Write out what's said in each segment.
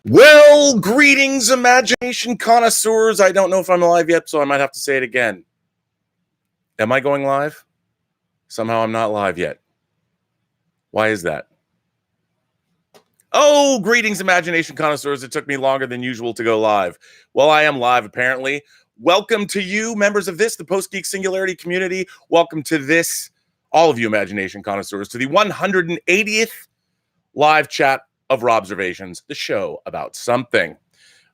Well, greetings, imagination connoisseurs. I don't know if I'm live yet, so I might have to say it again. Am I going live? Somehow I'm not live yet. Why is that? Oh, greetings, imagination connoisseurs. It took me longer than usual to go live. Well, I am live, apparently. Welcome to you, members of the Post-Geek Singularity community. Welcome to this, all of you imagination connoisseurs, to the 180th live chat of Robservations, the show about something.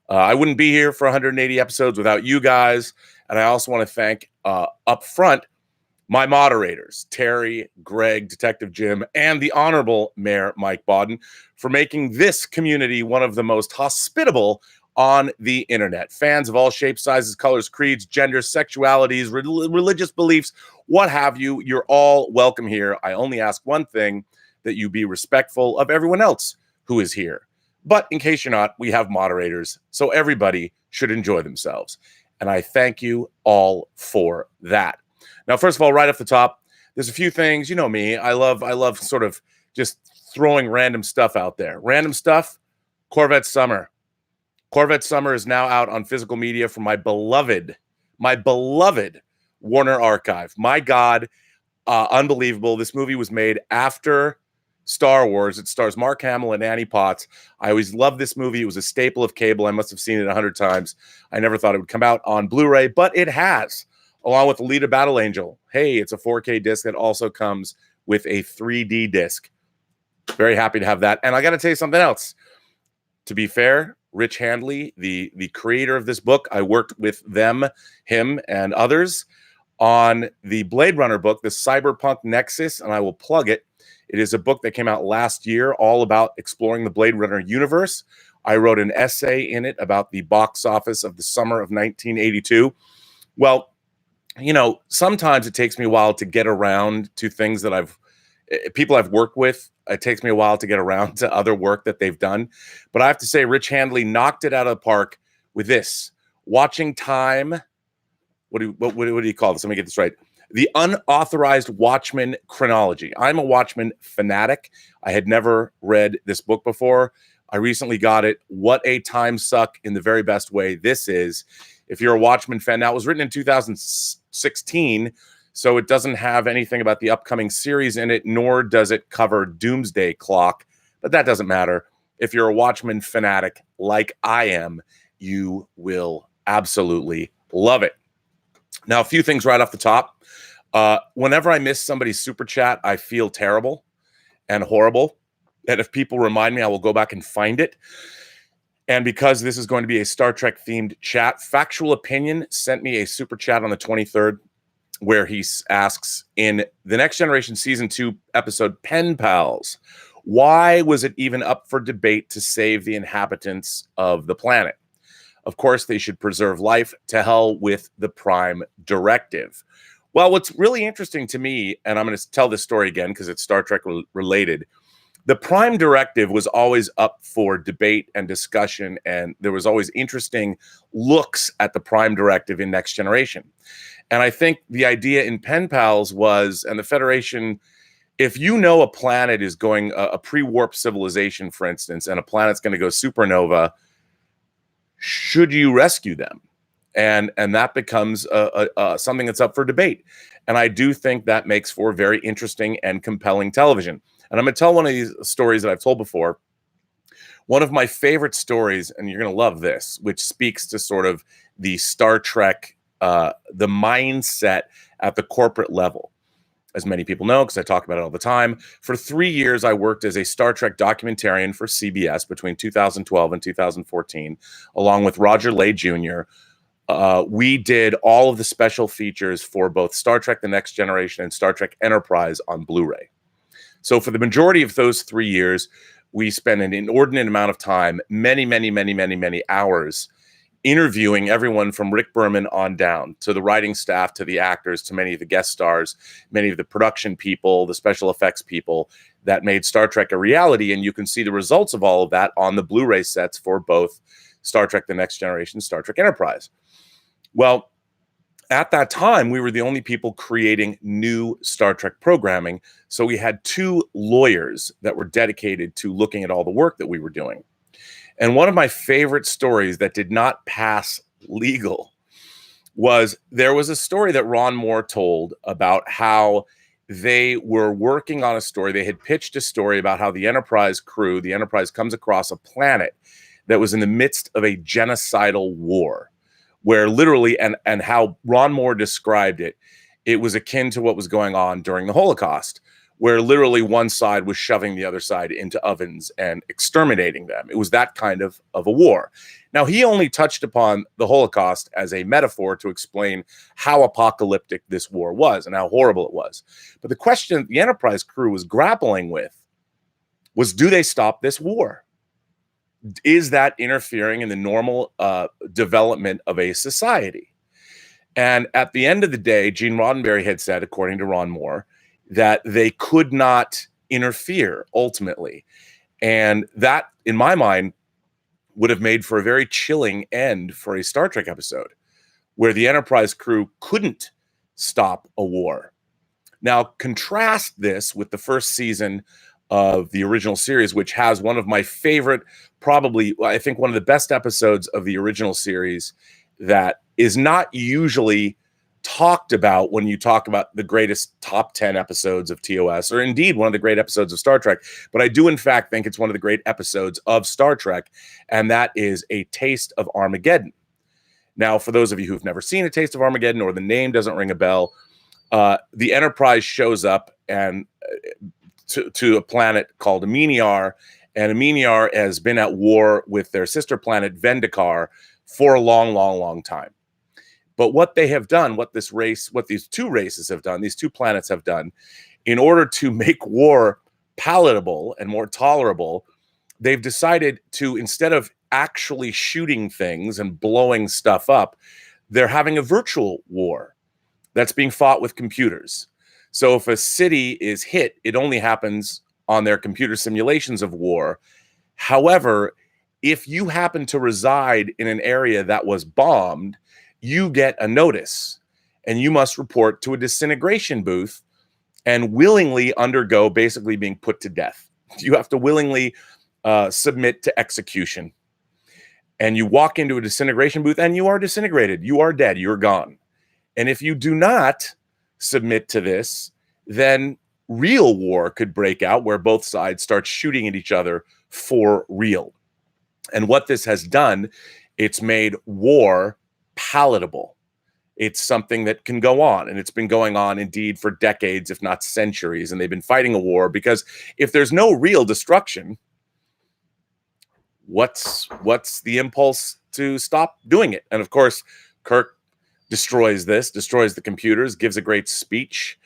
I wouldn't be here for 180 episodes without you guys. And I also want to thank up front my moderators, Terry, Greg, Detective Jim, and the Honorable Mayor Mike Bodden, for making this community one of the most hospitable on the internet. Fans of all shapes, sizes, colors, creeds, genders, sexualities, religious beliefs, what have you, you're all welcome here. I only ask one thing, that you be respectful of everyone else who is here. But in case you're not, we have moderators, so everybody should enjoy themselves. And I thank you all for that. Now, first of all, right off the top, there's a few things, you know me, I love sort of just throwing random stuff out there. Random stuff, Corvette Summer. Corvette Summer is now out on physical media from my beloved Warner Archive. My God, unbelievable. This movie was made after Star Wars. It stars Mark Hamill and Annie Potts. I always loved this movie. It was a staple of cable. I must have seen it 100 times. I never thought it would come out on Blu-ray, but it has, along with Alita Battle Angel. Hey, it's a 4K disc that also comes with a 3D disc. Very happy to have that. And I got to tell you something else. To be fair, Rich Handley, the creator of this book, I worked with him, and others on the Blade Runner book, the Cyberpunk Nexus, and I will plug it. It is a book that came out last year all about exploring the Blade Runner universe. I wrote an essay in it about the box office of the summer of 1982. Well, you know, sometimes it takes me a while to get around to things that people I've worked with. It takes me a while to get around to other work that they've done. But I have to say, Rich Handley knocked it out of the park with this. Watching Time. What do you call this? Let me get this right. The Unauthorized Watchmen Chronology. I'm a Watchmen fanatic. I had never read this book before. I recently got it. What a time suck in the very best way this is. If you're a Watchmen fan, now it was written in 2016, so it doesn't have anything about the upcoming series in it, nor does it cover Doomsday Clock, but that doesn't matter. If you're a Watchmen fanatic like I am, you will absolutely love it. Now, a few things right off the top. Whenever I miss somebody's super chat, I feel terrible and horrible. And if people remind me, I will go back and find it. And because this is going to be a Star Trek themed chat, Factual Opinion sent me a super chat on the 23rd where he asks, in the Next Generation Season 2 episode Pen Pals, why was it even up for debate to save the inhabitants of the planet? Of course, they should preserve life. To hell with the Prime Directive. Well, what's really interesting to me, and I'm going to tell this story again because it's Star Trek related, the Prime Directive was always up for debate and discussion, and there was always interesting looks at the Prime Directive in Next Generation. And I think the idea in Pen Pals was, and the Federation, if you know a planet is going, a pre-warp civilization, for instance, and a planet's going to go supernova, should you rescue them? And that becomes something that's up for debate. And I do think that makes for very interesting and compelling television. And I'm going to tell one of these stories that I've told before. One of my favorite stories, and you're going to love this, which speaks to sort of the Star Trek, the mindset at the corporate level. As many people know, because I talk about it all the time, for 3 years, I worked as a Star Trek documentarian for CBS between 2012 and 2014, along with Roger Lay Jr., we did all of the special features for both Star Trek The Next Generation and Star Trek Enterprise on Blu-ray. So for the majority of those 3 years, we spent an inordinate amount of time, many hours, interviewing everyone from Rick Berman on down, to the writing staff, to the actors, to many of the guest stars, many of the production people, the special effects people that made Star Trek a reality. And you can see the results of all of that on the Blu-ray sets for both Star Trek The Next Generation, Star Trek Enterprise. Well, at that time, we were the only people creating new Star Trek programming. So we had 2 lawyers that were dedicated to looking at all the work that we were doing. And one of my favorite stories that did not pass legal was there was a story that Ron Moore told about how they were working on a story. They had pitched a story about how the Enterprise crew, the Enterprise comes across a planet that was in the midst of a genocidal war, where literally, and how Ron Moore described it, it was akin to what was going on during the Holocaust, where literally one side was shoving the other side into ovens and exterminating them. It was that kind of a war. Now, he only touched upon the Holocaust as a metaphor to explain how apocalyptic this war was and how horrible it was. But the question the Enterprise crew was grappling with was, do they stop this war? Is that interfering in the normal development of a society? And at the end of the day, Gene Roddenberry had said, according to Ron Moore, that they could not interfere ultimately. And that, in my mind, would have made for a very chilling end for a Star Trek episode, where the Enterprise crew couldn't stop a war. Now, contrast this with the first season of the original series, which has one of my favorite, probably, I think, one of the best episodes of the original series that is not usually talked about when you talk about the greatest top 10 episodes of TOS, or indeed one of the great episodes of Star Trek. But I do, in fact, think it's one of the great episodes of Star Trek, and that is A Taste of Armageddon. Now, for those of you who've never seen A Taste of Armageddon, or the name doesn't ring a bell, the Enterprise shows up and to a planet called Ameniar, and Ameniar has been at war with their sister planet Vendikar for a long, long, long time. But what they have done, what these two races have done, these two planets have done, in order to make war palatable and more tolerable, they've decided to, instead of actually shooting things and blowing stuff up, they're having a virtual war that's being fought with computers. So if a city is hit, it only happens on their computer simulations of war. However, if you happen to reside in an area that was bombed, you get a notice and you must report to a disintegration booth and willingly undergo basically being put to death. You have to willingly submit to execution. And you walk into a disintegration booth and you are disintegrated. You are dead. You're gone. And if you do not submit to this, then real war could break out, where both sides start shooting at each other for real. And what this has done, it's made war palatable. It's something that can go on, and it's been going on indeed for decades, if not centuries. And they've been fighting a war because if there's no real destruction, what's the impulse to stop doing it? And of course, Kirk destroys the computers, gives a great speech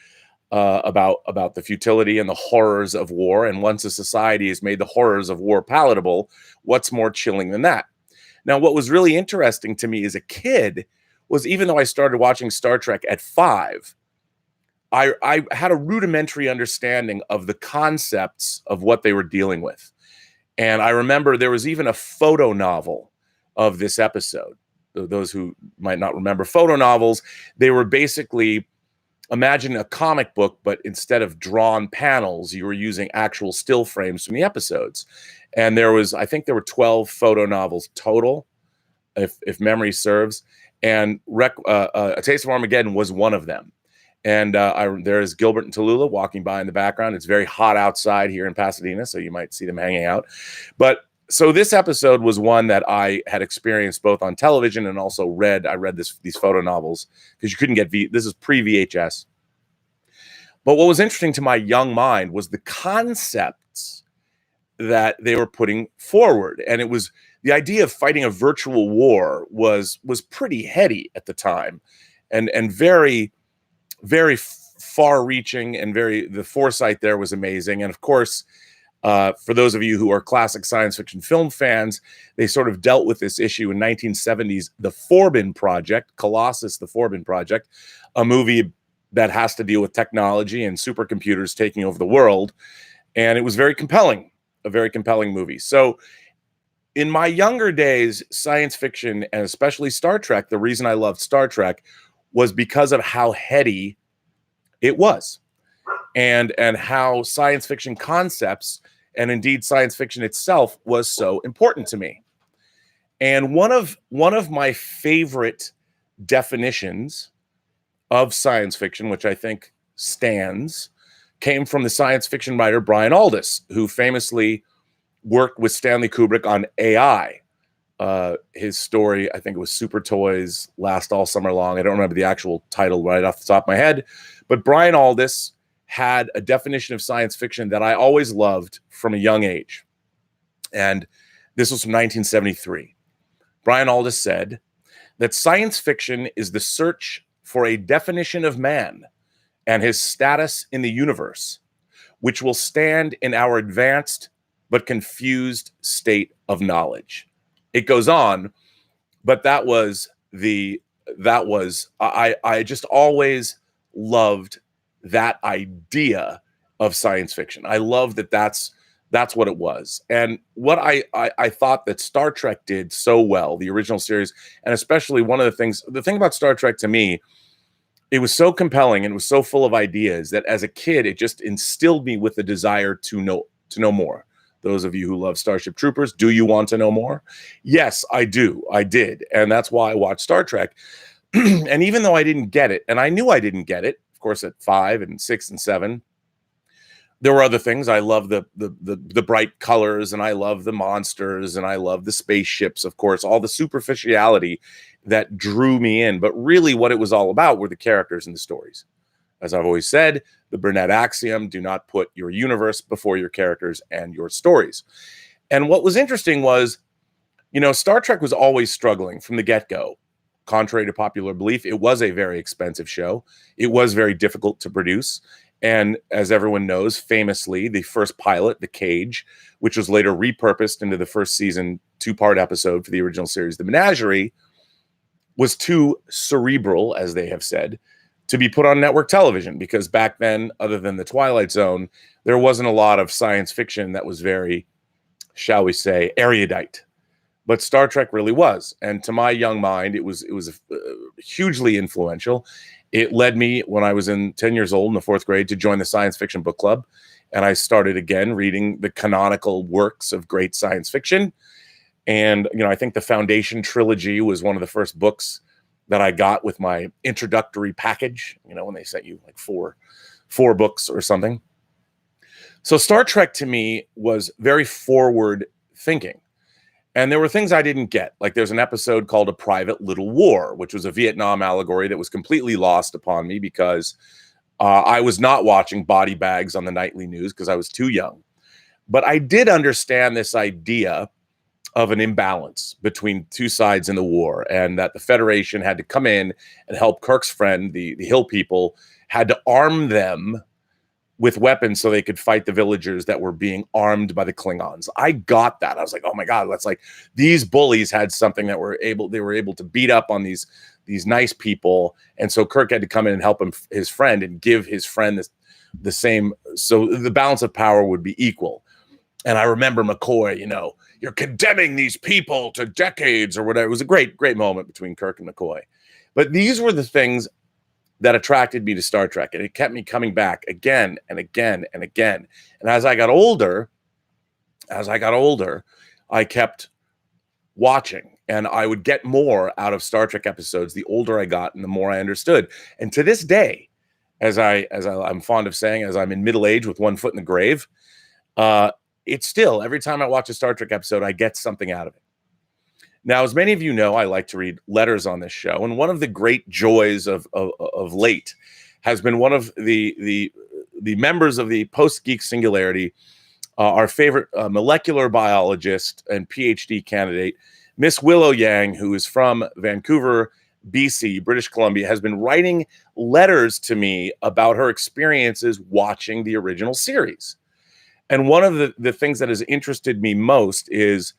about the futility and the horrors of war. And once a society has made the horrors of war palatable, what's more chilling than that? Now, what was really interesting to me as a kid was, even though I started watching Star Trek at 5, I had a rudimentary understanding of the concepts of what they were dealing with. And I remember there was even a photo novel of this episode. Those who might not remember photo novels, they were basically, imagine a comic book, but instead of drawn panels, you were using actual still frames from the episodes. And I think there were 12 photo novels total, if memory serves. And A Taste of Armageddon was one of them. And there's Gilbert and Tallulah walking by in the background. It's very hot outside here in Pasadena, so you might see them hanging out. But so this episode was one that I had experienced both on television and also read. I read these photo novels because you couldn't get this is pre-VHS. But what was interesting to my young mind was the concepts that they were putting forward. And it was the idea of fighting a virtual war was pretty heady at the time, and very, very far-reaching, and the foresight there was amazing. And of course, for those of you who are classic science fiction film fans, they sort of dealt with this issue in 1970s, The Forbin Project, Colossus, The Forbin Project, a movie that has to deal with technology and supercomputers taking over the world. And it was very compelling, a very compelling movie. So in my younger days, science fiction, and especially Star Trek, the reason I loved Star Trek was because of how heady it was, and how science fiction concepts And indeed, science fiction itself was so important to me. And one of my favorite definitions of science fiction, which I think stands, came from the science fiction writer Brian Aldiss, who famously worked with Stanley Kubrick on AI. His story, I think it was Super Toys, Last All Summer Long. I don't remember the actual title right off the top of my head, but Brian Aldiss had a definition of science fiction that I always loved from a young age. And this was from 1973. Brian Aldiss said that science fiction is the search for a definition of man and his status in the universe, which will stand in our advanced but confused state of knowledge. It goes on, but I just always loved that idea of science fiction. I love that's what it was. And what I thought that Star Trek did so well, the original series, and especially the thing about Star Trek to me, it was so compelling and it was so full of ideas that as a kid, it just instilled me with the desire to know more. Those of you who love Starship Troopers, do you want to know more? Yes, I do. I did. And that's why I watched Star Trek. And even though I didn't get it, and I knew I didn't get it, of course, at 5 and 6 and 7, there were other things. I love the bright colors, and I love the monsters, and I love the spaceships, of course, all the superficiality that drew me in. But really what it was all about were the characters and the stories. As I've always said, the Burnett axiom, do not put your universe before your characters and your stories. And what was interesting was, Star Trek was always struggling from the get-go. Contrary to popular belief, it was a very expensive show. It was very difficult to produce. And as everyone knows, famously, the first pilot, The Cage, which was later repurposed into the first season 2-part episode for the original series, The Menagerie, was too cerebral, as they have said, to be put on network television, because back then, other than The Twilight Zone, there wasn't a lot of science fiction that was very, shall we say, erudite. But Star Trek really was. And to my young mind, it was hugely influential. It led me, when I was 10 years old in the 4th grade, to join the science fiction book club. And I started again reading the canonical works of great science fiction. And, I think the Foundation trilogy was one of the first books that I got with my introductory package, when they sent you like four books or something. So Star Trek to me was very forward thinking. And there were things I didn't get. Like there's an episode called A Private Little War, which was a Vietnam allegory that was completely lost upon me because I was not watching body bags on the nightly news because I was too young. But I did understand this idea of an imbalance between two sides in the war, and that the Federation had to come in and help Kirk's friend, the Hill people, had to arm them with weapons so they could fight the villagers that were being armed by the Klingons. I got that. I was like, oh my God, that's like these bullies had something that they were able to beat up on these nice people. And so Kirk had to come in and help his friend and give his friend the same, so the balance of power would be equal. And I remember McCoy, you're condemning these people to decades or whatever. It was a great, great moment between Kirk and McCoy. But these were the things that attracted me to Star Trek. And it kept me coming back again and again and again. And as I got older, I kept watching. And I would get more out of Star Trek episodes the older I got and the more I understood. And to this day, as I'm fond of saying, as I'm in middle age with one foot in the grave, it's still, every time I watch a Star Trek episode, I get something out of it. Now, as many of you know, I like to read letters on this show, and one of the great joys of late has been one of the members of the Post-Geek Singularity, our favorite molecular biologist and PhD candidate, Miss Willow Yang, who is from Vancouver, BC, British Columbia, has been writing letters to me about her experiences watching the original series. And one of the things that has interested me most is,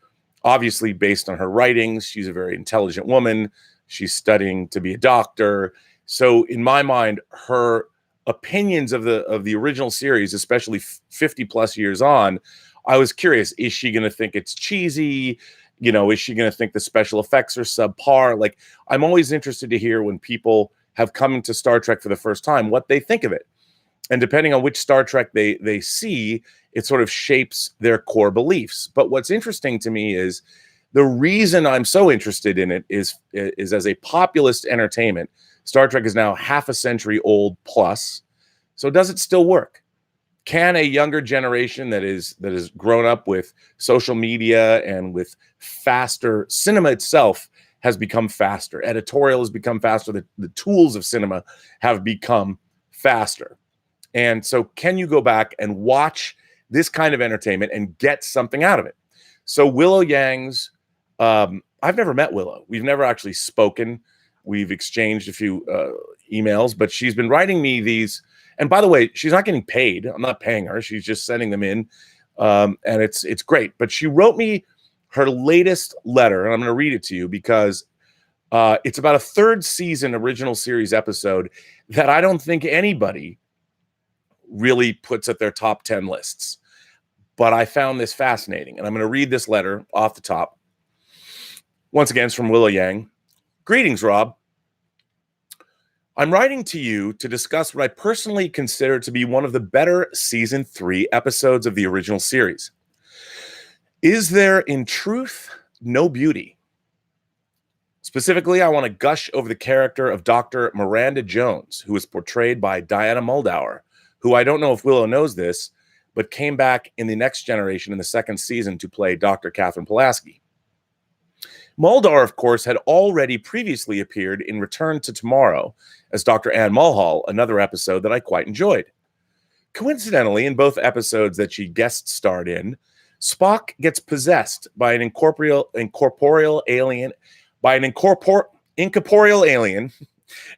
obviously based on her writings, she's a very intelligent woman. She's studying to be a doctor. So in my mind, her opinions of the original series, especially 50 plus years on, I was curious, is she going to think it's cheesy? Is she going to think the special effects are subpar? Like, I'm always interested to hear when people have come into Star Trek for the first time, what they think of it. And depending on which Star Trek they see, it sort of shapes their core beliefs. But what's interesting to me is the reason I'm so interested in it is as a populist entertainment. Star Trek is now half a century old plus. So does it still work? Can a younger generation that is grown up with social media and with faster cinema itself has become faster. Editorial has become faster. The tools of cinema have become faster. And so can you go back and watch this kind of entertainment and get something out of it? So Willow Yang's, I've never met Willow. We've never actually spoken. We've exchanged a few emails, but she's been writing me these. And by the way, she's not getting paid. I'm not paying her. She's just sending them in. And it's great. But she wrote me her latest letter, and I'm going to read it to you because it's about a third season original series episode that I don't think anybody really puts at their top 10 lists. But I found this fascinating, and I'm going to read this letter off the top. Once again, it's from Willow Yang. Greetings, Rob. I'm writing to you to discuss what I personally consider to be one of the better season 3 episodes of the original series. Is there, in truth, no beauty? Specifically, I want to gush over the character of Dr. Miranda Jones, who is portrayed by Diana Muldaur, who I don't know if Willow knows this, but came back in The Next Generation in the second season to play Dr. Catherine Pulaski. Muldaur, of course, had already previously appeared in Return to Tomorrow as Dr. Anne Mulhall, another episode that I quite enjoyed. Coincidentally, in both episodes that she guest starred in, Spock gets possessed by an incorporeal alien,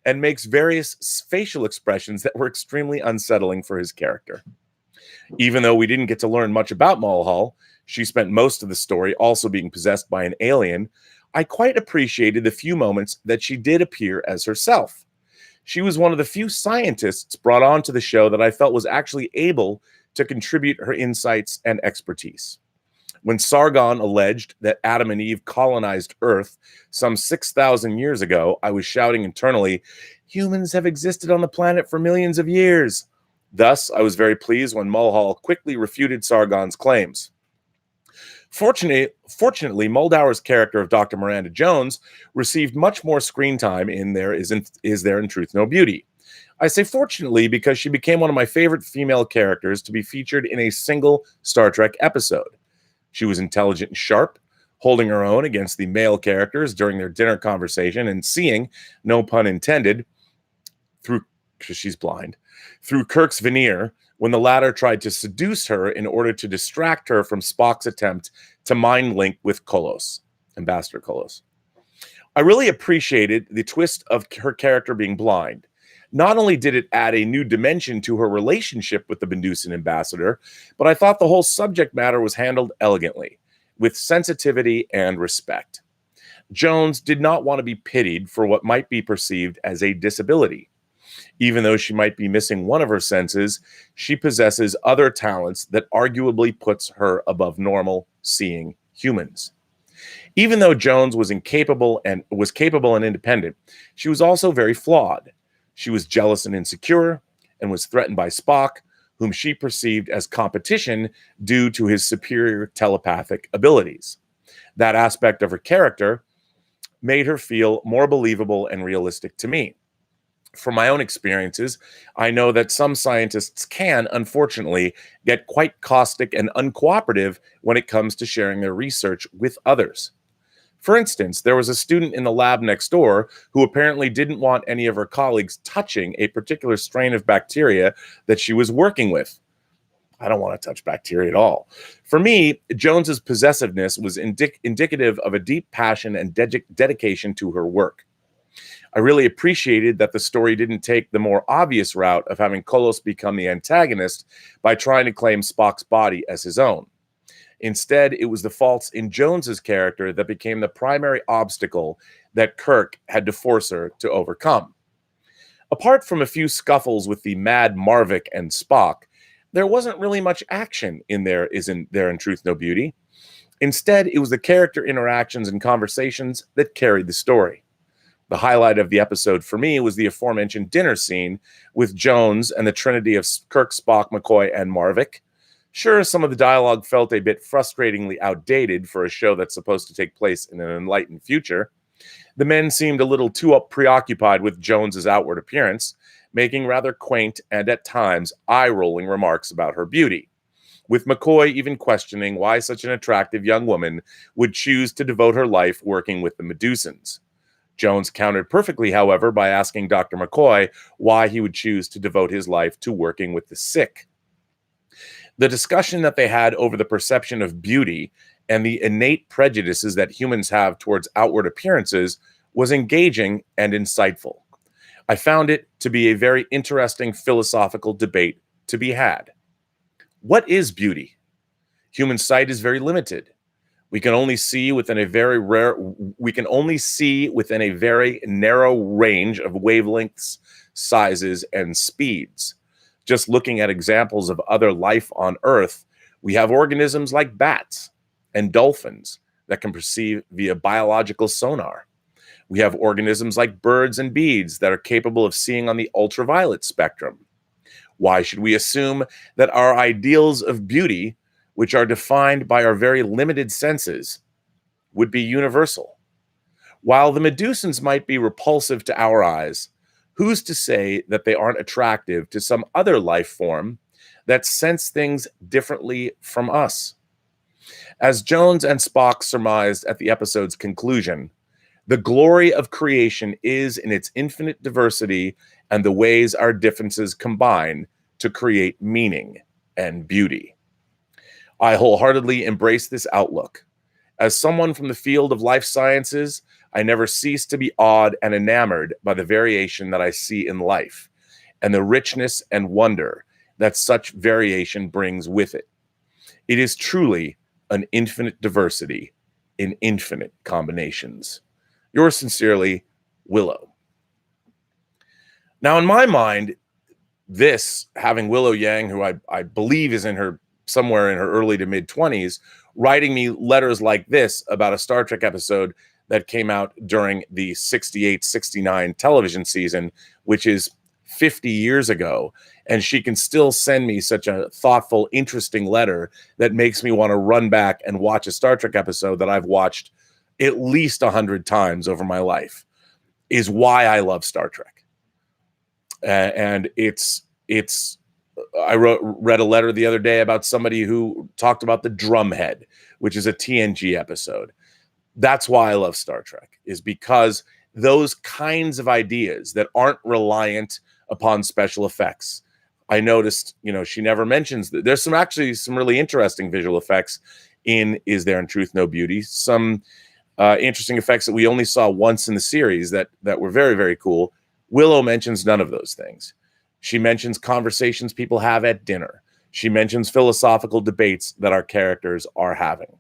and makes various facial expressions that were extremely unsettling for his character. Even though we didn't get to learn much about Mulhall, she spent most of the story also being possessed by an alien. I quite appreciated the few moments that she did appear as herself. She was one of the few scientists brought onto the show that I felt was actually able to contribute her insights and expertise. When Sargon alleged that Adam and Eve colonized Earth some 6,000 years ago, I was shouting internally, "Humans have existed on the planet for millions of years." Thus, I was very pleased when Mulhall quickly refuted Sargon's claims. Fortunately, Muldaur's character of Dr. Miranda Jones received much more screen time in There Is There in Truth No Beauty. I say fortunately because she became one of my favorite female characters to be featured in a single Star Trek episode. She was intelligent and sharp, holding her own against the male characters during their dinner conversation and seeing, no pun intended, because she's blind, through Kirk's veneer when the latter tried to seduce her in order to distract her from Spock's attempt to mind link with Kolos, Ambassador Kolos. I really appreciated the twist of her character being blind. Not only did it add a new dimension to her relationship with the Bendusan ambassador, but I thought the whole subject matter was handled elegantly, with sensitivity and respect. Jones did not want to be pitied for what might be perceived as a disability. Even though she might be missing one of her senses, she possesses other talents that arguably puts her above normal seeing humans. Even though Jones was capable and independent, she was also very flawed. She was jealous and insecure and was threatened by Spock, whom she perceived as competition due to his superior telepathic abilities. That aspect of her character made her feel more believable and realistic to me. From my own experiences, I know that some scientists can, unfortunately, get quite caustic and uncooperative when it comes to sharing their research with others. For instance, there was a student in the lab next door who apparently didn't want any of her colleagues touching a particular strain of bacteria that she was working with. I don't want to touch bacteria at all. For me, Jones's possessiveness was indicative of a deep passion and dedication to her work. I really appreciated that the story didn't take the more obvious route of having Kolos become the antagonist by trying to claim Spock's body as his own. Instead, it was the faults in Jones's character that became the primary obstacle that Kirk had to force her to overcome. Apart from a few scuffles with the mad Marvick and Spock, there wasn't really much action in There in Truth No Beauty. Instead, it was the character interactions and conversations that carried the story. The highlight of the episode for me was the aforementioned dinner scene with Jones and the trinity of Kirk, Spock, McCoy, and Marvick. Sure, some of the dialogue felt a bit frustratingly outdated for a show that's supposed to take place in an enlightened future. The men seemed a little too preoccupied with Jones's outward appearance, making rather quaint and at times eye-rolling remarks about her beauty, with McCoy even questioning why such an attractive young woman would choose to devote her life working with the Medusans. Jones countered perfectly, however, by asking Dr. McCoy why he would choose to devote his life to working with the sick. The discussion that they had over the perception of beauty and the innate prejudices that humans have towards outward appearances was engaging and insightful. I found it to be a very interesting philosophical debate to be had. What is beauty? Human sight is very limited. We can only see within a very narrow range of wavelengths, sizes, and speeds. Just looking at examples of other life on Earth, we have organisms like bats and dolphins that can perceive via biological sonar. We have organisms like birds and bees that are capable of seeing on the ultraviolet spectrum. Why should we assume that our ideals of beauty, which are defined by our very limited senses, would be universal? While the Medusans might be repulsive to our eyes, who's to say that they aren't attractive to some other life form that sense things differently from us? As Jones and Spock surmised at the episode's conclusion, the glory of creation is in its infinite diversity and the ways our differences combine to create meaning and beauty. I wholeheartedly embrace this outlook. As someone from the field of life sciences, I never cease to be awed and enamored by the variation that I see in life and the richness and wonder that such variation brings with it. It is truly an infinite diversity in infinite combinations. Yours sincerely, Willow. Now, in my mind, this, having Willow Yang, who I believe is somewhere in her early to mid-20s, writing me letters like this about a Star Trek episode that came out during the 68-69 television season, which is 50 years ago, and she can still send me such a thoughtful, interesting letter that makes me want to run back and watch a Star Trek episode that I've watched at least 100 times over my life, is why I love Star Trek. And I read a letter the other day about somebody who talked about the Drumhead, which is a TNG episode. That's why I love Star Trek, is because those kinds of ideas that aren't reliant upon special effects. I noticed, she never mentions that there's some really interesting visual effects in Is There in Truth No Beauty? Some interesting effects that we only saw once in the series that were very, very cool. Willow mentions none of those things. She mentions conversations people have at dinner. She mentions philosophical debates that our characters are having.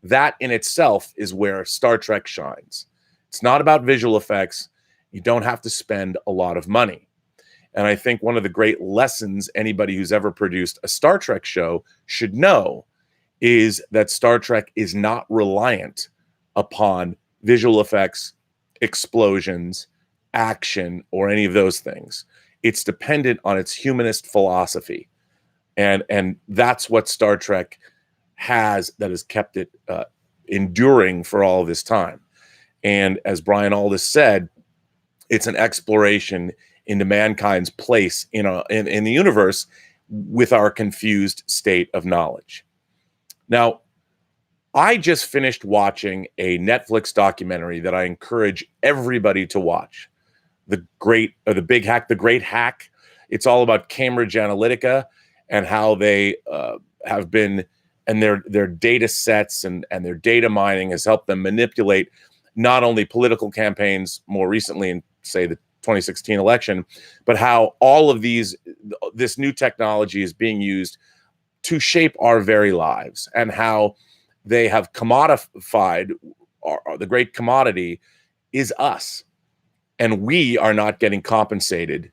That in itself is where Star Trek shines. It's not about visual effects. You don't have to spend a lot of money. And I think one of the great lessons anybody who's ever produced a Star Trek show should know is that Star Trek is not reliant upon visual effects, explosions, action, or any of those things. It's dependent on its humanist philosophy. And that's what Star Trek has that has kept it enduring for all of this time. And as Brian Aldiss said, it's an exploration into mankind's place in the universe with our confused state of knowledge. Now, I just finished watching a Netflix documentary that I encourage everybody to watch. The Great Hack. It's all about Cambridge Analytica and how they have been, and their data sets and their data mining has helped them manipulate not only political campaigns more recently in, say, the 2016 election, but how all of this new technology is being used to shape our very lives, and how they have commodified the great commodity is us. And we are not getting compensated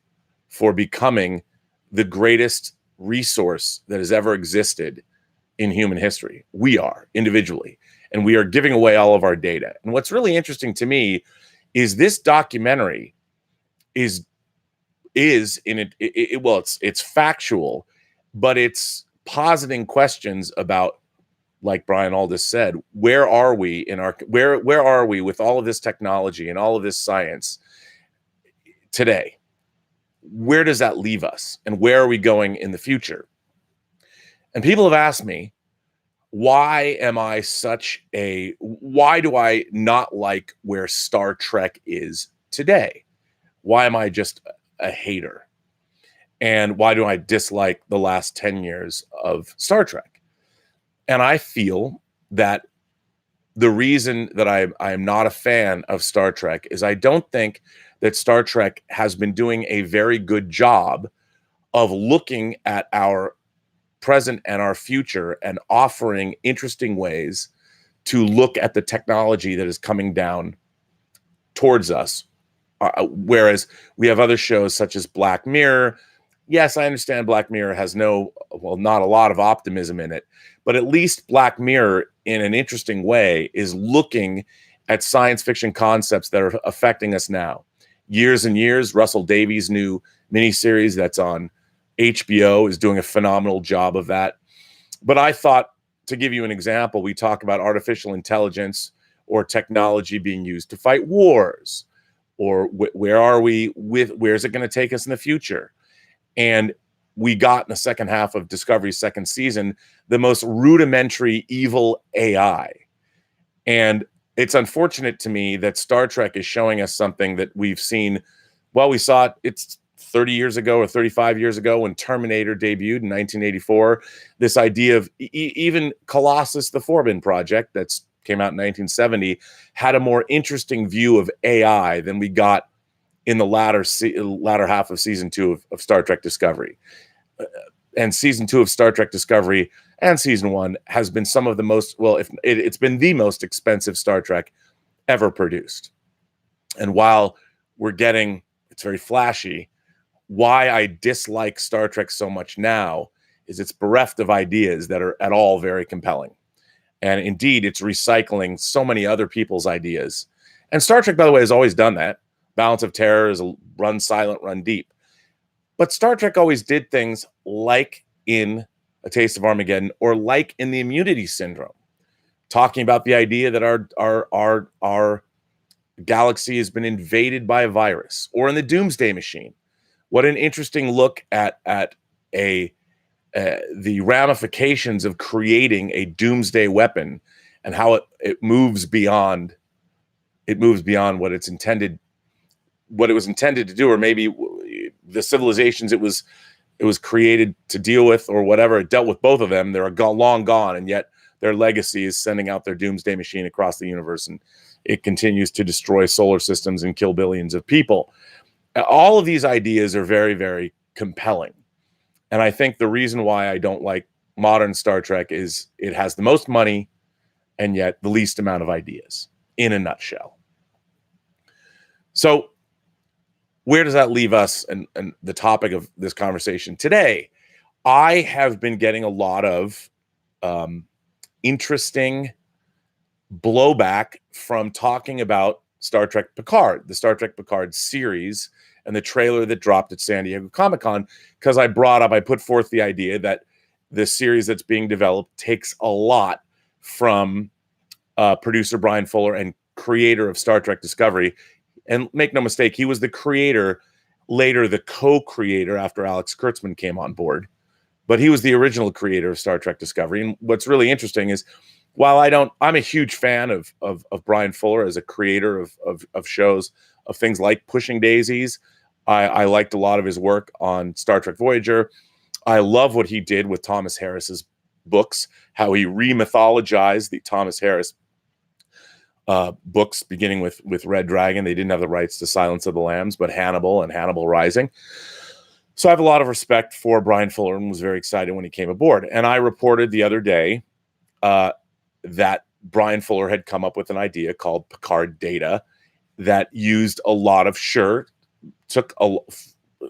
for becoming the greatest resource that has ever existed in human history. We are individually, and we are giving away all of our data. And what's really interesting to me is this documentary is in it well, it's factual, but it's positing questions about, like Brian Aldiss said, where are we in our where are we with all of this technology and all of this science today? Where does that leave us, and where are we going in the future? And people have asked me, why do I not like where Star Trek is today? Why am I just a hater? And why do I dislike the last 10 years of Star Trek? And I feel that the reason that I am not a fan of Star Trek is I don't think that Star Trek has been doing a very good job of looking at our present and our future and offering interesting ways to look at the technology that is coming down towards us. Whereas we have other shows such as Black Mirror. Yes, I understand Black Mirror has not a lot of optimism in it, but at least Black Mirror, in an interesting way, is looking at science fiction concepts that are affecting us now. Years and Years, Russell Davies' new miniseries that's on HBO, is doing a phenomenal job of that. But I thought, to give you an example, we talk about artificial intelligence or technology being used to fight wars, or where's it going to take us in the future? And we got in the second half of Discovery's second season the most rudimentary evil AI. And it's unfortunate to me that Star Trek is showing us something that we've seen. Well, we saw it's 30 years ago or 35 years ago when Terminator debuted in 1984. This idea of even Colossus, the Forbin project that's came out in 1970, had a more interesting view of AI than we got in the latter half of season 2 of Star Trek Discovery. And season 2 of Star Trek Discovery and season 1 has been some of the most, it's been the most expensive Star Trek ever produced. And while it's very flashy, why I dislike Star Trek so much now is it's bereft of ideas that are at all very compelling. And indeed, it's recycling so many other people's ideas. And Star Trek, by the way, has always done that. Balance of Terror is a run silent, run deep. But Star Trek always did things like in A Taste of Armageddon, or like in the Immunity Syndrome, talking about the idea that our galaxy has been invaded by a virus, or in the Doomsday Machine. What an interesting look at the ramifications of creating a doomsday weapon, and how it moves beyond what it was intended to do, or maybe the civilizations it was created to deal with, or whatever. It dealt with both of them. They're long gone, and yet their legacy is sending out their doomsday machine across the universe, and it continues to destroy solar systems and kill billions of people. All of these ideas are very, very compelling. And I think the reason why I don't like modern Star Trek is it has the most money and yet the least amount of ideas, in a nutshell. So where does that leave us and the topic of this conversation today? I have been getting a lot of interesting blowback from talking about Star Trek Picard, the Star Trek Picard series, and the trailer that dropped at San Diego Comic-Con, because I put forth the idea that the series that's being developed takes a lot from producer Bryan Fuller and creator of Star Trek Discovery. And make no mistake, he was the creator, later the co-creator after Alex Kurtzman came on board. But he was the original creator of Star Trek Discovery. And what's really interesting is, while I'm a huge fan of Bryan Fuller as a creator of shows, of things like Pushing Daisies. I liked a lot of his work on Star Trek Voyager. I love what he did with Thomas Harris's books, how he remythologized the Thomas Harris books, beginning with Red Dragon. They didn't have the rights to Silence of the Lambs, but Hannibal and Hannibal Rising. So I have a lot of respect for Bryan Fuller and was very excited when he came aboard. And I reported the other day that Bryan Fuller had come up with an idea called Picard Data that used a lot of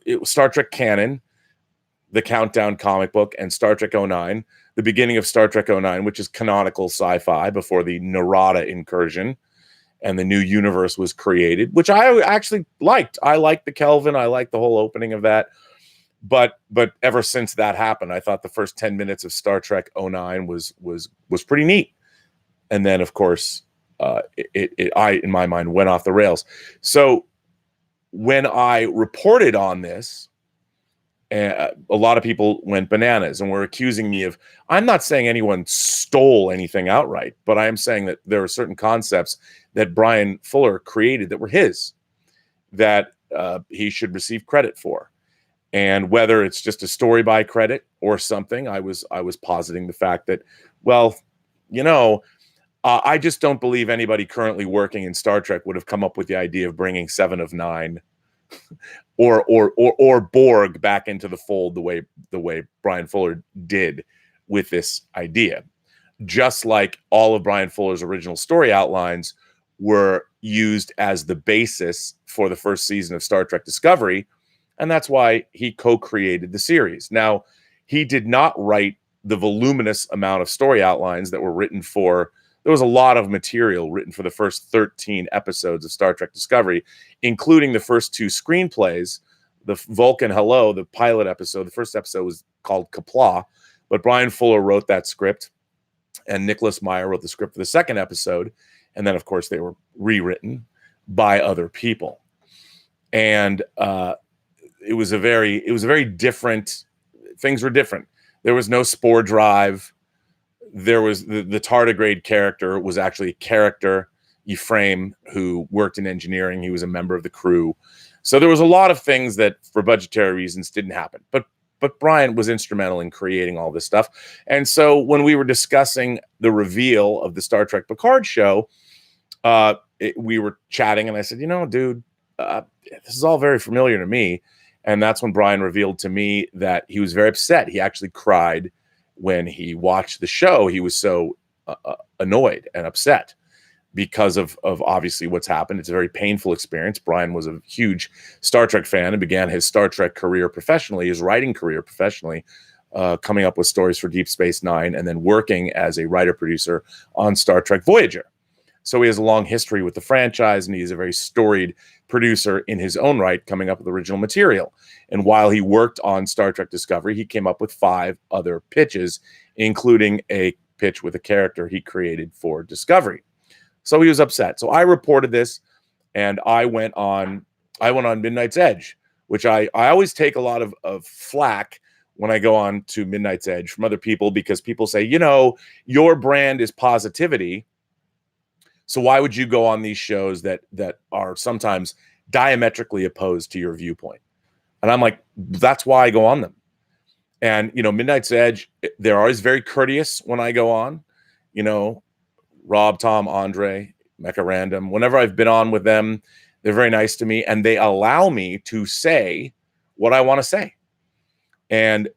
it was Star Trek canon, the Countdown comic book, and Star Trek 09, the beginning of Star Trek 09, which is canonical sci-fi before the Narada incursion, and the new universe was created, which I actually liked. I liked the Kelvin. I liked the whole opening of that. But ever since that happened, I thought the first 10 minutes of Star Trek '09 was pretty neat. And then, of course, in my mind, went off the rails. So when I reported on this, a lot of people went bananas and were accusing me of, I'm not saying anyone stole anything outright, but I am saying that there are certain concepts that Bryan Fuller created that were his, that he should receive credit for. And whether it's just a story by credit or something, I was positing the fact that, well, I just don't believe anybody currently working in Star Trek would have come up with the idea of bringing Seven of Nine or Borg back into the fold the way Bryan Fuller did with this idea. Just like all of Bryan Fuller's original story outlines were used as the basis for the first season of Star Trek Discovery, and that's why he co-created the series. Now, he did not write the voluminous amount of story outlines that were written for. There was a lot of material written for the first 13 episodes of Star Trek Discovery, including the first 2 screenplays. The Vulcan Hello, the pilot episode, the first episode was called Qapla', but Bryan Fuller wrote that script, and Nicholas Meyer wrote the script for the second episode. And then, of course, they were rewritten by other people. And it was a very different, things were different. There was no spore drive. There was the tardigrade character was actually a character, Ephraim, who worked in engineering. He was a member of the crew. So there was a lot of things that for budgetary reasons didn't happen. But Bryan was instrumental in creating all this stuff. And so when we were discussing the reveal of the Star Trek Picard show, we were chatting and I said, dude, this is all very familiar to me. And that's when Bryan revealed to me that he was very upset. He actually cried when he watched the show. He was so annoyed and upset because of obviously what's happened. It's a very painful experience. Bryan was a huge Star Trek fan and began his Star Trek career professionally, his writing career professionally, coming up with stories for Deep Space Nine and then working as a writer-producer on Star Trek Voyager. So he has a long history with the franchise, and he's a very storied producer in his own right, coming up with original material. And while he worked on Star Trek Discovery, he came up with 5 other pitches, including a pitch with a character he created for Discovery. So he was upset. So I reported this, and I went on Midnight's Edge, which I always take a lot of flack when I go on to Midnight's Edge from other people, because people say, your brand is positivity. So why would you go on these shows that are sometimes diametrically opposed to your viewpoint? And I'm like, that's why I go on them. And, Midnight's Edge, they're always very courteous when I go on. Rob, Tom, Andre, Mecha Random, whenever I've been on with them, they're very nice to me, and they allow me to say what I want to say. And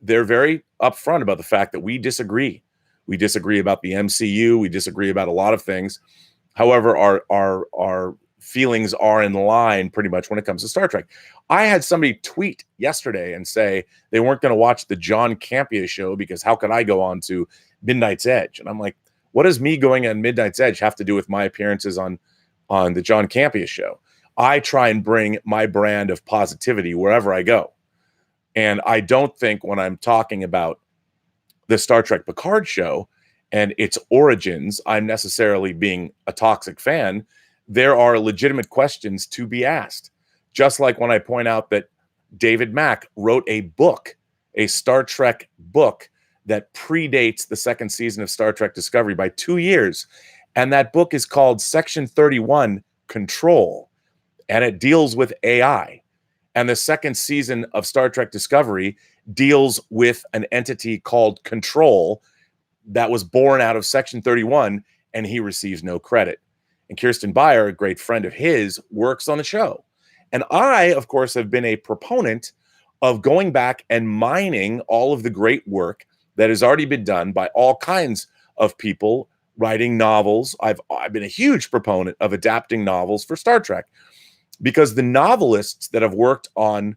they're very upfront about the fact that we disagree. We disagree about the MCU. We disagree about a lot of things. However, our feelings are in line pretty much when it comes to Star Trek. I had somebody tweet yesterday and say they weren't going to watch the John Campea show because how could I go on to Midnight's Edge? And I'm like, what does me going on Midnight's Edge have to do with my appearances on the John Campea show? I try and bring my brand of positivity wherever I go. And I don't think when I'm talking about the Star Trek Picard show and its origins, I'm necessarily being a toxic fan. There are legitimate questions to be asked. Just like when I point out that David Mack wrote a book, a Star Trek book that predates the second season of Star Trek Discovery by 2 years. And that book is called Section 31, Control. And it deals with AI. And the second season of Star Trek Discovery deals with an entity called Control that was born out of Section 31, and he receives no credit. And Kirsten Beyer, a great friend of his, works on the show. And I, of course, have been a proponent of going back and mining all of the great work that has already been done by all kinds of people writing novels. I've been a huge proponent of adapting novels for Star Trek, because the novelists that have worked on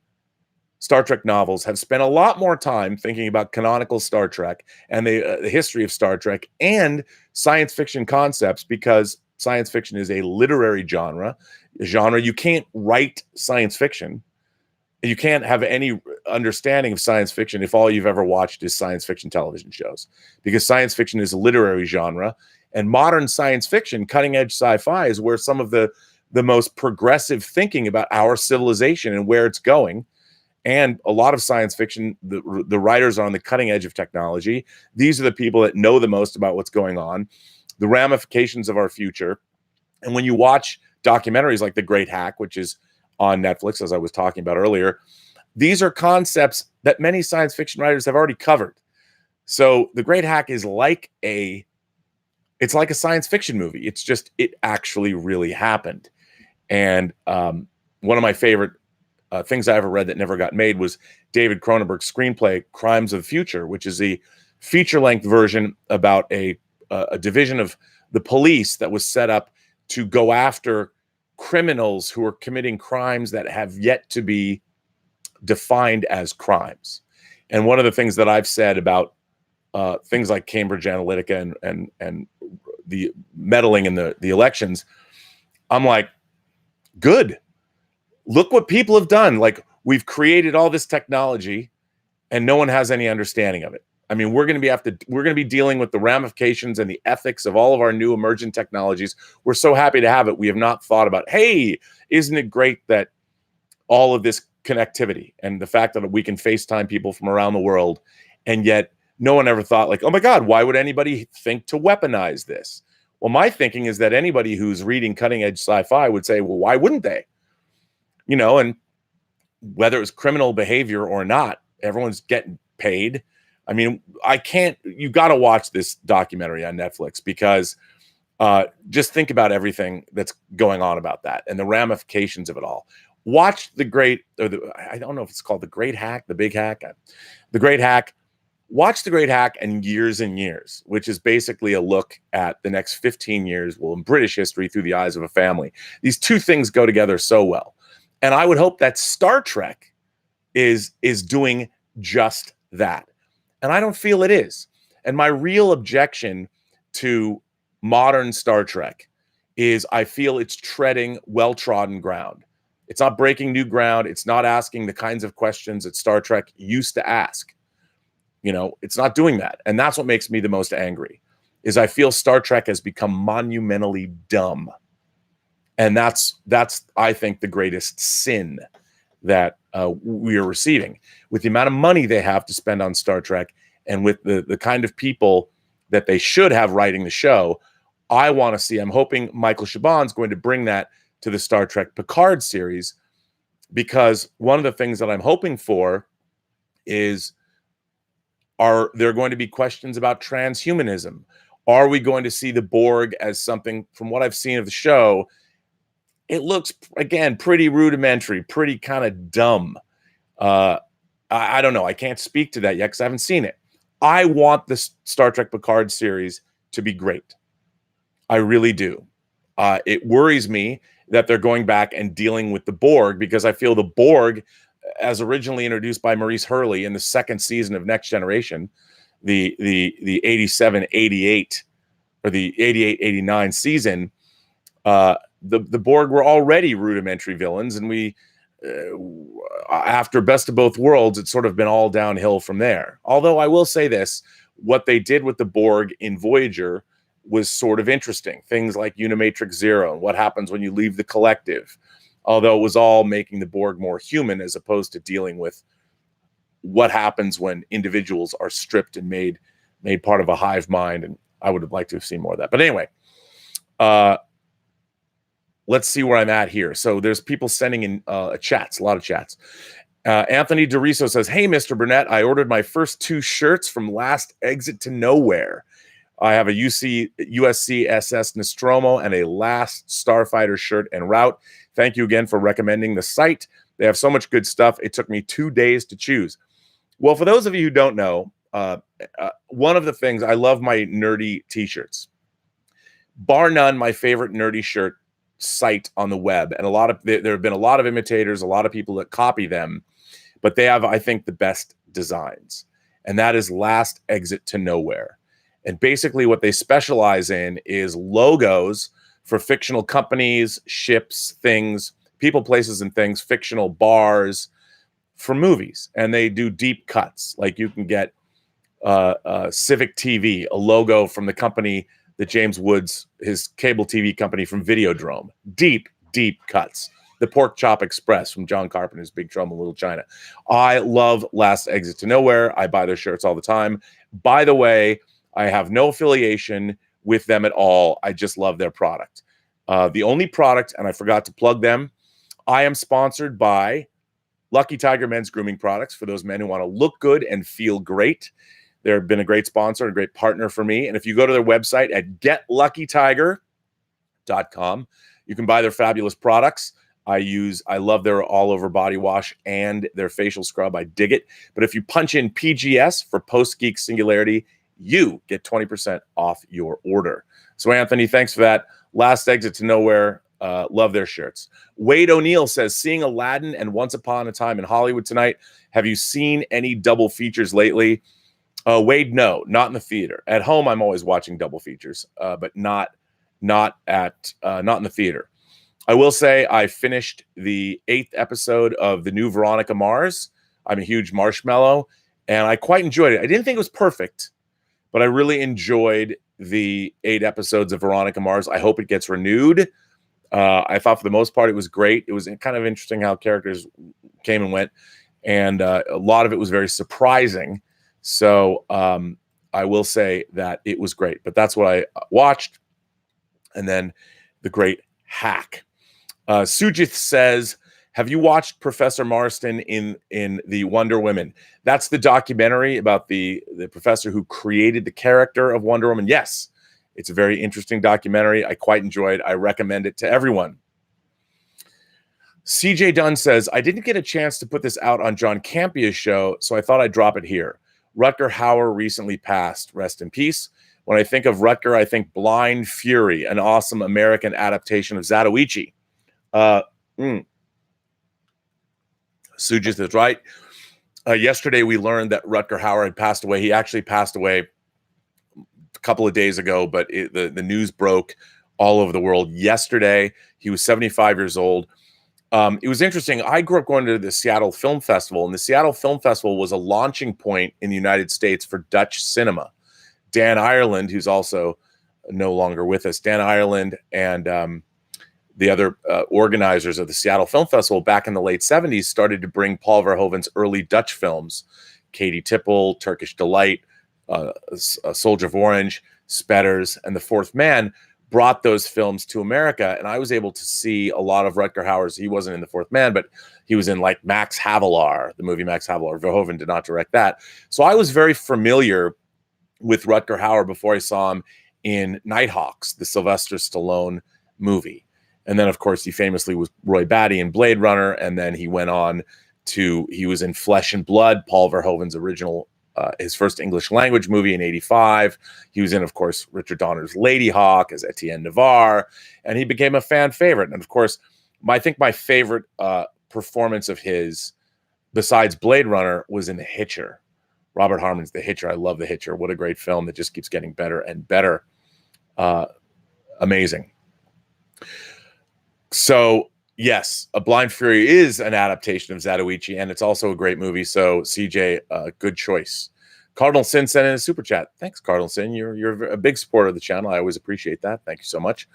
Star Trek novels have spent a lot more time thinking about canonical Star Trek and the history of Star Trek and science fiction concepts, because science fiction is a literary genre. You can't write science fiction. You can't have any understanding of science fiction if all you've ever watched is science fiction television shows, because science fiction is a literary genre, and modern science fiction, cutting edge sci-fi, is where some of the most progressive thinking about our civilization and where it's going. And a lot of science fiction, the writers are on the cutting edge of technology. These are the people that know the most about what's going on, the ramifications of our future. And when you watch documentaries like The Great Hack, which is on Netflix, as I was talking about earlier, these are concepts that many science fiction writers have already covered. So The Great Hack is like a science fiction movie. It's just, it actually really happened. And one of my favorite things I ever read that never got made was David Cronenberg's screenplay, Crimes of the Future, which is a feature-length version about a division of the police that was set up to go after criminals who are committing crimes that have yet to be defined as crimes. And one of the things that I've said about things like Cambridge Analytica and the meddling in the elections, I'm like, good. Look what people have done. Like, we've created all this technology and no one has any understanding of it. I mean, we're going to be dealing with the ramifications and the ethics of all of our new emergent technologies. We're so happy to have it. We have not thought about, hey, isn't it great that all of this connectivity and the fact that we can FaceTime people from around the world, and yet no one ever thought, like, oh my God, why would anybody think to weaponize this? Well, my thinking is that anybody who's reading cutting edge sci-fi would say, well, why wouldn't they? You know, and whether it was criminal behavior or not, everyone's getting paid. I mean, you got to watch this documentary on Netflix, because just think about everything that's going on about that and the ramifications of it all. Watch I don't know if it's called The Great Hack, The Big Hack, The Great Hack. Watch The Great Hack and Years and Years, which is basically a look at the next 15 years, in British history through the eyes of a family. These two things go together so well. And I would hope that Star Trek is doing just that. And I don't feel it is. And my real objection to modern Star Trek is I feel it's treading well-trodden ground. It's not breaking new ground. It's not asking the kinds of questions that Star Trek used to ask. You know, it's not doing that. And that's what makes me the most angry, is I feel Star Trek has become monumentally dumb. And that's I think, the greatest sin that we are receiving. With the amount of money they have to spend on Star Trek, and with the kind of people that they should have writing the show, I'm hoping Michael Chabon's going to bring that to the Star Trek Picard series, because one of the things that I'm hoping for is, are there going to be questions about transhumanism? Are we going to see the Borg as something, from what I've seen of the show, it looks, again, pretty rudimentary, pretty kind of dumb. I don't know. I can't speak to that yet because I haven't seen it. I want the Star Trek Picard series to be great. I really do. It worries me that they're going back and dealing with the Borg, because I feel the Borg, as originally introduced by Maurice Hurley in the second season of Next Generation, the 87-88 or the 88-89 season, the Borg were already rudimentary villains, and we after Best of Both Worlds, it's sort of been all downhill from there. Although I will say this, what they did with the Borg in Voyager was sort of interesting. Things like Unimatrix Zero and what happens when you leave the collective, although it was all making the Borg more human, as opposed to dealing with what happens when individuals are stripped and made part of a hive mind. And I would have liked to have seen more of that. But anyway, let's see where I'm at here. So there's people sending in chats, a lot of chats. Anthony DeRiso says, hey, Mr. Burnett, I ordered my first 2 shirts from Last Exit to Nowhere. I have a USC SS Nostromo and a Last Starfighter shirt en route. Thank you again for recommending the site. They have so much good stuff. It took me 2 days to choose. Well, for those of you who don't know, one of the things, I love my nerdy t-shirts. Bar none, my favorite nerdy shirt site on the web. And there have been a lot of imitators, a lot of people that copy them, but they have, I think, the best designs. And that is Last Exit to Nowhere. And basically what they specialize in is logos for fictional companies, ships, things, people, places, and things, fictional bars for movies. And they do deep cuts. Like you can get Civic TV, a logo from the company that James Woods, his cable TV company from Videodrome. Deep, deep cuts. The Pork Chop Express from John Carpenter's Big Trouble in Little China. I love Last Exit to Nowhere. I buy their shirts all the time. By the way, I have no affiliation with them at all. I just love their product. The only product, and I forgot to plug them, I am sponsored by Lucky Tiger Men's Grooming Products for those men who want to look good and feel great. They've been a great sponsor and a great partner for me. And if you go to their website at getluckytiger.com, you can buy their fabulous products. I love their all-over body wash and their facial scrub. I dig it. But if you punch in PGS for Post-Geek Singularity, you get 20% off your order. So, Anthony, thanks for that. Last Exit to Nowhere. Love their shirts. Wade O'Neill says, seeing Aladdin and Once Upon a Time in Hollywood tonight. Have you seen any double features lately? Wade, no, not in the theater. At home, I'm always watching double features, but not in the theater. I will say I finished the 8th episode of the new Veronica Mars. I'm a huge Marshmallow, and I quite enjoyed it. I didn't think it was perfect, but I really enjoyed the 8 episodes of Veronica Mars. I hope it gets renewed. I thought for the most part it was great. It was kind of interesting how characters came and went, and a lot of it was very surprising. So I will say that it was great. But that's what I watched. And then the great hack. Sujith says, have you watched Professor Marston in the Wonder Woman? That's the documentary about the professor who created the character of Wonder Woman. Yes, it's a very interesting documentary. I quite enjoyed. I recommend it to everyone. CJ Dunn says, I didn't get a chance to put this out on John Campia's show, so I thought I'd drop it here. Rutger Hauer recently passed. Rest in peace. When I think of Rutger, I think Blind Fury, an awesome American adaptation of Zatoichi. Sujith is right. Yesterday, we learned that Rutger Hauer had passed away. He actually passed away a couple of days ago, but the news broke all over the world yesterday. He was 75 years old. It was interesting. I grew up going to the Seattle Film Festival, and the Seattle Film Festival was a launching point in the United States for Dutch cinema. Dan Ireland, who's also no longer with us, Dan Ireland and the other organizers of the Seattle Film Festival back in the late 70s started to bring Paul Verhoeven's early Dutch films, Katie Tipple, Turkish Delight, Soldier of Orange, Spetters, and The Fourth Man, brought those films to America. And I was able to see a lot of Rutger Hauer's. He wasn't in The Fourth Man, but he was in like Max Havelaar, the movie Max Havelaar. Verhoeven did not direct that. So I was very familiar with Rutger Hauer before I saw him in Nighthawks, the Sylvester Stallone movie. And then, of course, he famously was Roy Batty in Blade Runner. And then he went on he was in Flesh and Blood, Paul Verhoeven's original, his first English language movie in 1985. He was in, of course, Richard Donner's Lady Hawk as Etienne Navarre. And he became a fan favorite. And, of course, I think my favorite performance of his, besides Blade Runner, was in The Hitcher. Robert Harmon's The Hitcher. I love The Hitcher. What a great film that just keeps getting better and better. Amazing. So, yes, A Blind Fury is an adaptation of Zatoichi, and it's also a great movie. So, CJ, good choice. Cardinal Sin sent in a super chat. Thanks, Cardinal Sin. You're a big supporter of the channel. I always appreciate that. Thank you so much.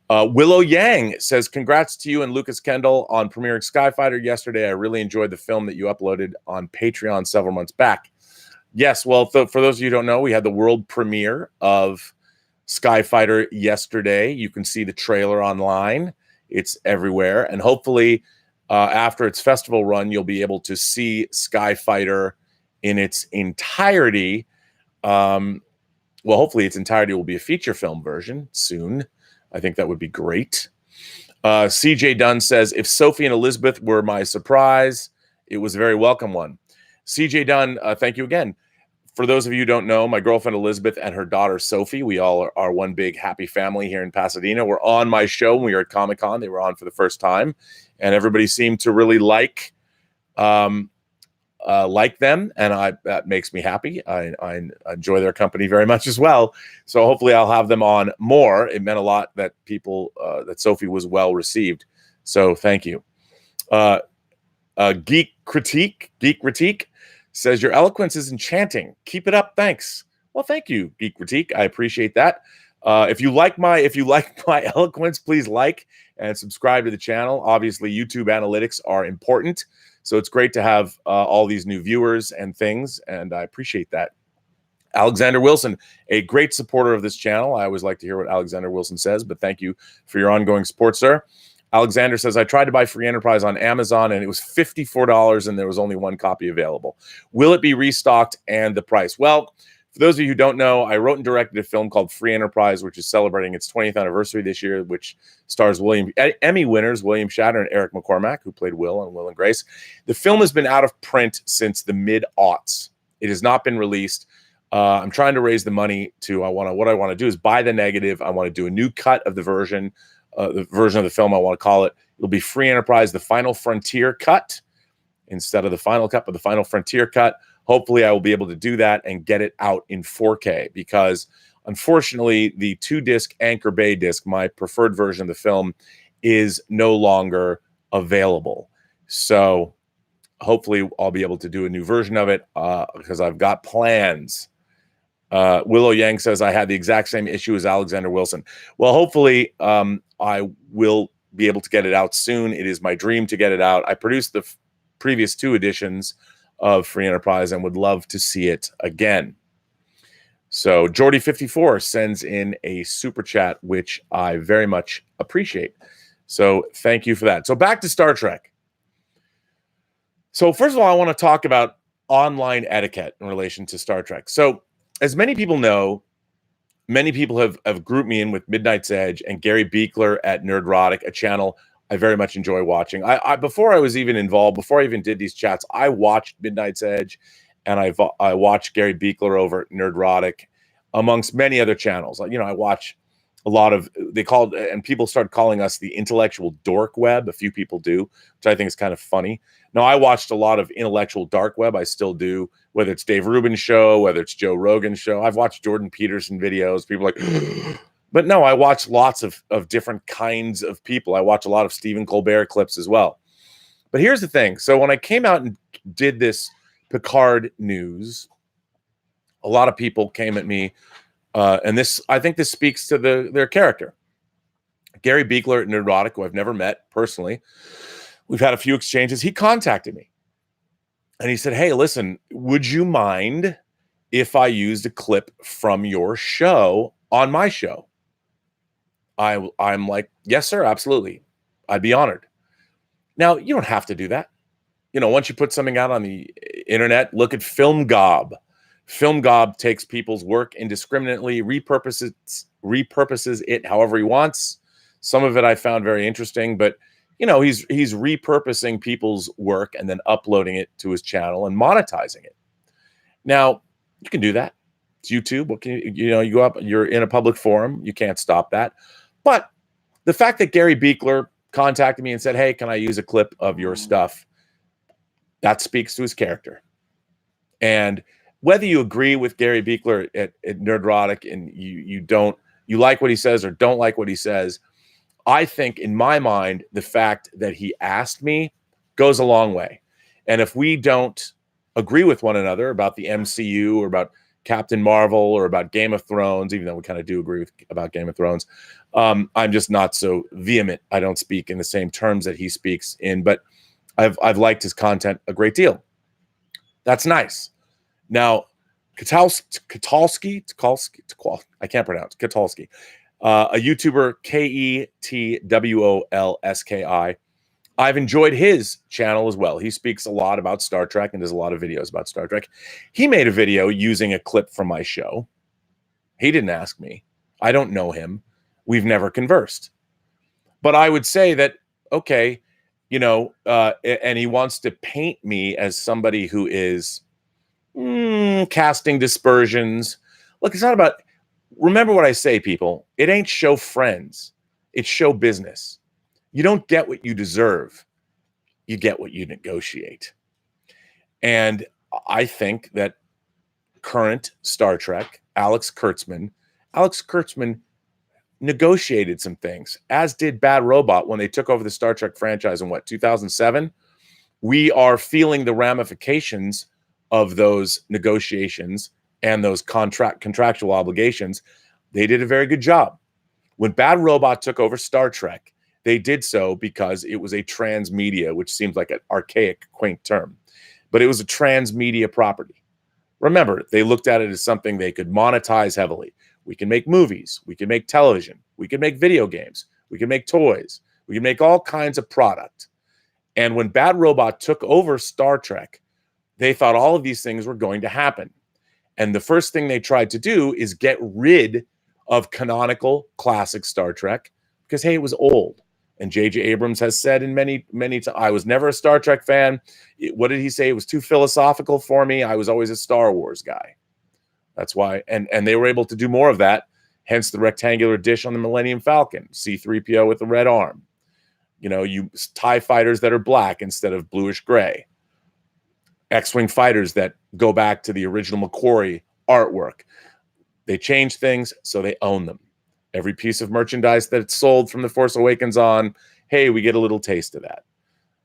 Willow Yang says, congrats to you and Lucas Kendall on premiering Skyfighter yesterday. I really enjoyed the film that you uploaded on Patreon several months back. Yes, well, for those of you who don't know, we had the world premiere of Skyfighter yesterday. You can see the trailer online. It's everywhere. And hopefully, after its festival run, you'll be able to see Skyfighter in its entirety. Well, hopefully its entirety will be a feature film version soon. I think that would be great. CJ Dunn says, if Sophie and Elizabeth were my surprise, it was a very welcome one. CJ Dunn, thank you again. For those of you who don't know, my girlfriend Elizabeth and her daughter Sophie, we all are one big happy family here in Pasadena. We're on my show when we were at Comic-Con. They were on for the first time, and everybody seemed to really like like them, and that makes me happy. I enjoy their company very much as well. So hopefully I'll have them on more. It meant a lot that that Sophie was well received. So thank you. Geek Critique says, your eloquence is enchanting. Keep it up. Thanks. Well, thank you, Geek Critique. I appreciate that. If you like my eloquence, please like and subscribe to the channel. Obviously, YouTube analytics are important, so it's great to have all these new viewers and things, and I appreciate that. Alexander Wilson, a great supporter of this channel. I always like to hear what Alexander Wilson says, but thank you for your ongoing support, sir. Alexander says, I tried to buy Free Enterprise on Amazon, and it was $54, and there was only one copy available. Will it be restocked, and the price? Well, for those of you who don't know, I wrote and directed a film called Free Enterprise, which is celebrating its 20th anniversary this year, which stars Emmy winners William Shatner and Eric McCormack, who played Will on Will and Grace. The film has been out of print since the mid-aughts. It has not been released. I'm trying to raise the money to, what I want to do is buy the negative. I want to do a new cut of the version of the film. I want to call it, it'll be Free Enterprise, the Final Frontier cut, instead of the final cut, but the Final Frontier cut. Hopefully I will be able to do that and get it out in 4K, because unfortunately the 2-disc Anchor Bay disc, my preferred version of the film, is no longer available. So hopefully I'll be able to do a new version of it, because I've got plans. Willow Yang says, I had the exact same issue as Alexander Wilson. Well, hopefully I will be able to get it out soon. It is my dream to get it out. I produced the previous 2 editions of Free Enterprise and would love to see it again. So Jordy54 sends in a super chat, which I very much appreciate. So thank you for that. So back to Star Trek. So first of all, I want to talk about online etiquette in relation to Star Trek. So as many people know, many people have grouped me in with Midnight's Edge and Gary Beekler at Nerdrotic, a channel I very much enjoy watching. Before I was even involved, before I even did these chats, I watched Midnight's Edge, and I watched Gary Beekler over at Nerdrotic, amongst many other channels. You know, I watch a lot of, and people start calling us the intellectual dork web. A few people do, which I think is kind of funny. Now, I watched a lot of intellectual dark web. I still do, whether it's Dave Rubin's show, whether it's Joe Rogan's show. I've watched Jordan Peterson videos. People are like, but no, I watch lots of different kinds of people. I watch a lot of Stephen Colbert clips as well. But here's the thing. So when I came out and did this Picard news, a lot of people came at me, and I think this speaks to their character. Gary Beekler at Nerdrotic, who I've never met personally, we've had a few exchanges. He contacted me, and he said, hey, listen, would you mind if I used a clip from your show on my show? I'm like, yes, sir, absolutely. I'd be honored. Now, you don't have to do that. You know, once you put something out on the internet, look at Film Gob. Film Gob takes people's work indiscriminately, repurposes it however he wants. Some of it I found very interesting, but you know, he's repurposing people's work and then uploading it to his channel and monetizing it. Now, you can do that. It's YouTube. What can you go up, you're in a public forum, you can't stop that. But the fact that Gary Beekler contacted me and said, hey, can I use a clip of your stuff? That speaks to his character. And whether you agree with Gary Beekler at Nerdrotic and you like what he says or don't like what he says, I think in my mind, the fact that he asked me goes a long way. And if we don't agree with one another about the MCU or about Captain Marvel or about Game of Thrones, even though we kind of do agree about Game of Thrones, I'm just not so vehement. I don't speak in the same terms that he speaks in, but I've liked his content a great deal. That's nice. Now, Katalski, I can't pronounce Katalski, a YouTuber, Ketwolski. I've enjoyed his channel as well. He speaks a lot about Star Trek and does a lot of videos about Star Trek. He made a video using a clip from my show. He didn't ask me. I don't know him. We've never conversed. But I would say that, okay, you know, and he wants to paint me as somebody who is casting dispersions. Look, it's not about, remember what I say, people. It ain't show friends. It's show business. You don't get what you deserve. You get what you negotiate. And I think that current Star Trek, Alex Kurtzman negotiated some things, as did Bad Robot when they took over the Star Trek franchise in 2007. We are feeling the ramifications of those negotiations and those contractual obligations. They did a very good job. When Bad Robot took over Star Trek, they did so because it was a transmedia, which seems like an archaic, quaint term, but it was a transmedia property. Remember, they looked at it as something they could monetize heavily. We can make movies, we can make television, we can make video games, we can make toys, we can make all kinds of product. And when Bad Robot took over Star Trek, they thought all of these things were going to happen. And the first thing they tried to do is get rid of canonical classic Star Trek because, hey, it was old. And J.J. Abrams has said in many times, I was never a Star Trek fan. What did he say? It was too philosophical for me. I was always a Star Wars guy. That's why. And they were able to do more of that. Hence the rectangular dish on the Millennium Falcon, C-3PO with the red arm. You know, TIE fighters that are black instead of bluish gray. X-Wing fighters that go back to the original McCory artwork. They change things, so they own them. Every piece of merchandise that's sold from The Force Awakens on, hey, we get a little taste of that.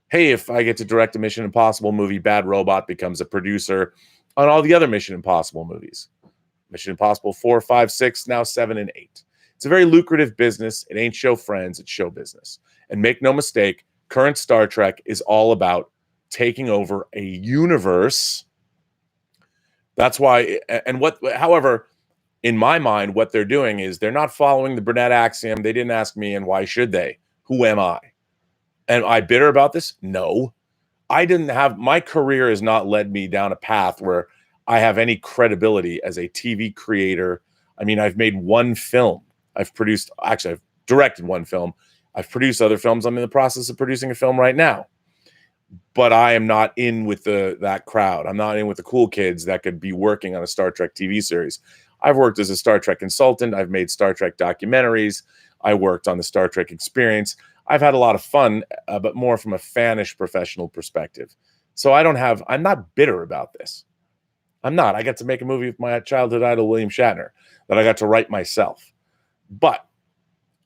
Hey, if I get to direct a Mission Impossible movie, Bad Robot becomes a producer on all the other Mission Impossible movies. Mission Impossible 4, 5, 6, now 7 and 8. It's a very lucrative business. It ain't show friends, it's show business. And make no mistake, current Star Trek is all about taking over a universe. That's why, however, in my mind, what they're doing is they're not following the Burnett axiom. They didn't ask me, and why should they? Who am I? Am I bitter about this? No. My career has not led me down a path where I have any credibility as a TV creator. I mean, I've made one film. I've directed one film. I've produced other films. I'm in the process of producing a film right now. But I am not in with that crowd. I'm not in with the cool kids that could be working on a Star Trek TV series. I've worked as a Star Trek consultant. I've made Star Trek documentaries. I worked on the Star Trek Experience. I've had a lot of fun, but more from a fanish professional perspective. So I'm not bitter about this. I'm not. I got to make a movie with my childhood idol, William Shatner, that I got to write myself. But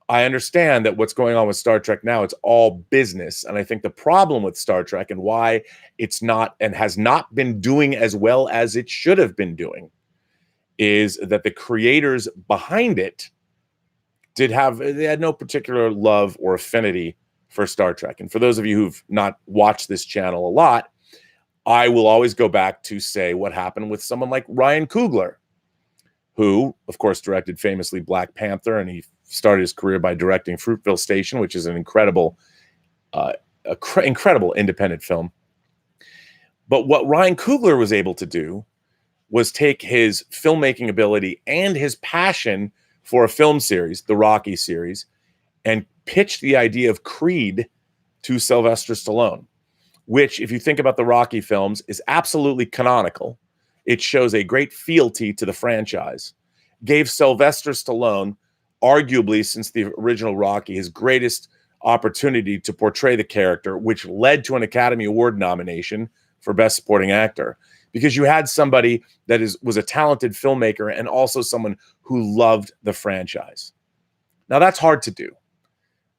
I understand that what's going on with Star Trek now, it's all business. And I think the problem with Star Trek and why it's not and has not been doing as well as it should have been doing is that the creators behind it they had no particular love or affinity for Star Trek. And for those of you who've not watched this channel a lot, I will always go back to say what happened with someone like Ryan Coogler, who, of course, directed famously Black Panther, and he started his career by directing Fruitvale Station, which is an incredible independent film. But what Ryan Coogler was able to do was take his filmmaking ability and his passion for a film series, the Rocky series, and pitch the idea of Creed to Sylvester Stallone, which, if you think about the Rocky films, is absolutely canonical. It shows a great fealty to the franchise. Gave Sylvester Stallone, arguably since the original Rocky, his greatest opportunity to portray the character, which led to an Academy Award nomination for Best Supporting Actor, because you had somebody that was a talented filmmaker and also someone who loved the franchise. Now, that's hard to do.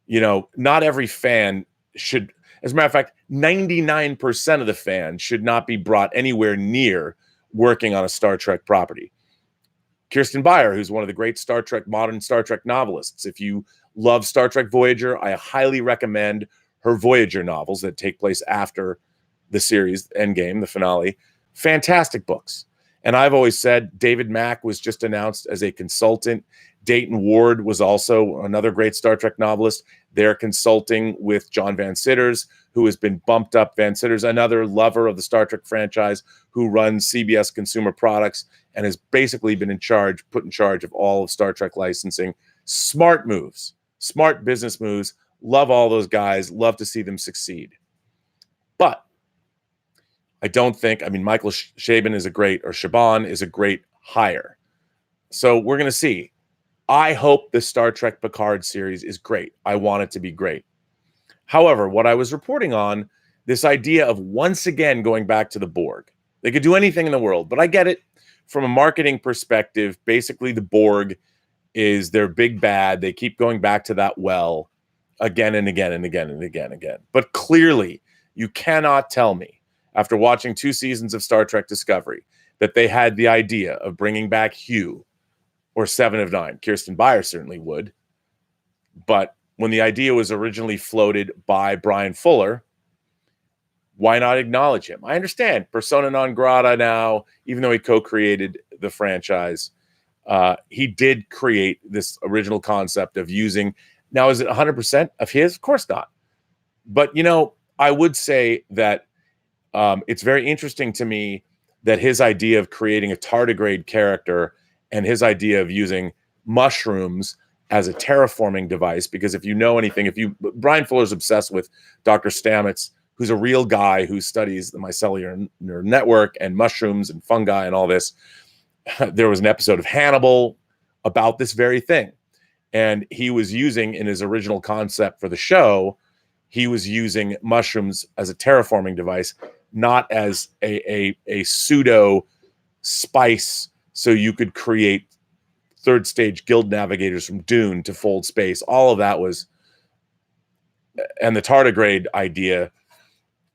You know, not every fan should, as a matter of fact, 99% of the fans should not be brought anywhere near working on a Star Trek property. Kirsten Beyer, who's one of the great modern Star Trek novelists. If you love Star Trek Voyager, I highly recommend her Voyager novels that take place after the series Endgame, the finale. Fantastic books. And I've always said David Mack was just announced as a consultant. Dayton Ward was also another great Star Trek novelist. They're consulting with John Van Citters, who has been bumped up. Van Citters, another lover of the Star Trek franchise, who runs CBS Consumer Products and has basically been put in charge of all of Star Trek licensing. Smart moves, smart business moves. Love all those guys. Love to see them succeed. But Michael Chabon is a great hire. So we're going to see. I hope the Star Trek Picard series is great. I want it to be great. However, what I was reporting on this idea of once again going back to the Borg. They could do anything in the world, but I get it from a marketing perspective. Basically, the Borg is their big bad. They keep going back to that well again and again and again and again and again. But clearly, you cannot tell me, after watching 2 seasons of Star Trek Discovery, that they had the idea of bringing back Hugh or Seven of Nine. Kirsten Beyer certainly would. But when the idea was originally floated by Bryan Fuller, why not acknowledge him? I understand persona non grata now, even though he co-created the franchise. He did create this original concept of using. Now, is it 100% of his? Of course not. But, I would say that it's very interesting to me that his idea of creating a tardigrade character and his idea of using mushrooms as a terraforming device, because if you know anything, Bryan Fuller's obsessed with Dr. Stamets, who's a real guy who studies the mycellular network and mushrooms and fungi and all this. There was an episode of Hannibal about this very thing. And he was using, in his original concept for the show, he was using mushrooms as a terraforming device, not as a pseudo spice so you could create third stage guild navigators from Dune to fold space. All of that was, and the tardigrade idea,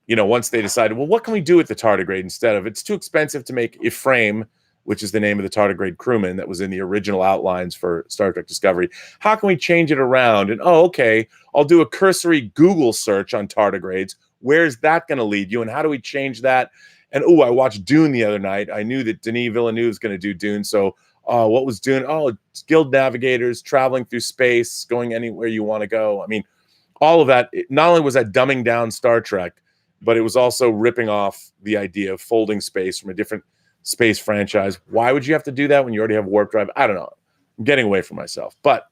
once they decided, well, what can we do with the tardigrade instead of, it's too expensive to make Ephraim, which is the name of the tardigrade crewman that was in the original outlines for Star Trek Discovery. How can we change it around? And, okay, I'll do a cursory Google search on tardigrades. Where's that going to lead you? And how do we change that? And, I watched Dune the other night. I knew that Denis Villeneuve is going to do Dune. So what was Dune? It's guild navigators, traveling through space, going anywhere you want to go. I mean, all of that, not only was that dumbing down Star Trek, but it was also ripping off the idea of folding space from a different space franchise. Why would you have to do that when you already have warp drive? I don't know. I'm getting away from myself. But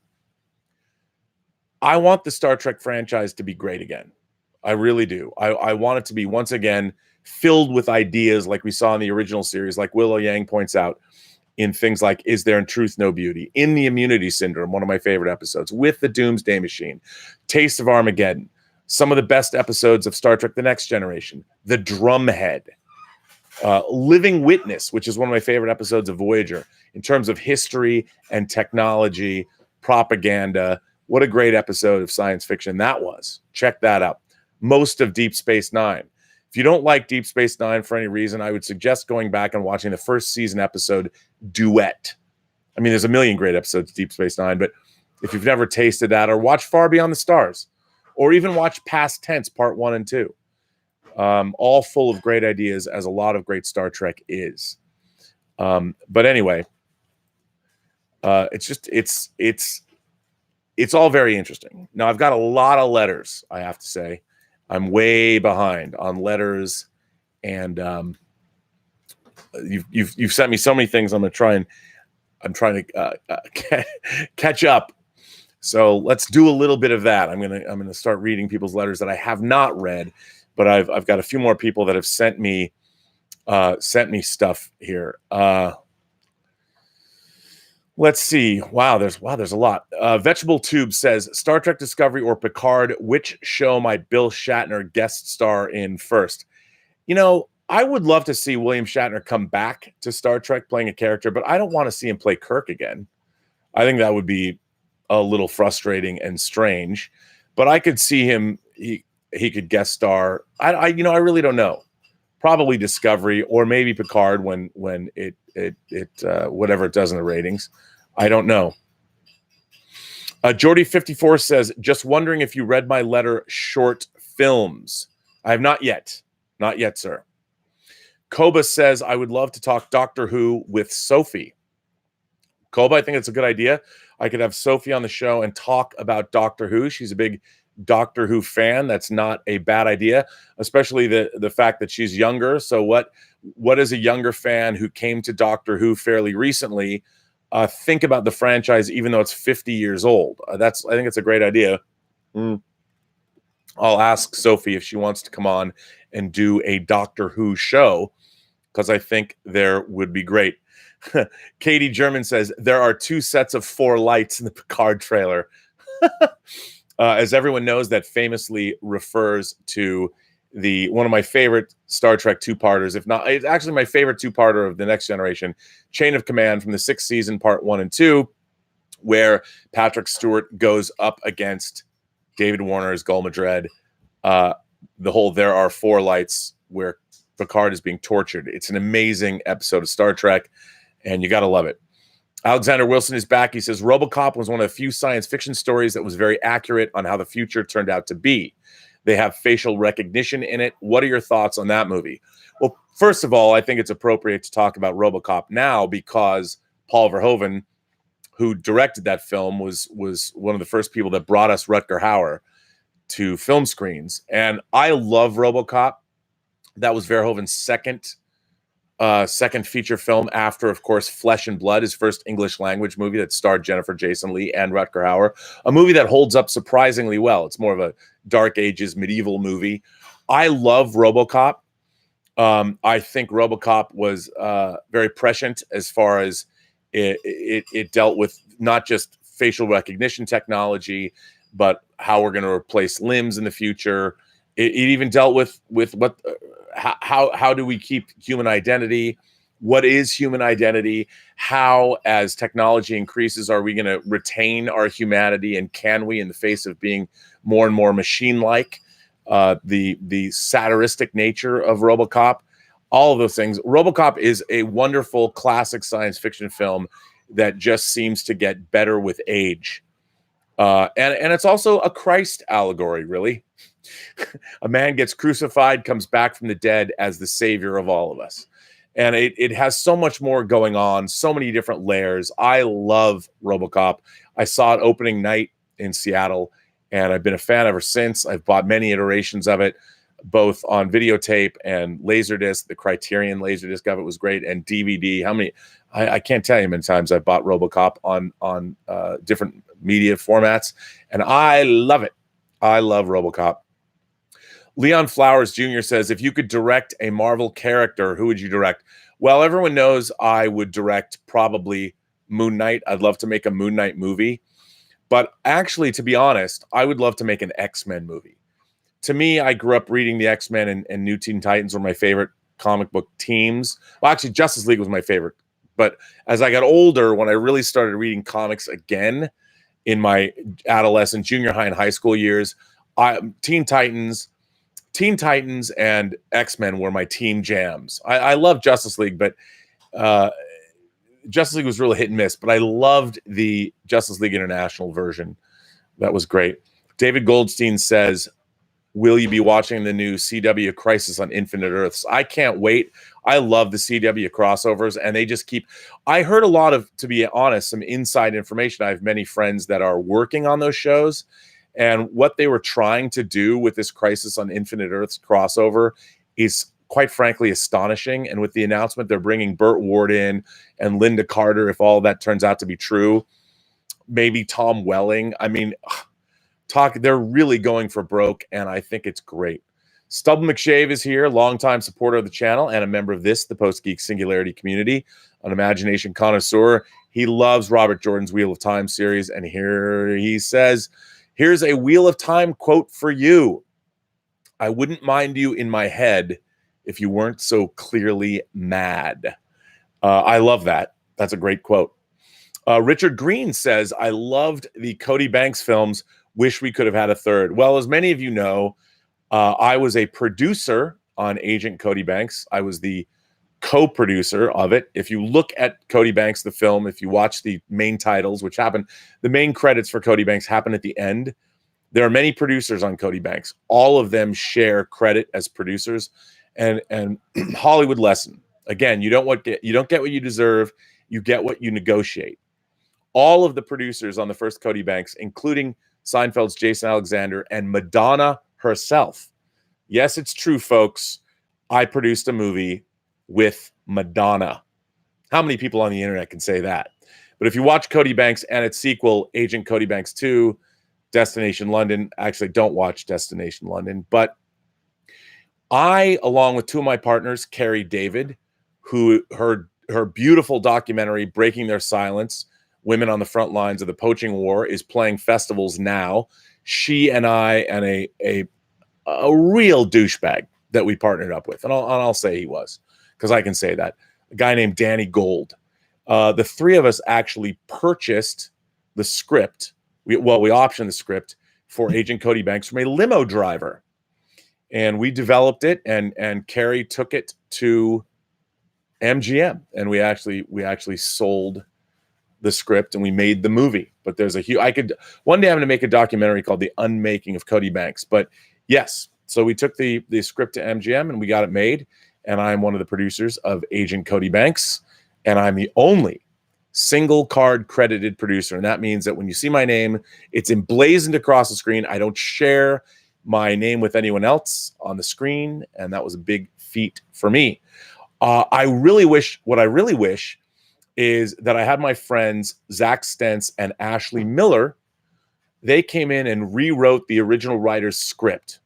I want the Star Trek franchise to be great again. I really do. I want it to be, once again, filled with ideas like we saw in the original series, like Willow Yang points out, in things like Is There in Truth No Beauty, in the Immunity Syndrome, one of my favorite episodes, with the Doomsday Machine, Taste of Armageddon, some of the best episodes of Star Trek The Next Generation, The Drumhead, Living Witness, which is one of my favorite episodes of Voyager, in terms of history and technology, propaganda. What a great episode of science fiction that was. Check that out. Most of Deep Space Nine. If you don't like Deep Space Nine for any reason, I would suggest going back and watching the first season episode, Duet. I mean, there's a million great episodes of Deep Space Nine, but if you've never tasted that, or watch Far Beyond the Stars, or even watch Past Tense Part 1 and 2, all full of great ideas, as a lot of great Star Trek is. But anyway, it's all very interesting. Now, I've got a lot of letters, I have to say. I'm way behind on letters, and you've sent me so many things. I'm trying to catch up. So let's do a little bit of that. I'm gonna start reading people's letters that I have not read, but I've got a few more people that have sent me stuff here. Let's see. Wow, there's a lot. Vegetable Tube says, Star Trek Discovery or Picard, which show might Bill Shatner guest star in first? I would love to see William Shatner come back to Star Trek playing a character, but I don't want to see him play Kirk again. I think that would be a little frustrating and strange, but I could see him. He could guest star. I really don't know. Probably Discovery or maybe Picard when it whatever it does in the ratings. I don't know. Jordy54 says, just wondering if you read my letter, short films. I have not yet. Not yet, sir. Koba says, I would love to talk Doctor Who with Sophie. Koba, I think it's a good idea. I could have Sophie on the show and talk about Doctor Who. She's a big Doctor Who fan. That's not a bad idea, especially the fact that she's younger. So what is a younger fan who came to Doctor Who fairly recently think about the franchise, even though it's 50 years old? I think it's a great idea. I'll ask Sophie if she wants to come on and do a Doctor Who show, because I think there would be great. Katie German says, there are 2 sets of 4 lights in the Picard trailer. As everyone knows, that famously refers to one of my favorite Star Trek two-parters, if not, it's actually my favorite two-parter of The Next Generation, Chain of Command from the 6th season, part 1 and 2, where Patrick Stewart goes up against David Warner's Gul Madred. The whole "There Are Four Lights" where Picard is being tortured. It's an amazing episode of Star Trek, and you got to love it. Alexander Wilson is back. He says, Robocop was one of the few science fiction stories that was very accurate on how the future turned out to be. They have facial recognition in it. What are your thoughts on that movie? Well, first of all, I think it's appropriate to talk about Robocop now because Paul Verhoeven, who directed that film, was one of the first people that brought us Rutger Hauer to film screens. And I love Robocop. That was Verhoeven's second feature film after, of course, Flesh and Blood, his first English language movie that starred Jennifer Jason Leigh and Rutger Hauer, a movie that holds up surprisingly well. It's more of a Dark Ages medieval movie. I love Robocop. I think Robocop was very prescient as far as it dealt with not just facial recognition technology, but how we're going to replace limbs in the future. It even dealt with what how do we keep human identity? What is human identity? How, as technology increases, are we going to retain our humanity? And can we, in the face of being more and more machine-like? The satiristic nature of Robocop, all of those things. Robocop is a wonderful classic science fiction film that just seems to get better with age. And it's also a Christ allegory, really. A man gets crucified, comes back from the dead as the savior of all of us. And it has so much more going on, so many different layers. I love Robocop. I saw it opening night in Seattle, and I've been a fan ever since. I've bought many iterations of it, both on videotape and Laserdisc. The Criterion Laserdisc of it was great, and DVD. How many? I can't tell you how many times I've bought Robocop on different media formats, and I love it. I love Robocop. Leon Flowers Jr. says, if you could direct a Marvel character, who would you direct? Well, everyone knows I would direct probably Moon Knight. I'd love to make a Moon Knight movie. But actually, to be honest, I would love to make an X-Men movie. To me, I grew up reading the X-Men and New Teen Titans were my favorite comic book teams. Well, actually, Justice League was my favorite. But as I got older, when I really started reading comics again in my adolescent, junior high, and high school years, Teen Titans and X-Men were my team jams. I love Justice League, but Justice League was really hit and miss. But I loved the Justice League International version. That was great. David Goldstein says, will you be watching the new CW Crisis on Infinite Earths? I can't wait. I love the CW crossovers, and they just keep... I heard a lot of, to be honest, some inside information. I have many friends that are working on those shows, and what they were trying to do with this Crisis on Infinite Earths crossover is, quite frankly, astonishing. And with the announcement they're bringing Burt Ward in and Linda Carter, if all that turns out to be true, maybe Tom Welling. I mean, they're really going for broke, and I think it's great. Stubble McShave is here, longtime supporter of the channel and a member of the Post-Geek Singularity community, an imagination connoisseur. He loves Robert Jordan's Wheel of Time series, and here he says, here's a Wheel of Time quote for you. I wouldn't mind you in my head if you weren't so clearly mad. I love that. That's a great quote. Richard Green says, I loved the Cody Banks films. Wish we could have had a third. Well, as many of you know, I was a producer on Agent Cody Banks. I was the co-producer of it. If you look at Cody Banks, the film, if you watch the main titles, which happen, the main credits for Cody Banks happen at the end. There are many producers on Cody Banks. All of them share credit as producers. And Hollywood lesson. Again, you don't get what you deserve. You get what you negotiate. All of the producers on the first Cody Banks, including Seinfeld's Jason Alexander and Madonna herself. Yes, it's true, folks. I produced a movie with Madonna. How many people on the internet can say that? But if you watch Cody Banks and its sequel, Agent Cody Banks 2, Destination London, actually don't watch Destination London, but I, along with two of my partners, Carrie David, who her beautiful documentary, Breaking Their Silence, Women on the Front Lines of the Poaching War, is playing festivals now. She and I and a a real douchebag that we partnered up with. And I'll say he was, because I can say that. A guy named Danny Gold. The three of us actually purchased the script. We optioned the script for Agent Cody Banks from a limo driver. And we developed it, and Carrie took it to MGM, and we actually sold the script and we made the movie. But there's one day I'm going to make a documentary called The Unmaking of Cody Banks. But yes, so we took the script to MGM and we got it made, and I'm one of the producers of Agent Cody Banks, and I'm the only single card credited producer. And that means that when you see my name, it's emblazoned across the screen. I don't share my name with anyone else on the screen, and that was a big feat for me. What I really wish is that I had my friends Zach Stentz and Ashley Miller. They came in and rewrote the original writer's script.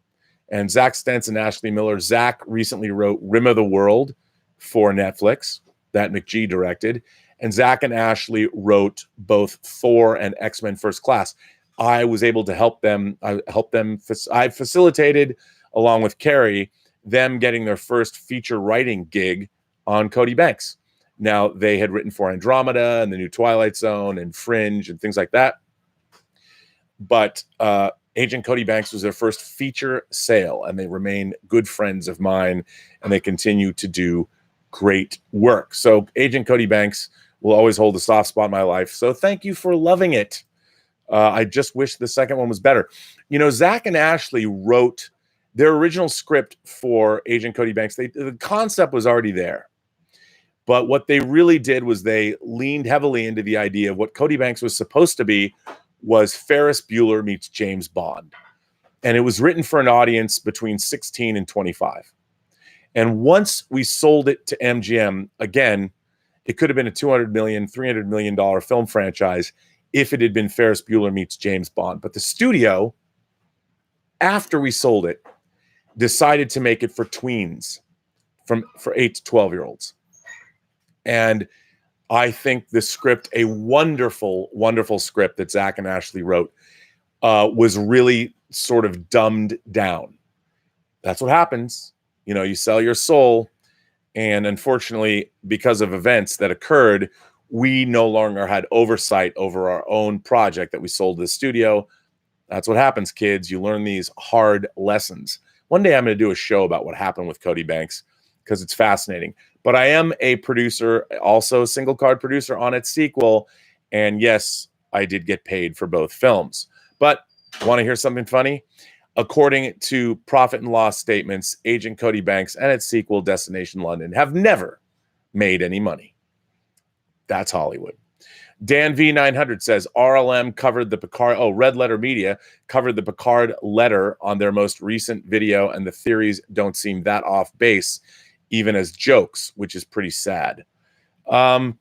And Zach Stentz and Ashley Miller, Zach recently wrote Rim of the World for Netflix that McGee directed, and Zach and Ashley wrote both Thor and X-Men First Class. I was able to help them. I facilitated, along with Carrie, them getting their first feature writing gig on Cody Banks. Now, they had written for Andromeda and the new Twilight Zone and Fringe and things like that. But Agent Cody Banks was their first feature sale, and they remain good friends of mine, and they continue to do great work. So Agent Cody Banks will always hold a soft spot in my life. So thank you for loving it. I just wish the second one was better. You know, Zach and Ashley wrote their original script for Agent Cody Banks. The concept was already there. But what they really did was they leaned heavily into the idea of what Cody Banks was supposed to be was Ferris Bueller meets James Bond. And it was written for an audience between 16 and 25. And once we sold it to MGM, again, it could have been a $200 million, $300 million film franchise if it had been Ferris Bueller meets James Bond. But the studio, after we sold it, decided to make it for tweens, for 8 to 12-year-olds. And I think the script, a wonderful, wonderful script that Zach and Ashley wrote, was really sort of dumbed down. That's what happens. You know, you sell your soul. And unfortunately, because of events that occurred, we no longer had oversight over our own project that we sold to the studio. That's what happens, kids. You learn these hard lessons. One day I'm going to do a show about what happened with Cody Banks because it's fascinating. But I am a producer, also a single card producer on its sequel. And yes, I did get paid for both films. But want to hear something funny? According to profit and loss statements, Agent Cody Banks and its sequel, Destination London, have never made any money. That's Hollywood. Dan V900 says RLM covered the Picard. Red Letter Media covered the Picard letter on their most recent video, and the theories don't seem that off base, even as jokes, which is pretty sad. Yeah,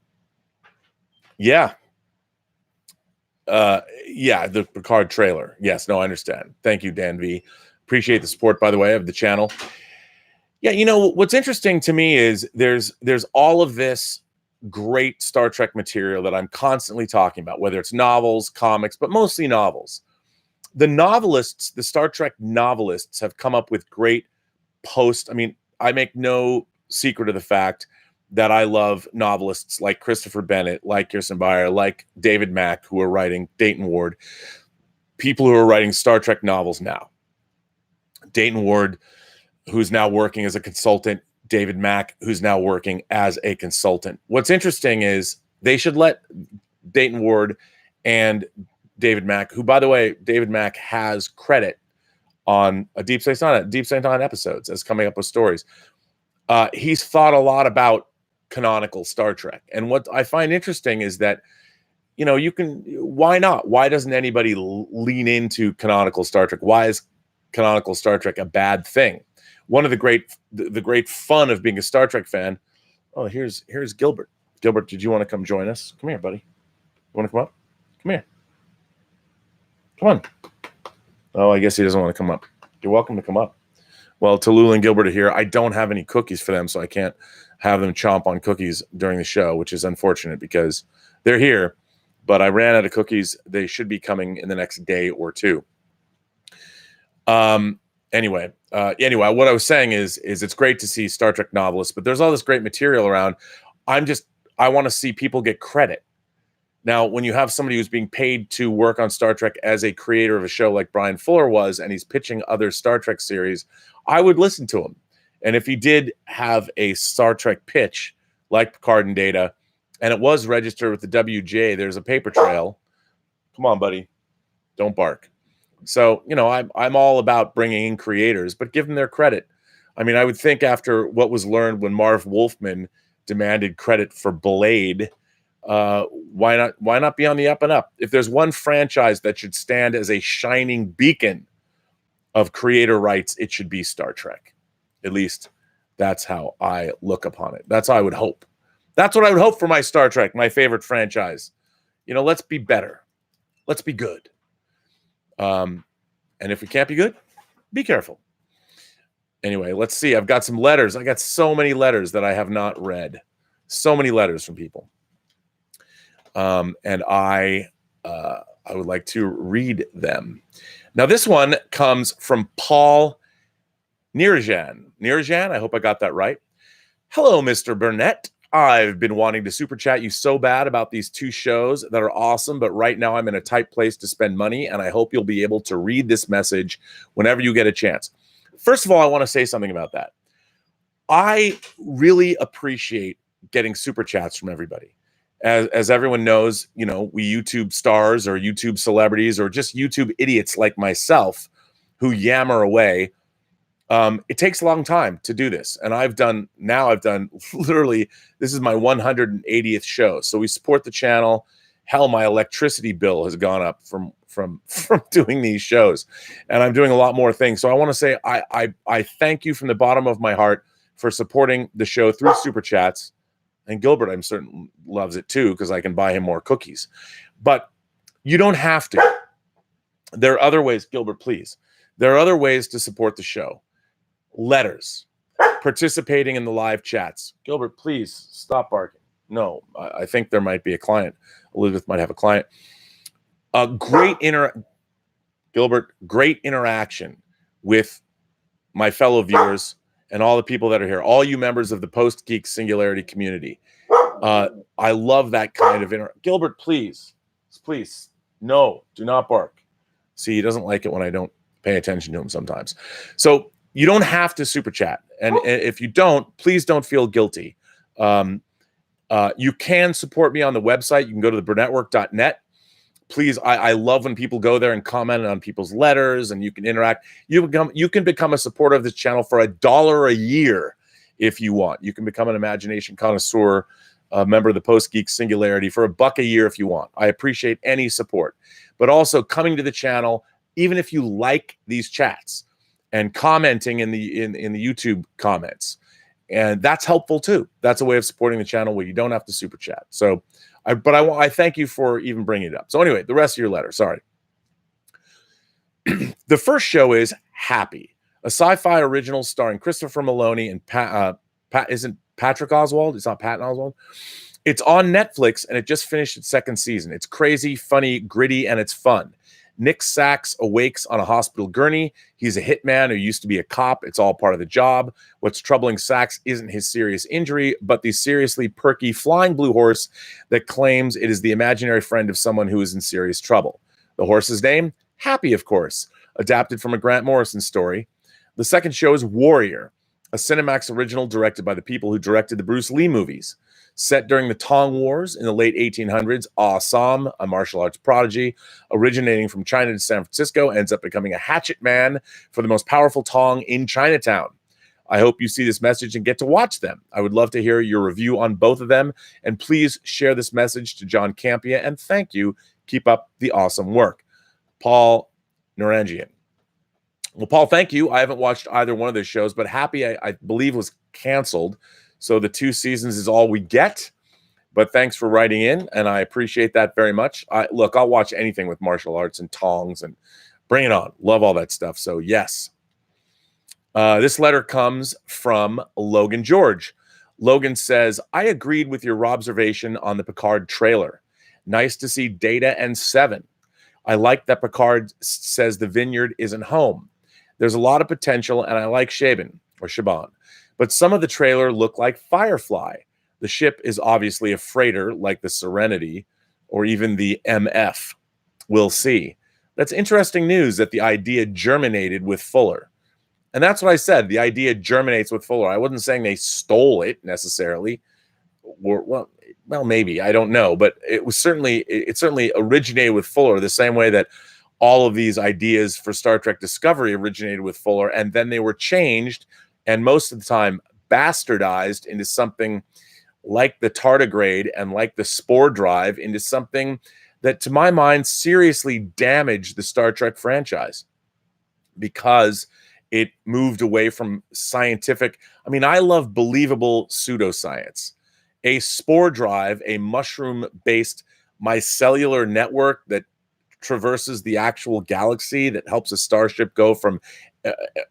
the Picard trailer. Yes, no, I understand. Thank you, Dan V. Appreciate the support, by the way, of the channel. Yeah, you know, what's interesting to me is there's all of this great Star Trek material that I'm constantly talking about, whether it's novels, comics, but mostly novels. The novelists, the Star Trek novelists, have come up with great I make no secret of the fact that I love novelists like Christopher Bennett, like Kirsten Beyer, like David Mack, who are writing Dayton Ward, people who are writing Star Trek novels now. Dayton Ward, who's now working as a consultant, David Mack, who's now working as a consultant. What's interesting is they should let Dayton Ward and David Mack, who, by the way, David Mack has credit on a Deep Space Nine episodes as coming up with stories. He's thought a lot about canonical Star Trek. And what I find interesting is that, you know, why not? Why doesn't anybody lean into canonical Star Trek? Why is canonical Star Trek a bad thing? One of the great fun of being a Star Trek fan. Oh, here's Gilbert. Gilbert, did you want to come join us? Come here, buddy. You want to come up? Come here. Come on. Oh, I guess he doesn't want to come up. You're welcome to come up. Well, Tallulah and Gilbert are here. I don't have any cookies for them, so I can't have them chomp on cookies during the show, which is unfortunate because they're here, but I ran out of cookies. They should be coming in the next day or two. Anyway, what I was saying is it's great to see Star Trek novelists, but there's all this great material around. I want to see people get credit. Now, when you have somebody who's being paid to work on Star Trek as a creator of a show like Bryan Fuller was, and he's pitching other Star Trek series, I would listen to him. And if he did have a Star Trek pitch like Picard and Data, and it was registered with the WJ, there's a paper trail. Come on, buddy. Don't bark. So, I'm all about bringing in creators, but give them their credit. I mean, I would think after what was learned when Marv Wolfman demanded credit for Blade, why not be on the up and up? If there's one franchise that should stand as a shining beacon of creator rights, it should be Star Trek. At least that's how I look upon it. That's how I would hope. That's what I would hope for my Star Trek, my favorite franchise. Let's be better. Let's be good. And if we can't be good, be careful. Anyway, let's see. I've got some letters. I got so many letters that I have not read. So many letters from people. And I would like to read them. Now, this one comes from Paul Nirajan. Nirajan, I hope I got that right. Hello, Mr. Burnett. I've been wanting to super chat you so bad about these two shows that are awesome, but right now I'm in a tight place to spend money, and I hope you'll be able to read this message whenever you get a chance. First of all, I want to say something about that. I really appreciate getting super chats from everybody. As everyone knows, we YouTube stars or YouTube celebrities or just YouTube idiots like myself who yammer away. It takes a long time to do this. And I've done literally, this is my 180th show. So we support the channel. Hell, my electricity bill has gone up from doing these shows, and I'm doing a lot more things. So I want to say, I thank you from the bottom of my heart for supporting the show through super chats. And Gilbert, I'm certain, loves it too, because I can buy him more cookies. But you don't have to. There are other ways, Gilbert, please. There are other ways to support the show. Letters, participating in the live chats. Gilbert, please stop barking. No, I think there might be a client. Elizabeth might have a client. Gilbert, great interaction with my fellow viewers and all the people that are here, all you members of the Post-Geek Singularity community. I love that kind of Gilbert, please, no, do not bark. See, he doesn't like it when I don't pay attention to him sometimes. So you don't have to super chat. And if you don't, please don't feel guilty. You can support me on the website. You can go to the Burnettwork.net. Please, I love when people go there and comment on people's letters, and you can interact. You can become a supporter of this channel for $1 a year if you want. You can become an imagination connoisseur, a member of the Post-Geek Singularity for $1 a year if you want. I appreciate any support. But also coming to the channel, even if you like these chats, and commenting in the YouTube comments. And that's helpful too. That's a way of supporting the channel where you don't have to super chat. So, I thank you for even bringing it up. So anyway, the rest of your letter, sorry. The first show is Happy, a sci-fi original starring Christopher Maloney and isn't Patrick Oswald? It's not Patton Oswald. It's on Netflix, and it just finished its second season. It's crazy, funny, gritty, and it's fun. Nick Sachs awakes on a hospital gurney. He's a hitman who used to be a cop. It's all part of the job. What's troubling Sachs isn't his serious injury, but the seriously perky flying blue horse that claims it is the imaginary friend of someone who is in serious trouble. The horse's name? Happy, of course, adapted from a Grant Morrison story. The second show is Warrior, a Cinemax original directed by the people who directed the Bruce Lee movies. Set during the Tong Wars in the late 1800s, Ah Sam, a martial arts prodigy, originating from China to San Francisco, ends up becoming a hatchet man for the most powerful Tong in Chinatown. I hope you see this message and get to watch them. I would love to hear your review on both of them, and please share this message to John Campia, and thank you. Keep up the awesome work. Paul Narangian. Well, Paul, thank you. I haven't watched either one of those shows, but Happy, I believe, was canceled. So the 2 seasons is all we get. But thanks for writing in, and I appreciate that very much. Look, I'll watch anything with martial arts and tongs, and bring it on. Love all that stuff. So, yes. This letter comes from Logan George. Logan says, I agreed with your Robservation on the Picard trailer. Nice to see Data and Seven. I like that Picard says the vineyard isn't home. There's a lot of potential, and I like Shaban. But some of the trailer looked like Firefly. The ship is obviously a freighter like the Serenity or even the MF. We'll see. That's interesting news that the idea germinated with Fuller. And that's what I said. The idea germinates with Fuller. I wasn't saying they stole it necessarily. Or, well, maybe. I don't know. But it certainly originated with Fuller, the same way that all of these ideas for Star Trek Discovery originated with Fuller, and then they were changed and most of the time bastardized into something like the tardigrade and like the spore drive, into something that, to my mind, seriously damaged the Star Trek franchise because it moved away from scientific. I mean, I love believable pseudoscience. A spore drive, a mushroom-based mycellular network that traverses the actual galaxy, that helps a starship go from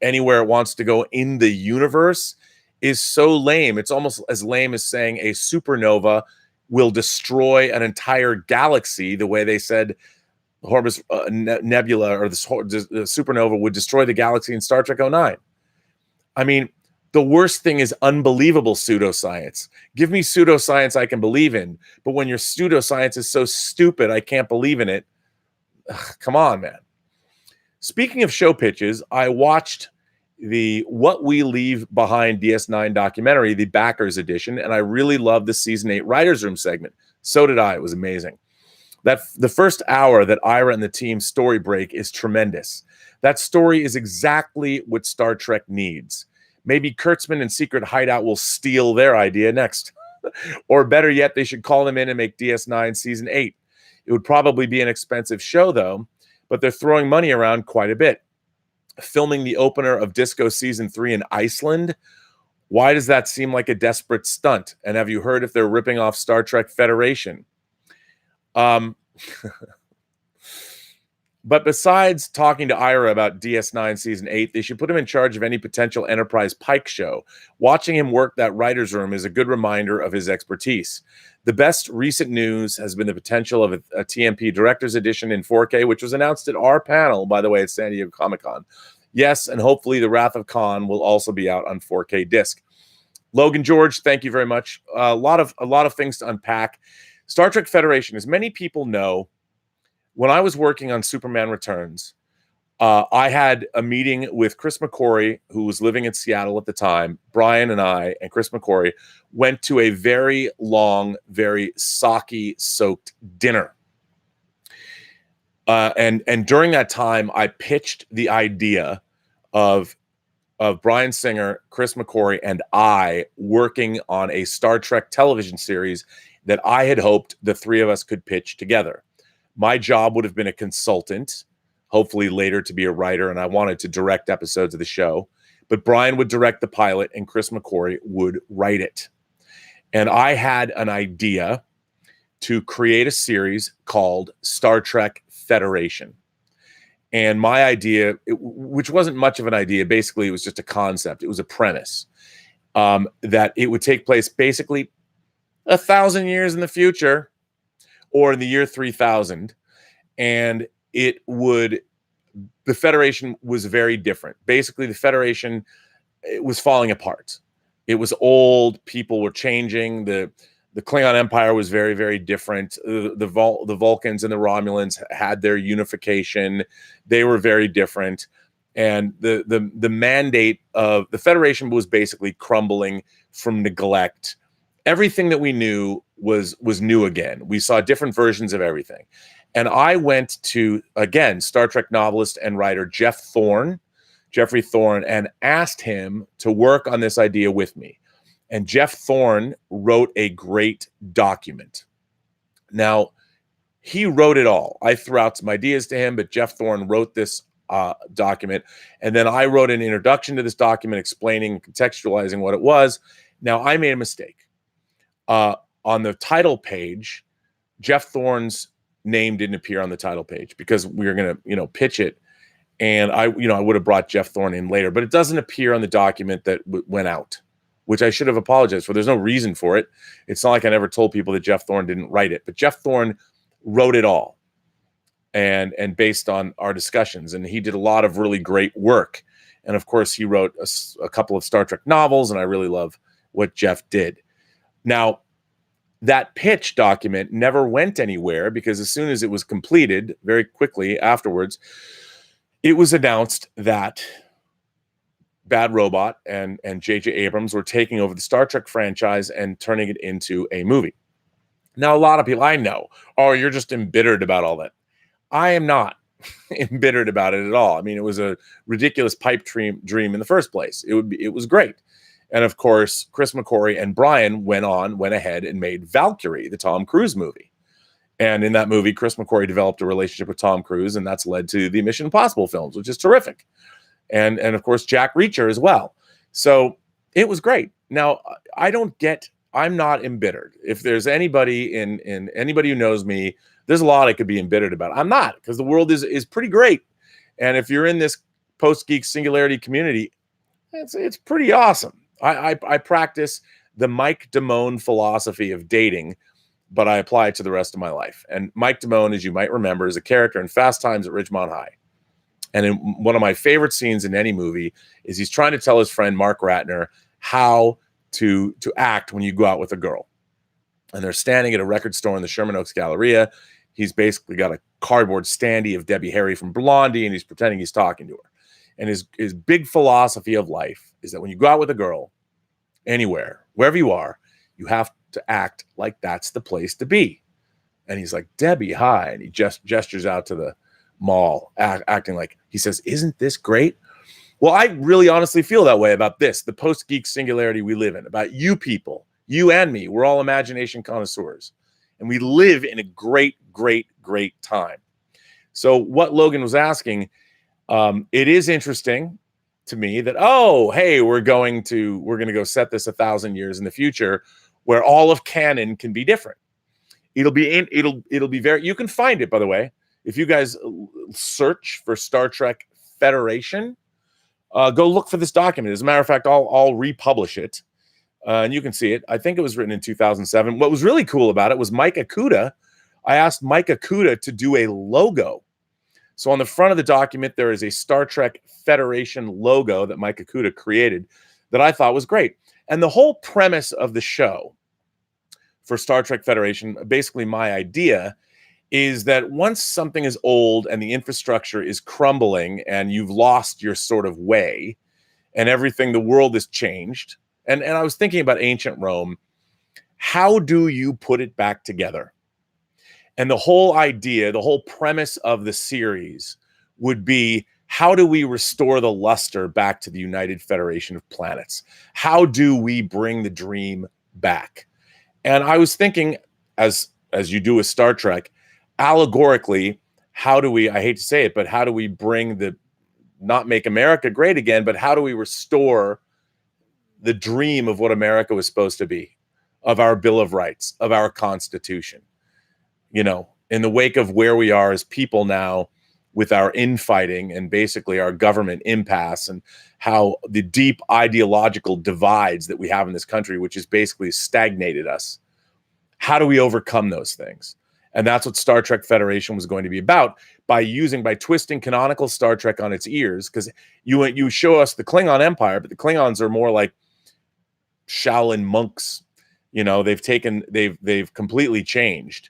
anywhere it wants to go in the universe, is so lame. It's almost as lame as saying a supernova will destroy an entire galaxy, the way they said Horus Nebula or the supernova would destroy the galaxy in Star Trek 09. I mean, the worst thing is unbelievable pseudoscience. Give me pseudoscience I can believe in, but when your pseudoscience is so stupid I can't believe in it, come on, man. Speaking of show pitches, I watched the What We Leave Behind DS9 documentary, the Backers edition, and I really loved the season 8 writers' room segment. So did I. It was amazing. The first hour that Ira and the team's story break is tremendous. That story is exactly what Star Trek needs. Maybe Kurtzman and Secret Hideout will steal their idea next. Or better yet, they should call them in and make DS9 season 8. It would probably be an expensive show, though, but they're throwing money around quite a bit. Filming the opener of Disco season 3 in Iceland, why does that seem like a desperate stunt? And have you heard if they're ripping off Star Trek Federation? But besides talking to Ira about DS9 season 8, they should put him in charge of any potential Enterprise Pike show. Watching him work that writer's room is a good reminder of his expertise. The best recent news has been the potential of a TMP Director's Edition in 4K, which was announced at our panel, by the way, at San Diego Comic-Con. Yes, and hopefully The Wrath of Khan will also be out on 4K disc. Logan George, thank you very much. A lot of things to unpack. Star Trek Federation, as many people know, when I was working on Superman Returns, I had a meeting with Chris McCory, who was living in Seattle at the time. Brian and I and Chris McCory went to a very long, very sake-soaked dinner. And during that time, I pitched the idea of Brian Singer, Chris McCory, and I working on a Star Trek television series that I had hoped the three of us could pitch together. My job would have been a consultant, hopefully later to be a writer, and I wanted to direct episodes of the show. But Brian would direct the pilot, and Chris McCory would write it. And I had an idea to create a series called Star Trek Federation. And my idea, which wasn't much of an idea, basically it was just a concept. It was a premise that it would take place basically 1,000 years in the future, or in the year 3000, and the Federation was very different. Basically, the Federation, it was falling apart. It was old. People were changing. The Klingon Empire was very, very different. The Vulcans and the Romulans had their unification. They were very different. And the mandate of the Federation was basically crumbling from neglect. Everything that we knew was new again. We saw different versions of everything. And I went to, again, Star Trek novelist and writer Jeffrey Thorne, and asked him to work on this idea with me. And Jeff Thorne wrote a great document. Now, he wrote it all. I threw out some ideas to him, but Jeff Thorne wrote this document. And then I wrote an introduction to this document explaining, contextualizing what it was. Now, I made a mistake. On the title page, Jeff Thorne's name didn't appear on the title page because we were going to, pitch it. And I would have brought Jeff Thorne in later, but it doesn't appear on the document that went out, which I should have apologized for. There's no reason for it. It's not like I never told people that Jeff Thorne didn't write it, but Jeff Thorne wrote it all, and based on our discussions, and he did a lot of really great work. And of course, he wrote a couple of Star Trek novels, and I really love what Jeff did. Now, that pitch document never went anywhere because as soon as it was completed, very quickly afterwards, it was announced that Bad Robot and J.J. Abrams were taking over the Star Trek franchise and turning it into a movie. Now, a lot of people I know, oh, you're just embittered about all that. I am not embittered about it at all. I mean, it was a ridiculous pipe dream in the first place. It was great. And of course, Chris McQuarrie and Bryan went ahead and made Valkyrie, the Tom Cruise movie. And in that movie, Chris McQuarrie developed a relationship with Tom Cruise, and that's led to the Mission Impossible films, which is terrific. And of course, Jack Reacher as well. So it was great. Now, I'm not embittered. If there's anybody in anybody who knows me, there's a lot I could be embittered about. I'm not, because the world is pretty great. And if you're in this Post-Geek Singularity community, it's pretty awesome. I practice the Mike Damone philosophy of dating, but I apply it to the rest of my life. And Mike Damone, as you might remember, is a character in Fast Times at Ridgemont High. And in one of my favorite scenes in any movie is he's trying to tell his friend Mark Ratner how to act when you go out with a girl. And they're standing at a record store in the Sherman Oaks Galleria. He's basically got a cardboard standee of Debbie Harry from Blondie, and he's pretending he's talking to her. And his big philosophy of life is that when you go out with a girl, anywhere, wherever you are, you have to act like that's the place to be. And he's like, Debbie, hi. And he just gestures out to the mall, acting like, he says, isn't this great? Well, I really honestly feel that way about this, the post-geek singularity we live in, about you people, you and me. We're all imagination connoisseurs. And we live in a great, great, great time. So what Logan was asking, it is interesting to me that, oh, hey, we're going to go set this 1,000 years in the future where all of canon can be different. It'll be very, you can find it, by the way. If you guys search for Star Trek Federation, go look for this document. As a matter of fact, I'll republish it. And you can see it. I think it was written in 2007. What was really cool about it was Mike Akuda. I asked Mike Akuda to do a logo. So on the front of the document, there is a Star Trek Federation logo that Mike Akuda created that I thought was great. And the whole premise of the show for Star Trek Federation, basically my idea, is that once something is old and the infrastructure is crumbling and you've lost your sort of way and everything, the world has changed. And I was thinking about ancient Rome. How do you put it back together? And the whole idea, the whole premise of the series would be, how do we restore the luster back to the United Federation of Planets? How do we bring the dream back? And I was thinking, as you do with Star Trek, allegorically, how do we, I hate to say it, but how do we bring not make America great again, but how do we restore the dream of what America was supposed to be, of our Bill of Rights, of our Constitution? You know, in the wake of where we are as people now with our infighting and basically our government impasse and how the deep ideological divides that we have in this country, which has basically stagnated us. How do we overcome those things? And that's what Star Trek Federation was going to be about, by twisting canonical Star Trek on its ears, because you show us the Klingon Empire, but the Klingons are more like Shaolin monks. You know, they've completely changed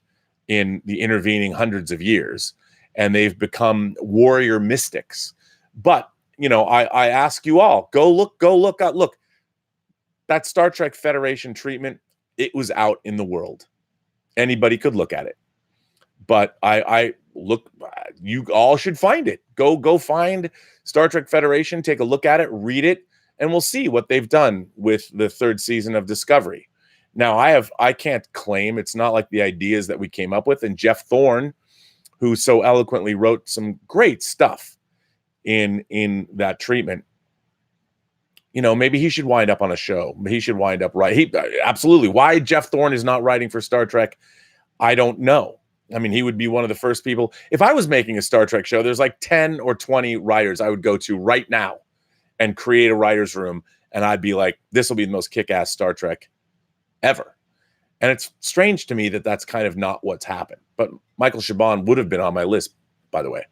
in the intervening hundreds of years, and they've become warrior mystics. But, you know, I ask you all, go look out. Look, that Star Trek Federation treatment, it was out in the world. Anybody could look at it. But I look, you all should find it. Go find Star Trek Federation, take a look at it, read it, and we'll see what they've done with the third season of Discovery. Now, I can't claim, it's not like the ideas that we came up with. And Jeff Thorne, who so eloquently wrote some great stuff in that treatment, you know, maybe he should wind up on a show. He should wind up absolutely. Why Jeff Thorne is not writing for Star Trek, I don't know. I mean, he would be one of the first people. If I was making a Star Trek show, there's like 10 or 20 writers I would go to right now and create a writer's room. And I'd be like, this will be the most kick-ass Star Trek ever. And it's strange to me that that's kind of not what's happened. But Michael Chabon would have been on my list, by the way.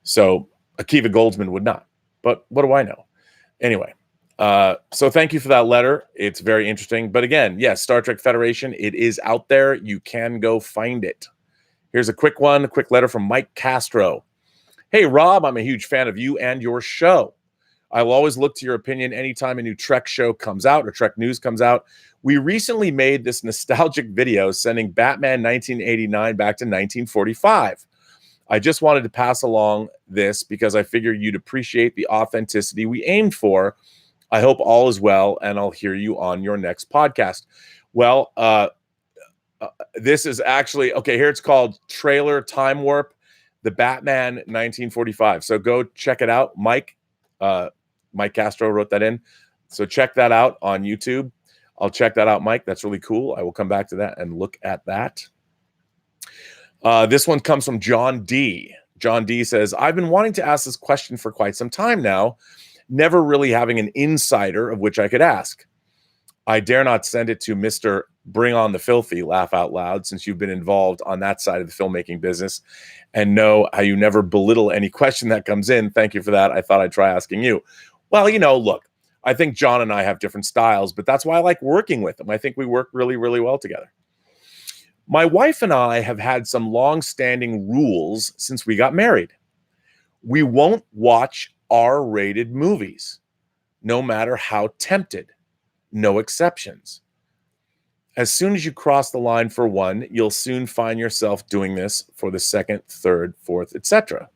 So Akiva Goldsman would not. But what do I know? Anyway, so thank you for that letter. It's very interesting. But again, yes, Star Trek Federation, it is out there. You can go find it. Here's a quick one, a quick letter from Mike Castro. Hey, Rob, I'm a huge fan of you and your show. I will always look to your opinion anytime a new Trek show comes out or Trek news comes out. We recently made this nostalgic video sending Batman 1989 back to 1945. I just wanted to pass along this because I figured you'd appreciate the authenticity we aimed for. I hope all is well, and I'll hear you on your next podcast. Well, this is actually, okay, here it's called Trailer Time Warp, the Batman 1945. So go check it out. Mike Castro wrote that in. So check that out on YouTube. I'll check that out, Mike. That's really cool. I will come back to that and look at that. This one comes from John D. John D says, I've been wanting to ask this question for quite some time now, never really having an insider of which I could ask. I dare not send it to Mr. Bring on the Filthy, laugh out loud, since you've been involved on that side of the filmmaking business and know how you never belittle any question that comes in. Thank you for that. I thought I'd try asking you. Well, look, I think John and I have different styles, but that's why I like working with him. I think we work really, really well together. My wife and I have had some long-standing rules since we got married. We won't watch R-rated movies, no matter how tempted. No exceptions. As soon as you cross the line for one, you'll soon find yourself doing this for the second, third, fourth, etc.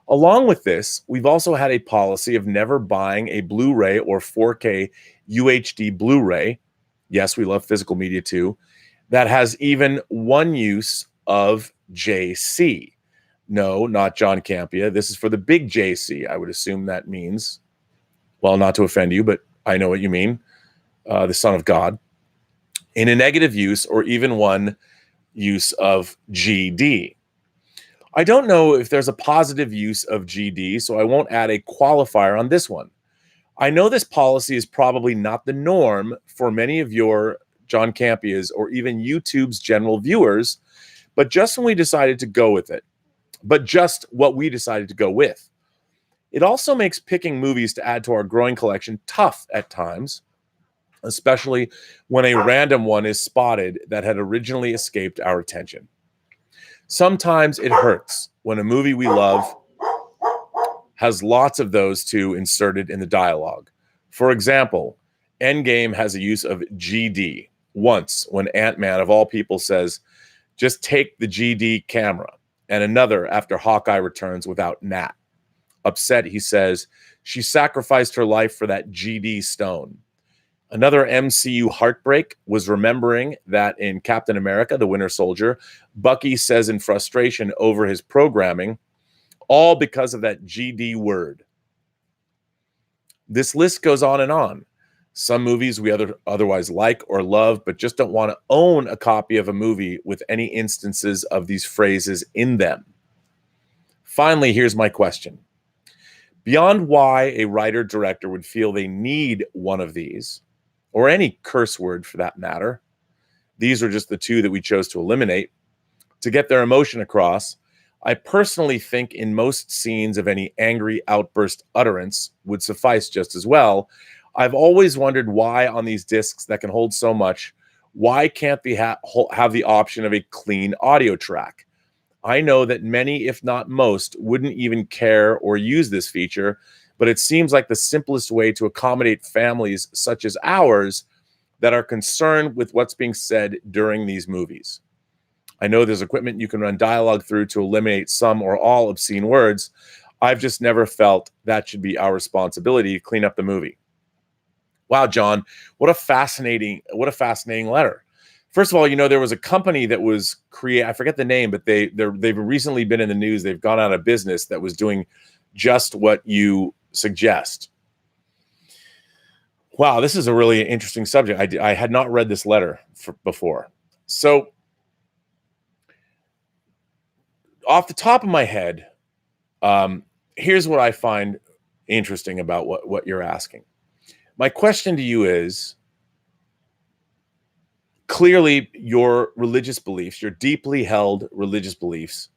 Along with this, we've also had a policy of never buying a Blu-ray or 4K UHD Blu-ray. Yes, we love physical media too. That has even one use of JC. No, not John Campia. This is for the big JC. I would assume that means, well, not to offend you, but I know what you mean. The Son of God. In a negative use or even one use of GD. I don't know if there's a positive use of GD, so I won't add a qualifier on this one. I know this policy is probably not the norm for many of your John Campia's or even YouTube's general viewers, but just when we decided to go with it, it also makes picking movies to add to our growing collection tough at times, especially when a random one is spotted that had originally escaped our attention. Sometimes it hurts when a movie we love has lots of those two inserted in the dialogue. For example, Endgame has a use of GD once when Ant-Man, of all people, says, just take the GD camera, and another after Hawkeye returns without Nat. Upset, he says, she sacrificed her life for that GD stone. Another MCU heartbreak was remembering that in Captain America, the Winter Soldier, Bucky says in frustration over his programming, all because of that GD word. This list goes on and on. Some movies we otherwise like or love, but just don't want to own a copy of a movie with any instances of these phrases in them. Finally, here's my question. Beyond why a writer-director would feel they need one of these, or any curse word for that matter, these are just the two that we chose to eliminate, to get their emotion across, I personally think in most scenes of any angry outburst utterance would suffice just as well. I've always wondered why on these discs that can hold so much, why can't they have the option of a clean audio track? I know that many, if not most, wouldn't even care or use this feature, but it seems like the simplest way to accommodate families such as ours that are concerned with what's being said during these movies. I know there's equipment you can run dialogue through to eliminate some or all obscene words. I've just never felt that should be our responsibility to clean up the movie. Wow, John, what a fascinating letter. First of all, there was a company that was I forget the name, but they've recently been in the news. They've gone out of business that was doing just what you suggest. Wow, this is a really interesting subject. I had not read this letter before. So off the top of my head, here's what I find interesting about what you're asking. My question to you is, clearly your religious beliefs, your deeply held religious beliefs,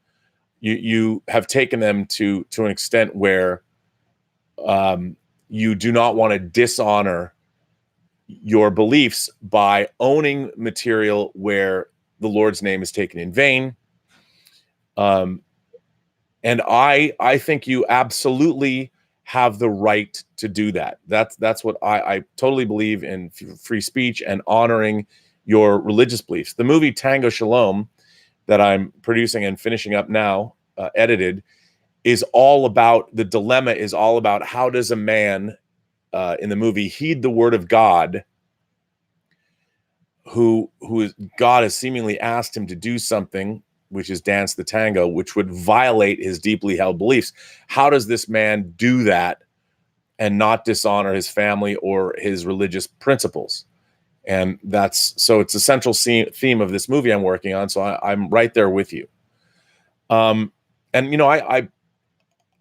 you have taken them to an extent where you do not want to dishonor your beliefs by owning material where the Lord's name is taken in vain. And I think you absolutely have the right to do that. That's what I totally believe in, free speech and honoring your religious beliefs. The movie Tango Shalom that I'm producing and finishing up now, edited, is all about, the dilemma is all about how does a man in the movie heed the word of God, who God has seemingly asked him to do something, which is dance the tango, which would violate his deeply held beliefs. How does this man do that and not dishonor his family or his religious principles? And so it's a central theme of this movie I'm working on. So I'm right there with you. And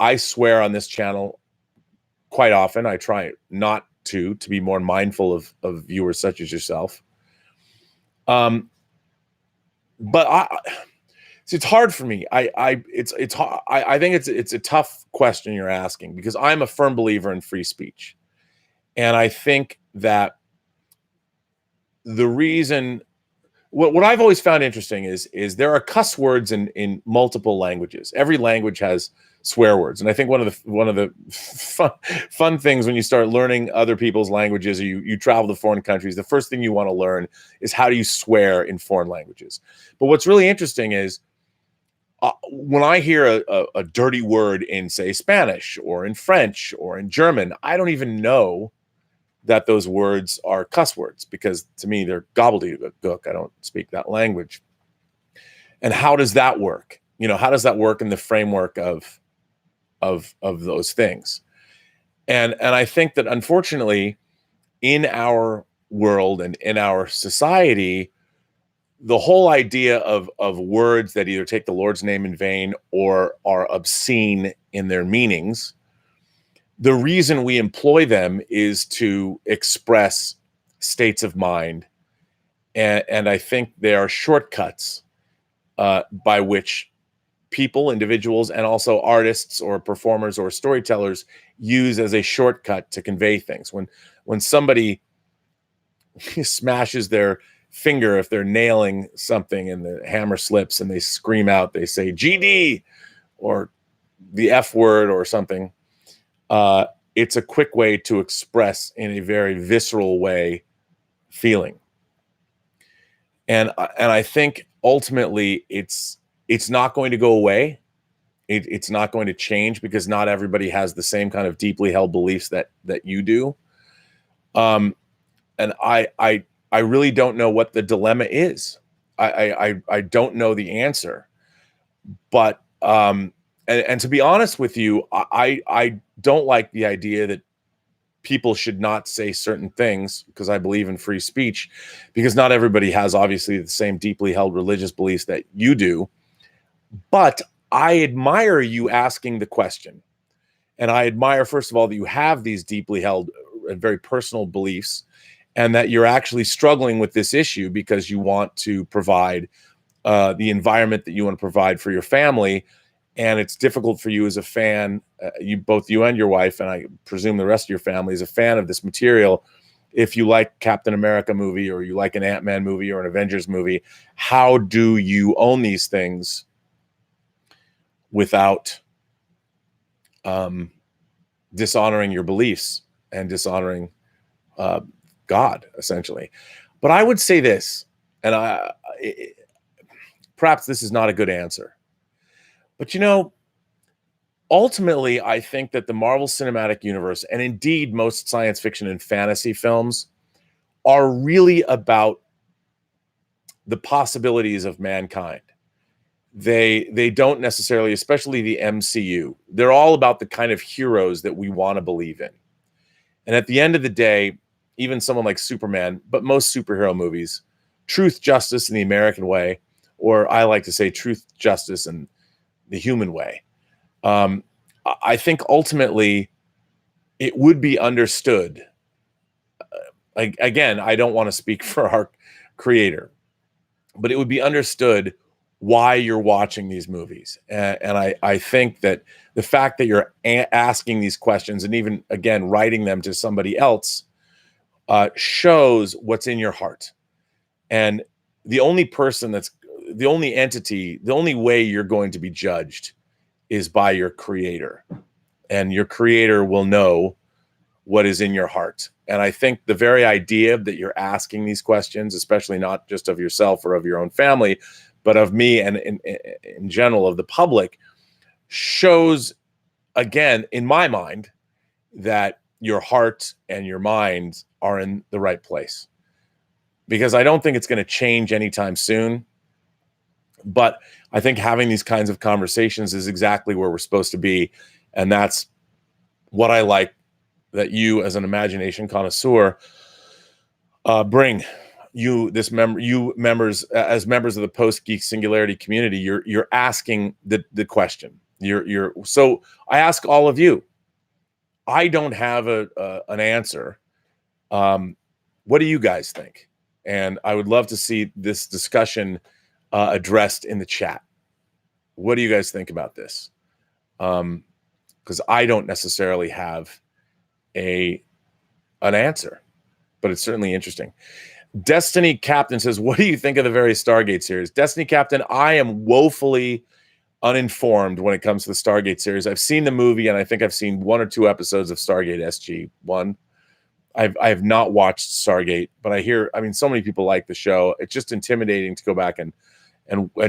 I swear on this channel quite often. I try not to be more mindful of viewers such as yourself. But it's hard for me. I think it's a tough question you're asking, because I'm a firm believer in free speech. And I think that the reason, what I've always found interesting is there are cuss words in multiple languages. Every language has swear words. And I think one of the fun things when you start learning other people's languages, or you travel to foreign countries, the first thing you want to learn is how do you swear in foreign languages. But what's really interesting is when I hear a dirty word in, say, Spanish or in French or in German, I don't even know that those words are cuss words, because to me they're gobbledygook. I don't speak that language. And how does that work? How does that work in the framework of those things? And I think that unfortunately in our world and in our society, the whole idea of words that either take the Lord's name in vain or are obscene in their meanings, the reason we employ them is to express states of mind. And I think they are shortcuts by which people, individuals, and also artists or performers or storytellers use as a shortcut to convey things. When somebody smashes their finger, if they're nailing something and the hammer slips and they scream out, they say GD or the F word or something. It's a quick way to express in a very visceral way feeling. And I think ultimately it's not going to go away. It's not going to change, because not everybody has the same kind of deeply held beliefs that you do. And I really don't know what the dilemma is. I don't know the answer. But and to be honest with you, I don't like the idea that people should not say certain things, because I believe in free speech, because not everybody has obviously the same deeply held religious beliefs that you do. But I admire you asking the question. And I admire, first of all, that you have these deeply held and very personal beliefs, and that you're actually struggling with this issue because you want to provide the environment that you want to provide for your family. And it's difficult for you as a fan, both you and your wife, and I presume the rest of your family, is a fan of this material. If you like Captain America movie, or you like an Ant-Man movie or an Avengers movie, how do you own these things without dishonoring your beliefs and dishonoring God, essentially? But I would say this, and perhaps this is not a good answer, but ultimately, I think that the Marvel Cinematic Universe, and indeed most science fiction and fantasy films, are really about the possibilities of mankind. They don't necessarily, especially the MCU, they're all about the kind of heroes that we want to believe in. And at the end of the day, even someone like Superman, but most superhero movies, truth, justice, in the American way, or I like to say truth, justice, and the human way. I think ultimately it would be understood. Again, I don't want to speak for our creator, but it would be understood why you're watching these movies. And I think that the fact that you're asking these questions and even, again, writing them to somebody else shows what's in your heart. And the only person the only entity, the only way you're going to be judged is by your creator. And your creator will know what is in your heart. And I think the very idea that you're asking these questions, especially not just of yourself or of your own family, but of me and in general of the public, shows, again, in my mind, that your heart and your mind are in the right place. Because I don't think it's going to change anytime soon. But I think having these kinds of conversations is exactly where we're supposed to be. And that's what I like that you, as an imagination connoisseur, bring. Members, as members of the Post-Geek Singularity community, you're asking the question. So I ask all of you. I don't have an answer. What do you guys think? And I would love to see this discussion addressed in the chat. What do you guys think about this? Because I don't necessarily have an answer, but it's certainly interesting. Destiny Captain says, what do you think of the various Stargate series? Destiny Captain, I am woefully uninformed when it comes to the Stargate series. I've seen the movie, and I think I've seen 1 or 2 episodes of Stargate SG-1. I have not watched Stargate, but I mean, so many people like the show. It's just intimidating to go back and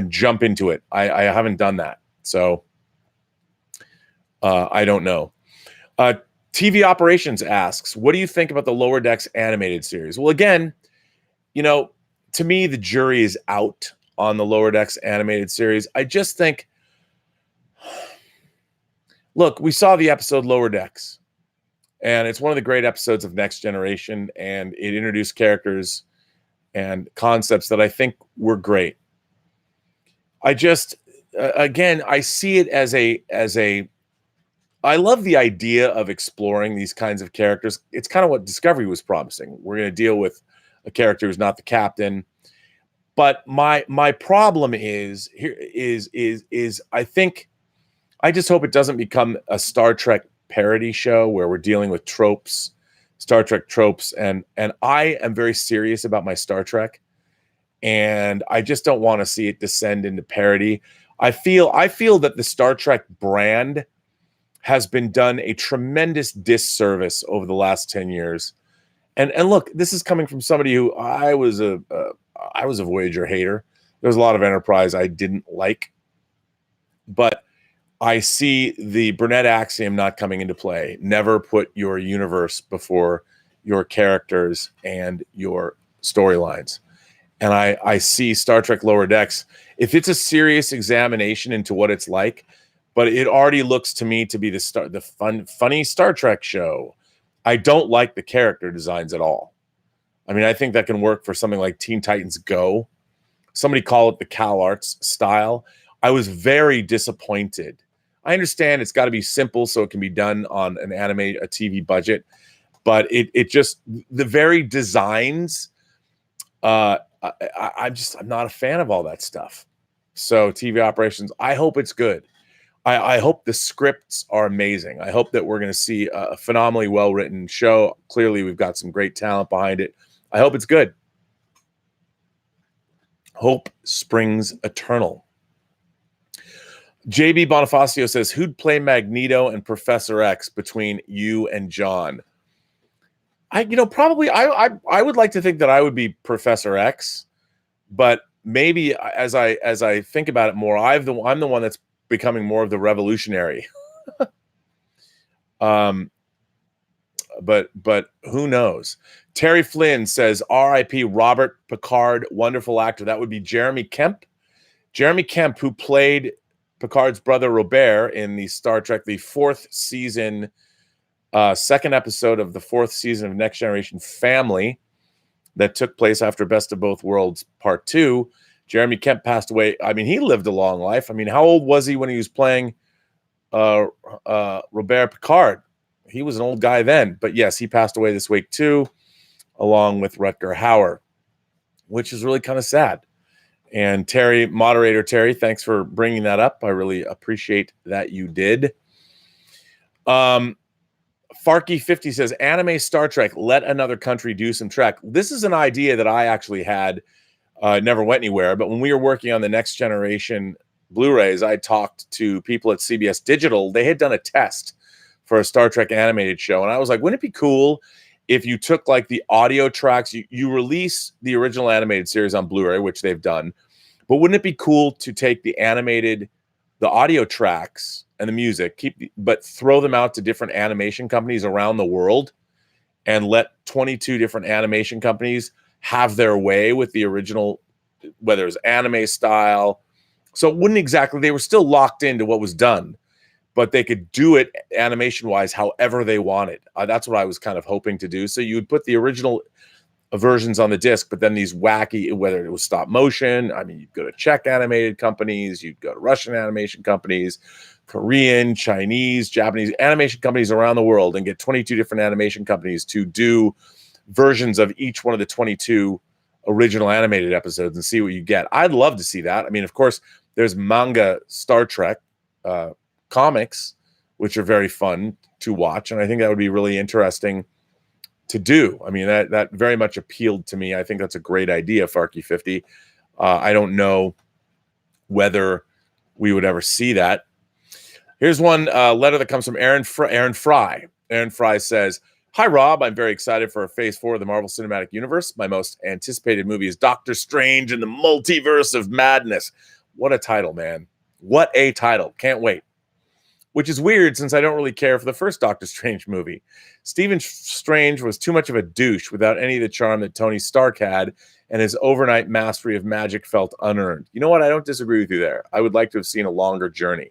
jump into it. I haven't done that. So I don't know. TV Operations asks, what do you think about the Lower Decks animated series? Well, again, to me, the jury is out on the Lower Decks animated series. I just think, look, we saw the episode Lower Decks, and it's one of the great episodes of Next Generation, and it introduced characters and concepts that I think were great. I just, again, I see it as I love the idea of exploring these kinds of characters. It's kind of what Discovery was promising. We're going to deal with a character who's not the captain. But my problem is I think, I just hope it doesn't become a Star Trek parody show where we're dealing with tropes, Star Trek tropes. And I am very serious about my Star Trek. And I just don't want to see it descend into parody. I feel that the Star Trek brand has been done a tremendous disservice over the last 10 years. And look, this is coming from somebody who I was a Voyager hater. There was a lot of Enterprise I didn't like. But I see the Burnett axiom not coming into play. Never put your universe before your characters and your storylines. And I see Star Trek Lower Decks, if it's a serious examination into what it's like, but it already looks to me to be the funny Star Trek show. I don't like the character designs at all. I mean, I think that can work for something like Teen Titans Go. Somebody call it the Cal Arts style. I was very disappointed. I understand it's got to be simple so it can be done on a TV budget, but it just, the very designs, I'm not a fan of all that stuff. So TV Operations, I hope it's good. I hope the scripts are amazing. I hope that we're going to see a phenomenally well-written show. Clearly, we've got some great talent behind it. I hope it's good. Hope springs eternal. JB Bonifacio says, who'd play Magneto and Professor X between you and John? Probably I would like to think that I would be Professor X, but maybe as I think about it more, I'm the one that's becoming more of the revolutionary. But who knows? Terry Flynn says, R.I.P. Robert Picard, wonderful actor. That would be Jeremy Kemp. Jeremy Kemp, who played Picard's brother Robert in the Star Trek, the 4th season, second episode of the 4th season of Next Generation Family that took place after Best of Both Worlds Part 2. Jeremy Kemp passed away. I mean, he lived a long life. I mean, how old was he when he was playing Robert Picard? He was an old guy then. But yes, he passed away this week too, along with Rutger Hauer, which is really kind of sad. And Terry, moderator Terry, thanks for bringing that up. I really appreciate that you did. Farky50 says, anime Star Trek, let another country do some Trek. This is an idea that I actually had, never went anywhere, but when we were working on the Next Generation Blu-rays, I talked to people at CBS Digital. They had done a test for a Star Trek animated show, and I was like, wouldn't it be cool if you took like the audio tracks, you release the original animated series on Blu-ray, which they've done, but wouldn't it be cool to take the audio tracks and the music, but throw them out to different animation companies around the world and let 22 different animation companies have their way with the original, whether it's anime style. So it wouldn't exactly, they were still locked into what was done, but they could do it animation wise however they wanted. That's what I was kind of hoping to do. So you would put the original versions on the disc, but then these wacky, whether it was stop motion, I mean, you'd go to Czech animated companies, you'd go to Russian animation companies, Korean, Chinese, Japanese animation companies around the world, and get 22 different animation companies to do versions of each one of the 22 original animated episodes and see what you get. I'd love to see that. I mean, of course, there's manga Star Trek comics, which are very fun to watch, and I think that would be really interesting to do. I mean, that very much appealed to me. I think that's a great idea, Farky50. I don't know whether we would ever see that. Here's one letter that comes from Aaron Fry. Aaron Fry says, hi, Rob. I'm very excited for Phase 4 of the Marvel Cinematic Universe. My most anticipated movie is Doctor Strange in the Multiverse of Madness. What a title, man. What a title. Can't wait. Which is weird since I don't really care for the first Doctor Strange movie. Stephen Strange was too much of a douche without any of the charm that Tony Stark had, and his overnight mastery of magic felt unearned. You know what? I don't disagree with you there. I would like to have seen a longer journey.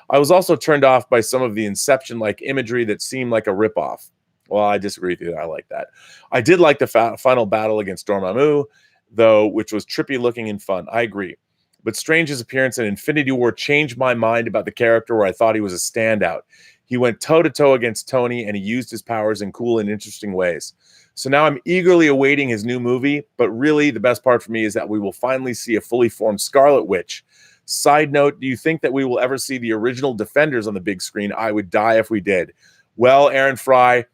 I was also turned off by some of the Inception-like imagery that seemed like a ripoff. Well, I disagree with you. I like that. I did like the final battle against Dormammu, though, which was trippy looking and fun. I agree. But Strange's appearance in Infinity War changed my mind about the character, where I thought he was a standout. He went toe-to-toe against Tony, and he used his powers in cool and interesting ways. So now I'm eagerly awaiting his new movie, but really the best part for me is that we will finally see a fully formed Scarlet Witch. Side note, do you think that we will ever see the original Defenders on the big screen? I would die if we did. Well, Aaron Fry,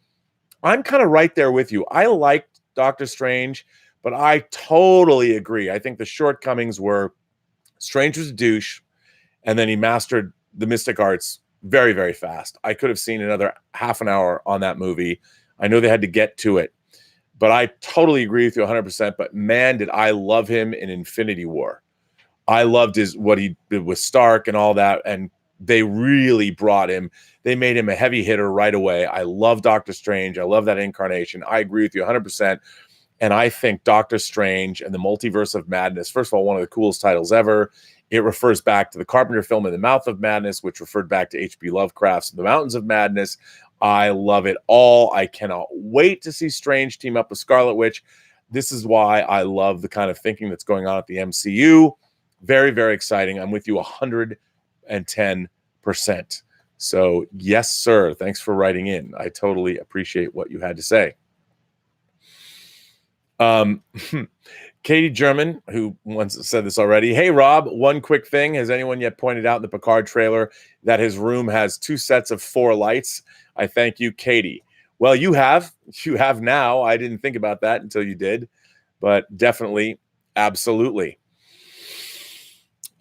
I'm kind of right there with you. I liked Doctor Strange, but I totally agree. I think the shortcomings were Strange was a douche, and then he mastered the mystic arts very, very fast. I could have seen another half an hour on that movie. I know they had to get to it, but I totally agree with you 100%. But man, did I love him in Infinity War. I loved what he did with Stark and all that, and they really brought him. They made him a heavy hitter right away. I love Doctor Strange. I love that incarnation. I agree with you 100%. And I think Doctor Strange and the Multiverse of Madness, first of all, one of the coolest titles ever. It refers back to the Carpenter film In the Mouth of Madness, which referred back to H.P. Lovecraft's The Mountains of Madness. I love it all. I cannot wait to see Strange team up with Scarlet Witch. This is why I love the kind of thinking that's going on at the MCU. Very, very exciting. I'm with you 110%. So, yes, sir. Thanks for writing in. I totally appreciate what you had to say. Katie German, who once said this already. Hey, Rob, one quick thing. Has anyone yet pointed out in the Picard trailer that his room has 2 sets of 4 lights? I thank you, Katie. Well, you have. You have now. I didn't think about that until you did. But definitely, absolutely.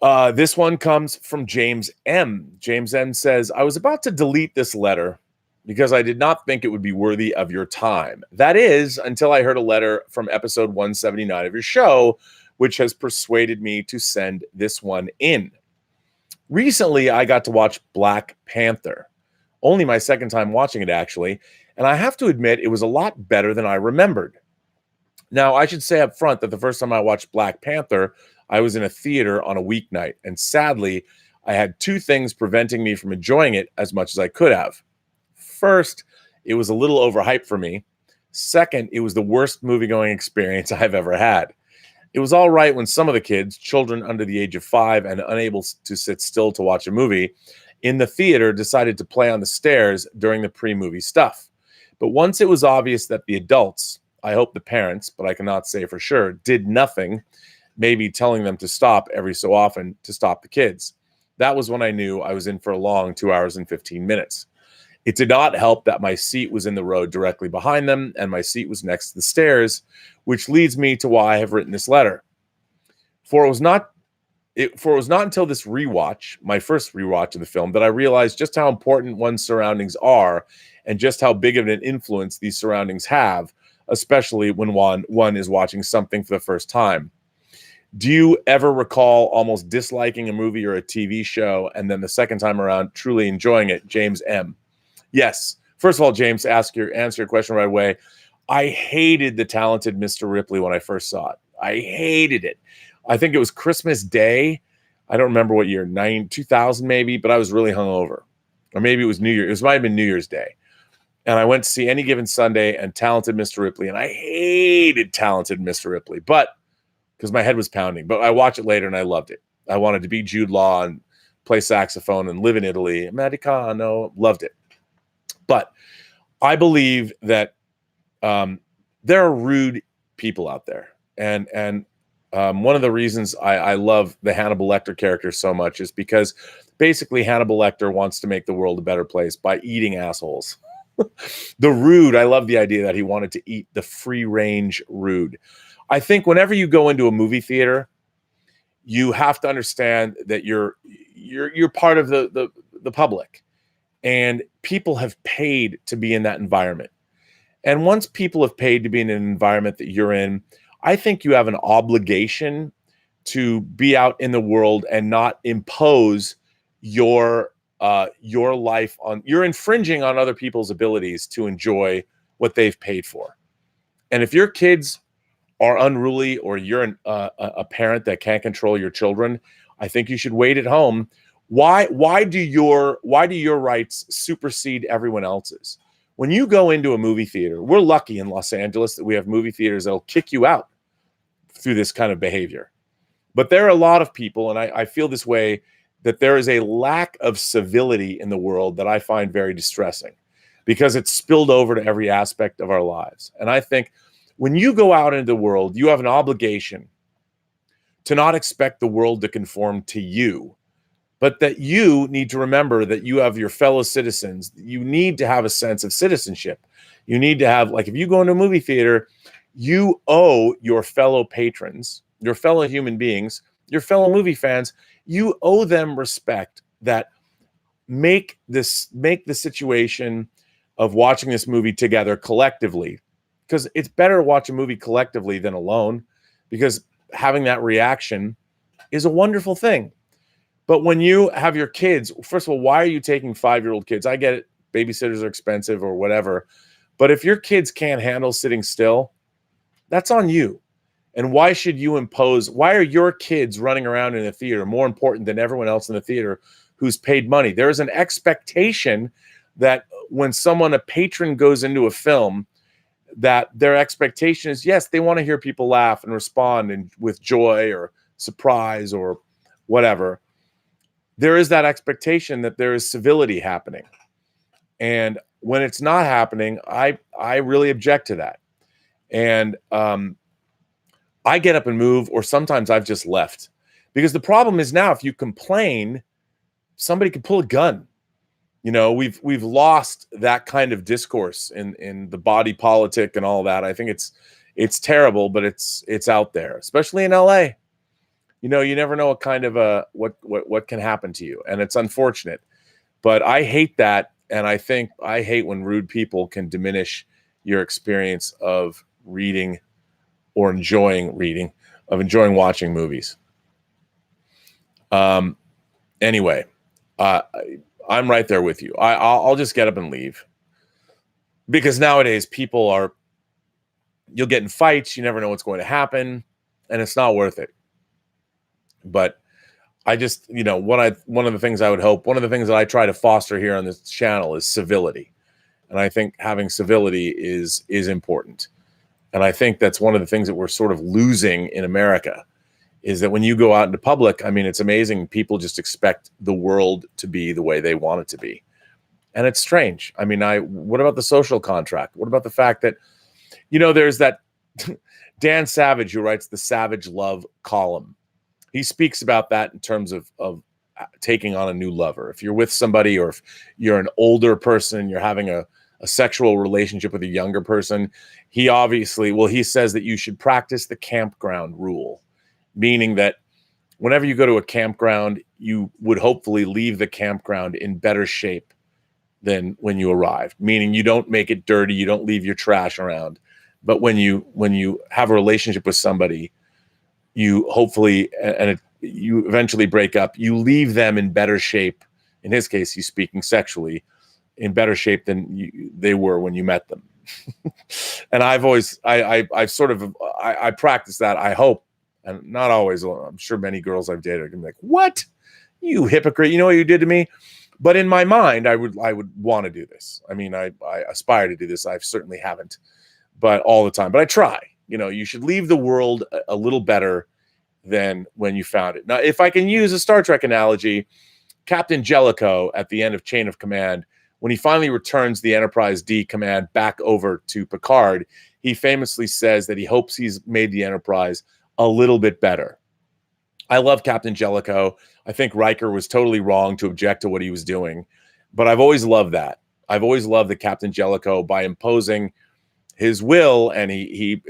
This one comes from James M. James M says, I was about to delete this letter because I did not think it would be worthy of your time. That is, until I heard a letter from episode 179 of your show, which has persuaded me to send this one in. Recently, I got to watch Black Panther. Only my second time watching it, actually. And I have to admit, it was a lot better than I remembered. Now, I should say up front that the first time I watched Black Panther, I was in a theater on a weeknight. And sadly, I had 2 things preventing me from enjoying it as much as I could have. First, it was a little overhyped for me. Second, it was the worst movie-going experience I've ever had. It was all right when some of the kids, children under the age of 5 and unable to sit still to watch a movie, in the theater decided to play on the stairs during the pre-movie stuff. But once it was obvious that the adults, I hope the parents, but I cannot say for sure, did nothing, maybe telling them to stop every so often to stop the kids. That was when I knew I was in for a long 2 hours and 15 minutes. It did not help that my seat was in the road directly behind them, and my seat was next to the stairs, which leads me to why I have written this letter. For it was not until this rewatch, my first rewatch of the film, that I realized just how important one's surroundings are and just how big of an influence these surroundings have, especially when one is watching something for the first time. Do you ever recall almost disliking a movie or a TV show and then the second time around truly enjoying it? James M. Yes. First of all, James, answer your question right away. I hated The Talented Mr. Ripley when I first saw it. I hated it. I think it was Christmas Day. I don't remember what year, 2000 maybe, but I was really hungover. Or maybe it was New Year. It might have been New Year's Day. And I went to see Any Given Sunday and Talented Mr. Ripley, and I hated Talented Mr. Ripley, but because my head was pounding. But I watched it later and I loved it. I wanted to be Jude Law and play saxophone and live in Italy. Americano, loved it. But I believe that there are rude people out there. And one of the reasons I love the Hannibal Lecter character so much is because basically Hannibal Lecter wants to make the world a better place by eating assholes. The rude, I love the idea that he wanted to eat the free-range rude. I think whenever you go into a movie theater, you have to understand that you're part of the public, and people have paid to be in that environment. And once people have paid to be in an environment that you're in, I think you have an obligation to be out in the world and not impose your life on. You're infringing on other people's abilities to enjoy what they've paid for. And if your kids are unruly, or you're a parent that can't control your children, I think you should wait at home. Why do your rights supersede everyone else's? When you go into a movie theater, we're lucky in Los Angeles that we have movie theaters that'll kick you out through this kind of behavior. But there are a lot of people, and I feel this way, that there is a lack of civility in the world that I find very distressing, because it's spilled over to every aspect of our lives. And I think when you go out into the world, you have an obligation to not expect the world to conform to you, but that you need to remember that you have your fellow citizens. You need to have a sense of citizenship. You need to have, like, if you go into a movie theater, you owe your fellow patrons, your fellow human beings, your fellow movie fans, you owe them respect that make the situation of watching this movie together collectively, because it's better to watch a movie collectively than alone, because having that reaction is a wonderful thing. But when you have your kids, first of all, why are you taking 5-year-old kids? I get it. Babysitters are expensive or whatever. But if your kids can't handle sitting still, that's on you. And why should you impose? Why are your kids running around in a theater more important than everyone else in the theater who's paid money? There is an expectation that when a patron goes into a film, that their expectation is, yes, they want to hear people laugh and respond and with joy or surprise or whatever. There is that expectation that there is civility happening. And when it's not happening, I really object to that. And I get up and move, or sometimes I've just left. Because the problem is now, if you complain, somebody could pull a gun. You know, we've lost that kind of discourse in the body politic and all that. I think it's terrible, but it's out there, especially in LA. You know, you never know what kind of what can happen to you, and it's unfortunate. But I hate that, and I hate when rude people can diminish your experience of reading or enjoying watching movies. Anyway, I'm right there with you. I'll just get up and leave, because nowadays you'll get in fights. You never know what's going to happen, and it's not worth it. But I just, one of the things I would hope, one of the things that I try to foster here on this channel is civility. And I think having civility is important. And I think that's one of the things that we're sort of losing in America, is that when you go out into public, I mean, it's amazing. People just expect the world to be the way they want it to be. And it's strange. I mean, what about the social contract? What about the fact that, there's that Dan Savage, who writes the Savage Love column, he speaks about that in terms of taking on a new lover. If you're with somebody, or if you're an older person, you're having a sexual relationship with a younger person, he says that you should practice the campground rule, meaning that whenever you go to a campground, you would hopefully leave the campground in better shape than when you arrived, meaning you don't make it dirty, you don't leave your trash around. But when you have a relationship with somebody, you hopefully, you eventually break up, you leave them in better shape. In his case, he's speaking sexually, in better shape than they were when you met them. And I've practiced that. I hope, and not always. I'm sure many girls I've dated are gonna be like, "What, you hypocrite? You know what you did to me?" But in my mind, I would want to do this. I mean, I aspire to do this. I certainly haven't, but all the time. But I try. You should leave the world a little better than when you found it. Now, if I can use a Star Trek analogy, Captain Jellicoe at the end of Chain of Command, when he finally returns the Enterprise D command back over to Picard, he famously says that he hopes he's made the Enterprise a little bit better. I love Captain Jellicoe. I think Riker was totally wrong to object to what he was doing, but I've always loved that. I've always loved that Captain Jellicoe, by imposing his will, and he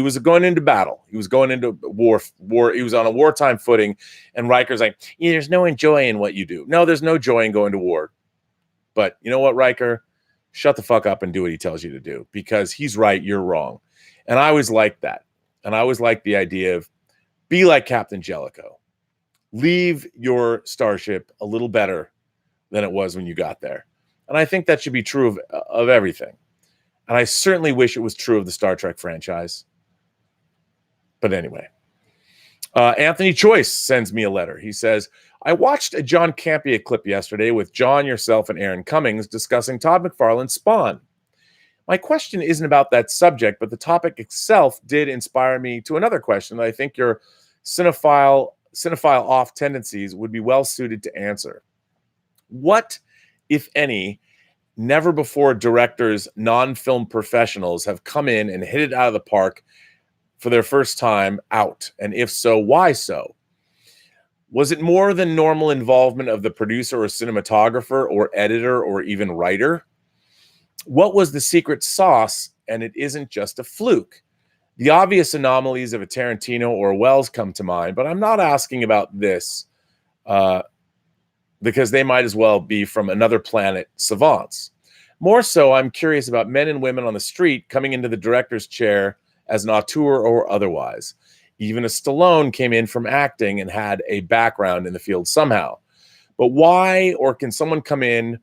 was going into battle. He was going into war. He was on a wartime footing, and Riker's like, yeah, there's no joy in what you do. No, there's no joy in going to war. But you know what, Riker? Shut the fuck up and do what he tells you to do, because he's right, you're wrong. And I always liked that. And I always liked the idea of be like Captain Jellicoe. Leave your starship a little better than it was when you got there. And I think that should be true of everything. And I certainly wish it was true of the Star Trek franchise. But anyway, Anthony Choice sends me a letter. He says, I watched a John Campea clip yesterday with John, yourself, and Aaron Cummings discussing Todd McFarlane's Spawn. My question isn't about that subject, but the topic itself did inspire me to another question that I think your cinephile off tendencies would be well suited to answer. What, if any, never before directors, non-film professionals have come in and hit it out of the park for their first time out? And if so, why so? Was it more than normal involvement of the producer or cinematographer or editor or even writer? What was the secret sauce? And it isn't just a fluke. The obvious anomalies of a Tarantino or Wells come to mind, but I'm not asking about this because they might as well be from another planet savants. More so, I'm curious about men and women on the street coming into the director's chair as an auteur or otherwise. Even a Stallone came in from acting and had a background in the field somehow. But why, or can someone come in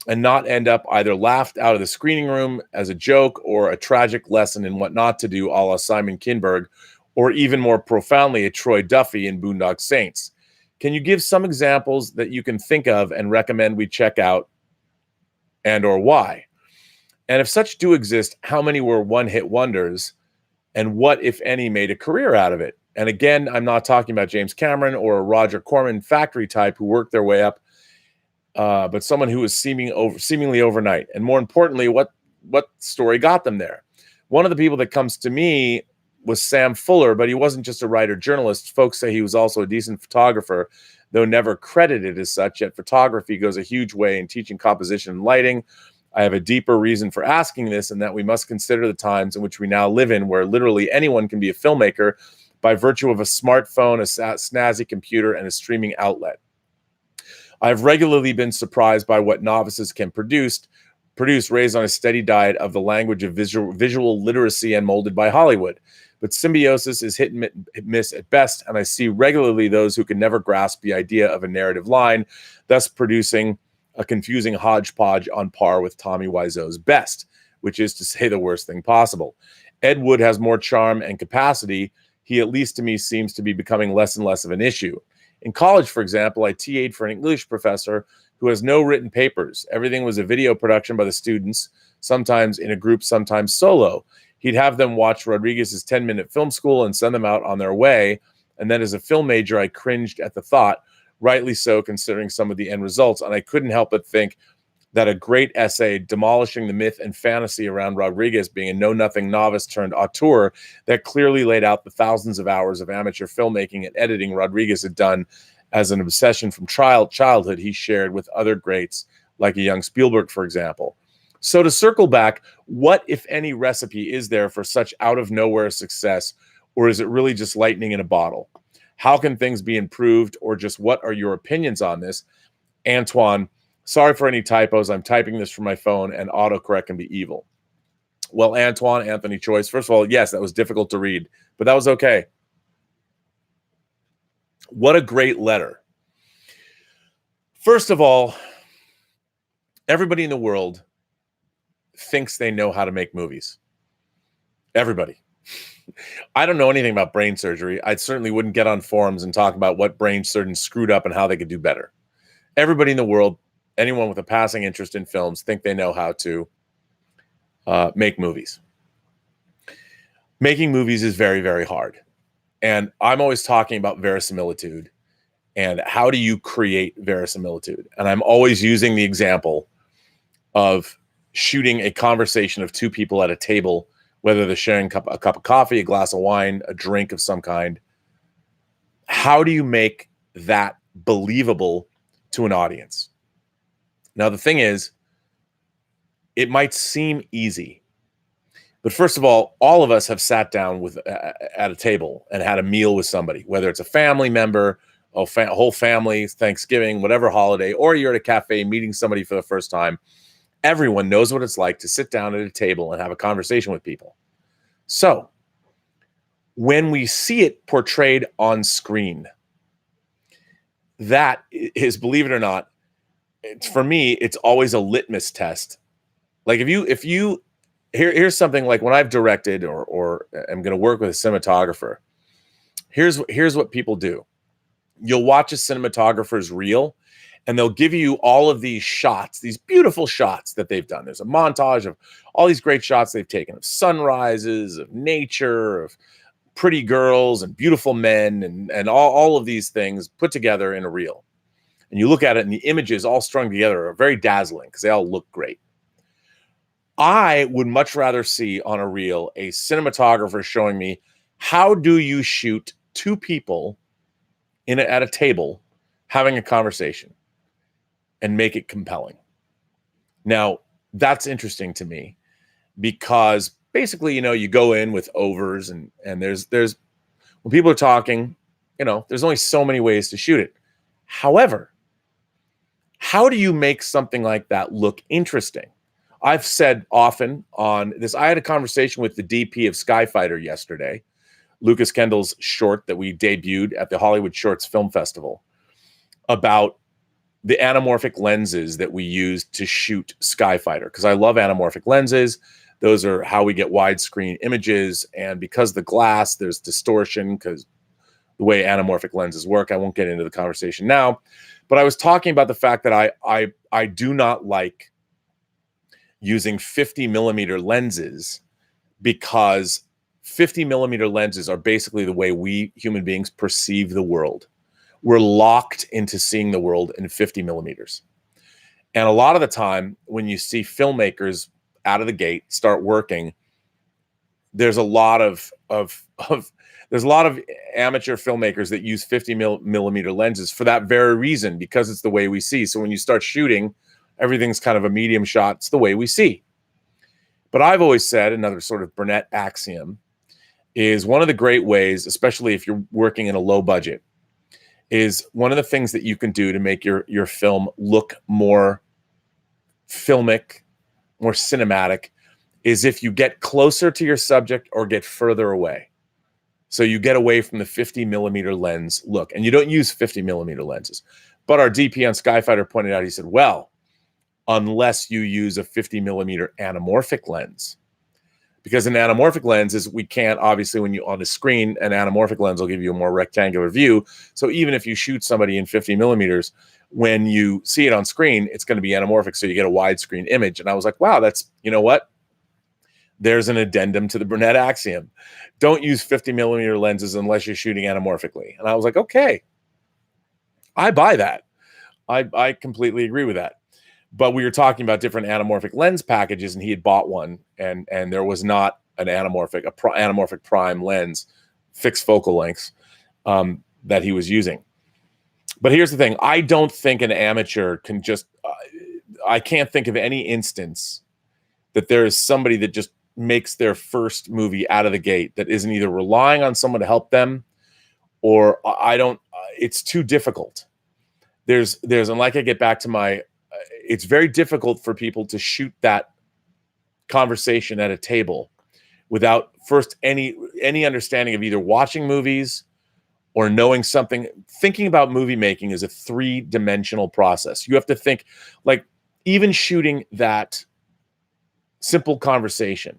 and not end up either laughed out of the screening room as a joke or a tragic lesson in what not to do, a la Simon Kinberg, or even more profoundly, a Troy Duffy in Boondock Saints? Can you give some examples that you can think of and recommend we check out, and or why? And if such do exist, how many were one-hit wonders, and what, if any, made a career out of it? And again, I'm not talking about James Cameron or a Roger Corman factory type who worked their way up, but someone who was seemingly overnight. And more importantly, what story got them there? One of the people that comes to me was Sam Fuller, but he wasn't just a writer journalist. Folks say he was also a decent photographer, though never credited as such. Yet photography goes a huge way in teaching composition and lighting. I have a deeper reason for asking this, and that we must consider the times in which we now live in, where literally anyone can be a filmmaker by virtue of a smartphone, a snazzy computer, and a streaming outlet. I've regularly been surprised by what novices can produce raised on a steady diet of the language of visual literacy and molded by Hollywood. But symbiosis is hit and miss at best, and I see regularly those who can never grasp the idea of a narrative line, thus producing a confusing hodgepodge on par with Tommy Wiseau's best, which is to say the worst thing possible. Ed Wood has more charm and capacity. He, at least to me, seems to be becoming less and less of an issue. In college, for example, I TA'd for an English professor who has no written papers. Everything was a video production by the students, sometimes in a group, sometimes solo. He'd have them watch Rodriguez's 10-minute film school and send them out on their way. And then as a film major, I cringed at the thought, rightly so, considering some of the end results. And I couldn't help but think, that a great essay demolishing the myth and fantasy around Rodriguez being a know-nothing novice turned auteur that clearly laid out the thousands of hours of amateur filmmaking and editing Rodriguez had done as an obsession from childhood he shared with other greats like a young Spielberg, for example. So to circle back, what, if any, recipe is there for such out-of-nowhere success, or is it really just lightning in a bottle? How can things be improved, or just what are your opinions on this? Antoine, sorry for any typos. I'm typing this from my phone, and autocorrect can be evil. Well, Antoine, Anthony Choice, first of all, yes, that was difficult to read, but that was okay. What a great letter. First of all, everybody in the world thinks they know how to make movies. Everybody. I don't know anything about brain surgery. I certainly wouldn't get on forums and talk about what brain surgeons screwed up and how they could do better. Everybody in the world, anyone with a passing interest in films, think they know how to make movies. Making movies is very, very hard. And I'm always talking about verisimilitude and how do you create verisimilitude? And I'm always using the example of shooting a conversation of two people at a table, whether they're sharing a cup of coffee, a glass of wine, a drink of some kind. How do you make that believable to an audience? Now, the thing is, it might seem easy, but first of all of us have sat down at a table and had a meal with somebody, whether it's a family member, a whole family, Thanksgiving, whatever holiday, or you're at a cafe meeting somebody for the first time. Everyone knows what it's like to sit down at a table and have a conversation with people. So when we see it portrayed on screen, that is, believe it or not, for me, it's always a litmus test. Like here's something like when I've directed or I'm going to work with a cinematographer, here's what people do. You'll watch a cinematographer's reel and they'll give you all of these shots, these beautiful shots that they've done. There's a montage of all these great shots they've taken of sunrises, of nature, of pretty girls and beautiful men and all of these things put together in a reel. And you look at it and the images all strung together are very dazzling because they all look great. I would much rather see on a reel a cinematographer showing me how do you shoot two people at a table having a conversation and make it compelling. Now, that's interesting to me because basically, you go in with overs and there's when people are talking, there's only so many ways to shoot it. However, how do you make something like that look interesting? I've said often on this, I had a conversation with the DP of Skyfighter yesterday, Lucas Kendall's short that we debuted at the Hollywood Shorts Film Festival, about the anamorphic lenses that we use to shoot Skyfighter. Because I love anamorphic lenses. Those are how we get widescreen images. And because of the glass, there's distortion because the way anamorphic lenses work. I won't get into the conversation now. But I was talking about the fact that I do not like using 50 millimeter lenses because 50 millimeter lenses are basically the way we human beings perceive the world. We're locked into seeing the world in 50 millimeters. And a lot of the time when you see filmmakers out of the gate start working, there's a lot of amateur filmmakers that use 50 millimeter lenses for that very reason, because it's the way we see. So when you start shooting, everything's kind of a medium shot. It's the way we see. But I've always said, another sort of Burnett axiom, is one of the great ways, especially if you're working in a low budget, is one of the things that you can do to make your film look more filmic, more cinematic, is if you get closer to your subject or get further away. So you get away from the 50 millimeter lens look, and you don't use 50 millimeter lenses. But our DP on Skyfighter pointed out, he said, well, unless you use a 50 millimeter anamorphic lens. Because an anamorphic lens is, we can't, obviously, when you on the screen, an anamorphic lens will give you a more rectangular view. So even if you shoot somebody in 50 millimeters, when you see it on screen, it's going to be anamorphic. So you get a widescreen image. And I was like, wow, that's, you know what? There's an addendum to the Burnett axiom. Don't use 50 millimeter lenses unless you're shooting anamorphically. And I was like, okay, I buy that. I completely agree with that. but we were talking about different anamorphic lens packages, and he had bought one, and there was not an anamorphic prime lens, fixed focal lengths, that he was using. But here's the thing: I don't think an amateur can just. I can't think of any instance that there is somebody that just makes their first movie out of the gate that isn't either relying on someone to help them, or I don't. It's too difficult. There's, and like I get back to my. It's very difficult for people to shoot that conversation at a table without first any understanding of either watching movies or knowing something. Thinking about movie making is a 3-dimensional process. You have to think, like, even shooting that simple conversation,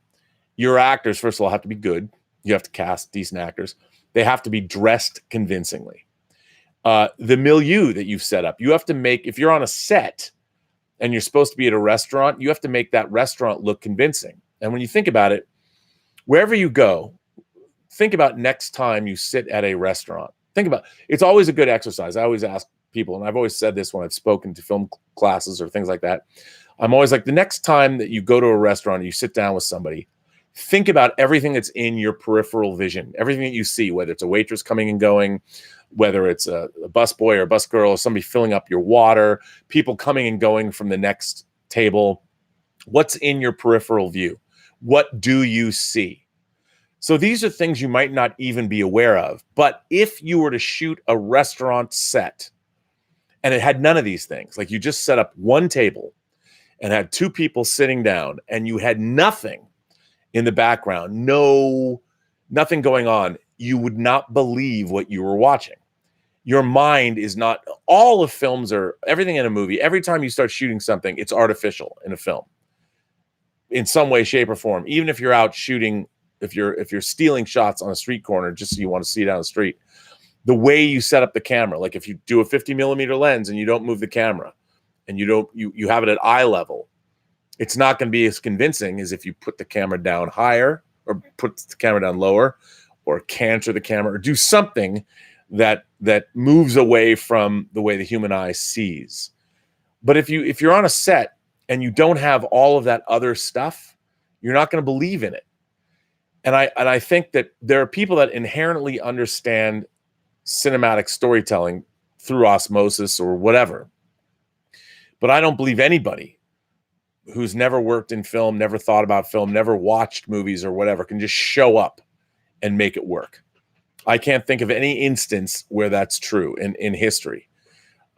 your actors, first of all, have to be good. You have to cast decent actors. They have to be dressed convincingly. The milieu that you've set up, you have to make, if you're on a set and you're supposed to be at a restaurant, you have to make that restaurant look convincing. And when you think about it, wherever you go, think about next time you sit at a restaurant. Think about, it's always a good exercise. I always ask people, and I've always said this when I've spoken to film classes or things like that. I'm always like, the next time that you go to a restaurant and you sit down with somebody, think about everything that's in your peripheral vision, everything that you see, whether it's a waitress coming and going, whether it's a busboy or a busgirl, or somebody filling up your water, people coming and going from the next table. What's in your peripheral view? What do you see? So these are things you might not even be aware of. But if you were to shoot a restaurant set and it had none of these things, like you just set up one table and had 2 people sitting down and you had nothing in the background, nothing going on, you would not believe what you were watching. Your mind is not, all of films are, everything in a movie, every time you start shooting something, it's artificial in a film in some way, shape, or form. Even if you're out shooting, if you're stealing shots on a street corner just so you want to see down the street, the way you set up the camera, like if you do a 50 millimeter lens and you don't move the camera and you have it at eye level, it's not going to be as convincing as if you put the camera down higher or put the camera down lower or canter the camera or do something that moves away from the way the human eye sees. But if you're on a set and you don't have all of that other stuff, you're not going to believe in it. And I think that there are people that inherently understand cinematic storytelling through osmosis or whatever. But I don't believe anybody who's never worked in film, never thought about film, never watched movies or whatever can just show up and make it work. I can't think of any instance where that's true in history.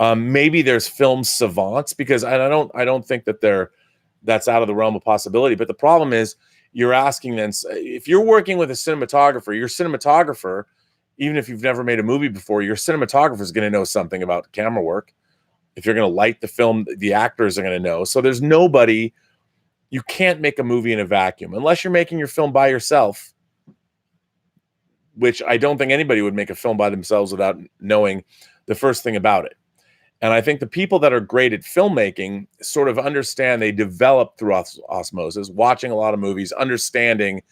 Maybe there's film savants, because I don't think that that's out of the realm of possibility. But the problem is, you're asking then, if you're working with a cinematographer, your cinematographer, even if you've never made a movie before, your cinematographer is going to know something about camera work. If you're going to light the film, the actors are going to know. So there's nobody, you can't make a movie in a vacuum unless you're making your film by yourself, which I don't think anybody would make a film by themselves without knowing the first thing about it. And I think the people that are great at filmmaking sort of understand, they develop through osmosis, watching a lot of movies, understanding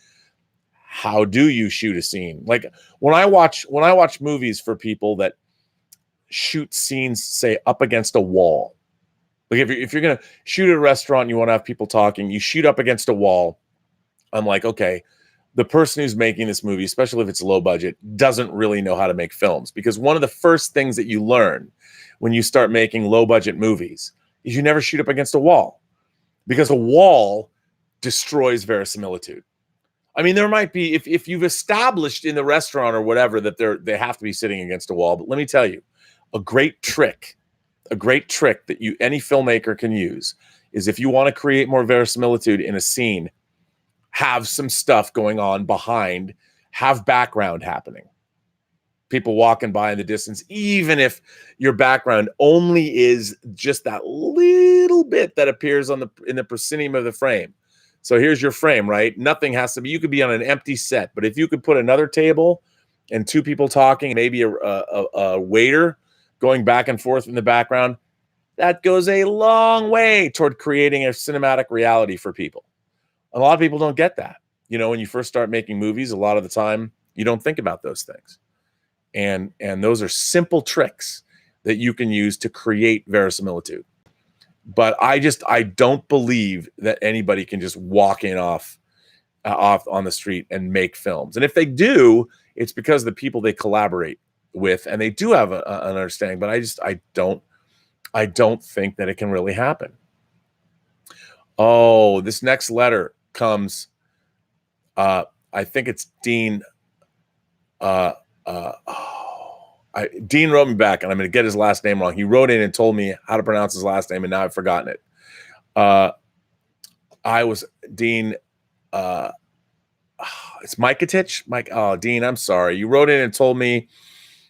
how do you shoot a scene. Like when I watch movies for people that shoot scenes, say, up against a wall. Like if you're going to shoot at a restaurant and you want to have people talking, you shoot up against a wall. I'm like, okay, the person who's making this movie, especially if it's low budget, doesn't really know how to make films. Because one of the first things that you learn when you start making low budget movies is you never shoot up against a wall, because a wall destroys verisimilitude. I mean, there might be, if you've established in the restaurant or whatever that they have to be sitting against a wall, but let me tell you, a great trick that any filmmaker can use is, if you want to create more verisimilitude in a scene, have some stuff going on behind, have background happening. People walking by in the distance, even if your background only is just that little bit that appears in the proscenium of the frame. So here's your frame, right? Nothing has to be, you could be on an empty set, but if you could put another table and 2 people talking, maybe a waiter going back and forth in the background, that goes a long way toward creating a cinematic reality for people. A lot of people don't get that. You know, when you first start making movies, a lot of the time you don't think about those things. And those are simple tricks that you can use to create verisimilitude. But I don't believe that anybody can just walk in off on the street and make films. And if they do, it's because of the people they collaborate with, and they do have an understanding. But I don't think that it can really happen. Oh, this next letter comes. I think it's Dean. Dean wrote me back, and I'm going to get his last name wrong. He wrote in and told me how to pronounce his last name, and now I've forgotten it. I was Dean. It's Miketich. Mike. Oh, Dean, I'm sorry. You wrote in and told me.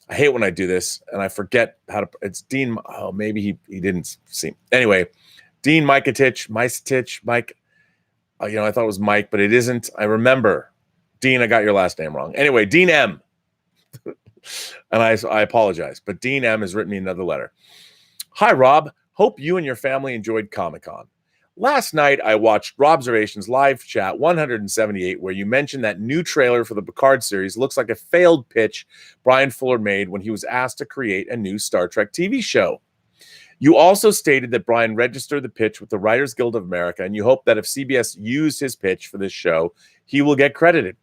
I hate when I do this, and I forget how to. It's Dean. Oh, maybe he didn't see. Anyway, Dean Miketich, Mike. I thought it was Mike, but it isn't. I remember. Dean, I got your last name wrong. Anyway, Dean M. And I apologize, but Dean M has written me another letter. Hi, Rob. Hope you and your family enjoyed Comic-Con. Last night, I watched Robservations live chat 178, where you mentioned that new trailer for the Picard series looks like a failed pitch Bryan Fuller made when he was asked to create a new Star Trek TV show. You also stated that Bryan registered the pitch with the Writers Guild of America, and you hope that if CBS used his pitch for this show, he will get credited.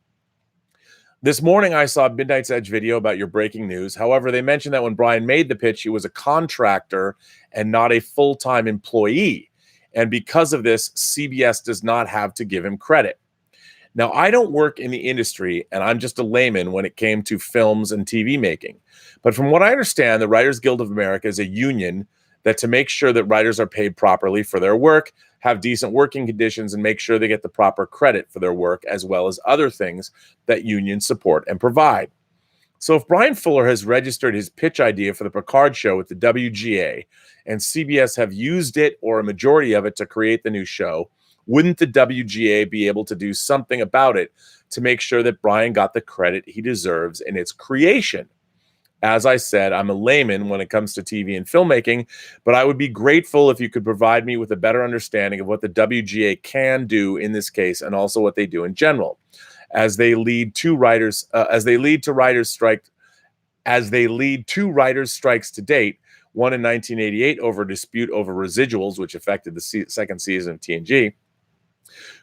This morning, I saw a Midnight's Edge video about your breaking news. However, they mentioned that when Bryan made the pitch, he was a contractor and not a full-time employee. And because of this, CBS does not have to give him credit. Now, I don't work in the industry, and I'm just a layman when it came to films and TV making. But from what I understand, the Writers Guild of America is a union that to make sure that writers are paid properly for their work, have decent working conditions, and make sure they get the proper credit for their work, as well as other things that unions support and provide. So if Bryan Fuller has registered his pitch idea for the Picard show with the WGA, and CBS have used it or a majority of it to create the new show, wouldn't the WGA be able to do something about it to make sure that Bryan got the credit he deserves in its creation? As I said, I'm a layman when it comes to TV and filmmaking, but I would be grateful if you could provide me with a better understanding of what the WGA can do in this case, and also what they do in general, as they lead two writers strikes to date. One in 1988 over a dispute over residuals, which affected the second season of TNG.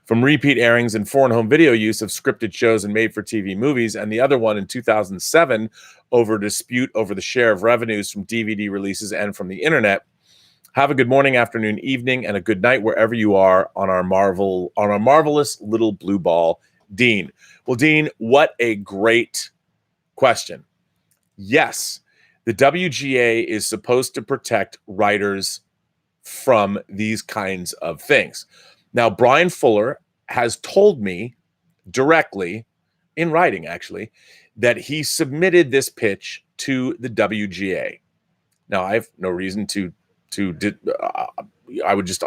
From repeat airings and foreign home video use of scripted shows and made-for-TV movies, and the other one in 2007 over a dispute over the share of revenues from DVD releases and from the internet. Have a good morning, afternoon, evening, and a good night wherever you are on our marvelous little blue ball, Dean. Well, Dean, what a great question. Yes, the WGA is supposed to protect writers from these kinds of things. Now, Bryan Fuller has told me directly, in writing actually, that he submitted this pitch to the WGA. Now, I have no reason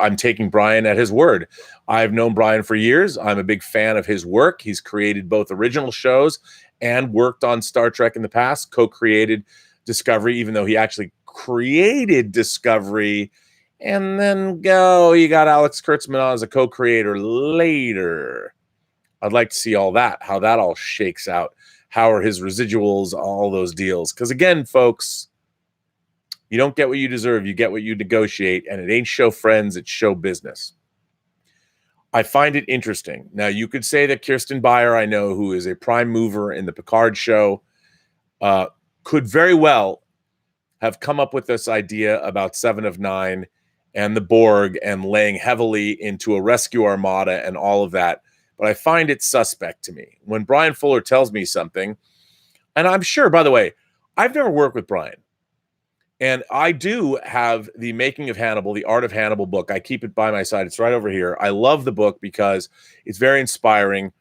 I'm taking Bryan at his word. I've known Bryan for years. I'm a big fan of his work. He's created both original shows and worked on Star Trek in the past, co-created Discovery, even though he actually created Discovery. And then you got Alex Kurtzman on as a co-creator later. I'd like to see all that, how that all shakes out. How are his residuals, all those deals? Because again, folks, you don't get what you deserve. You get what you negotiate. And it ain't show friends, it's show business. I find it interesting. Now, you could say that Kirsten Beyer, I know, who is a prime mover in the Picard show, could very well have come up with this idea about Seven of Nine and the Borg and laying heavily into a rescue armada and all of that. But I find it suspect to me. When Bryan Fuller tells me something, and I'm sure, by the way, I've never worked with Bryan. And I do have the Making of Hannibal, the Art of Hannibal book. I keep it by my side. It's right over here. I love the book because it's very inspiring.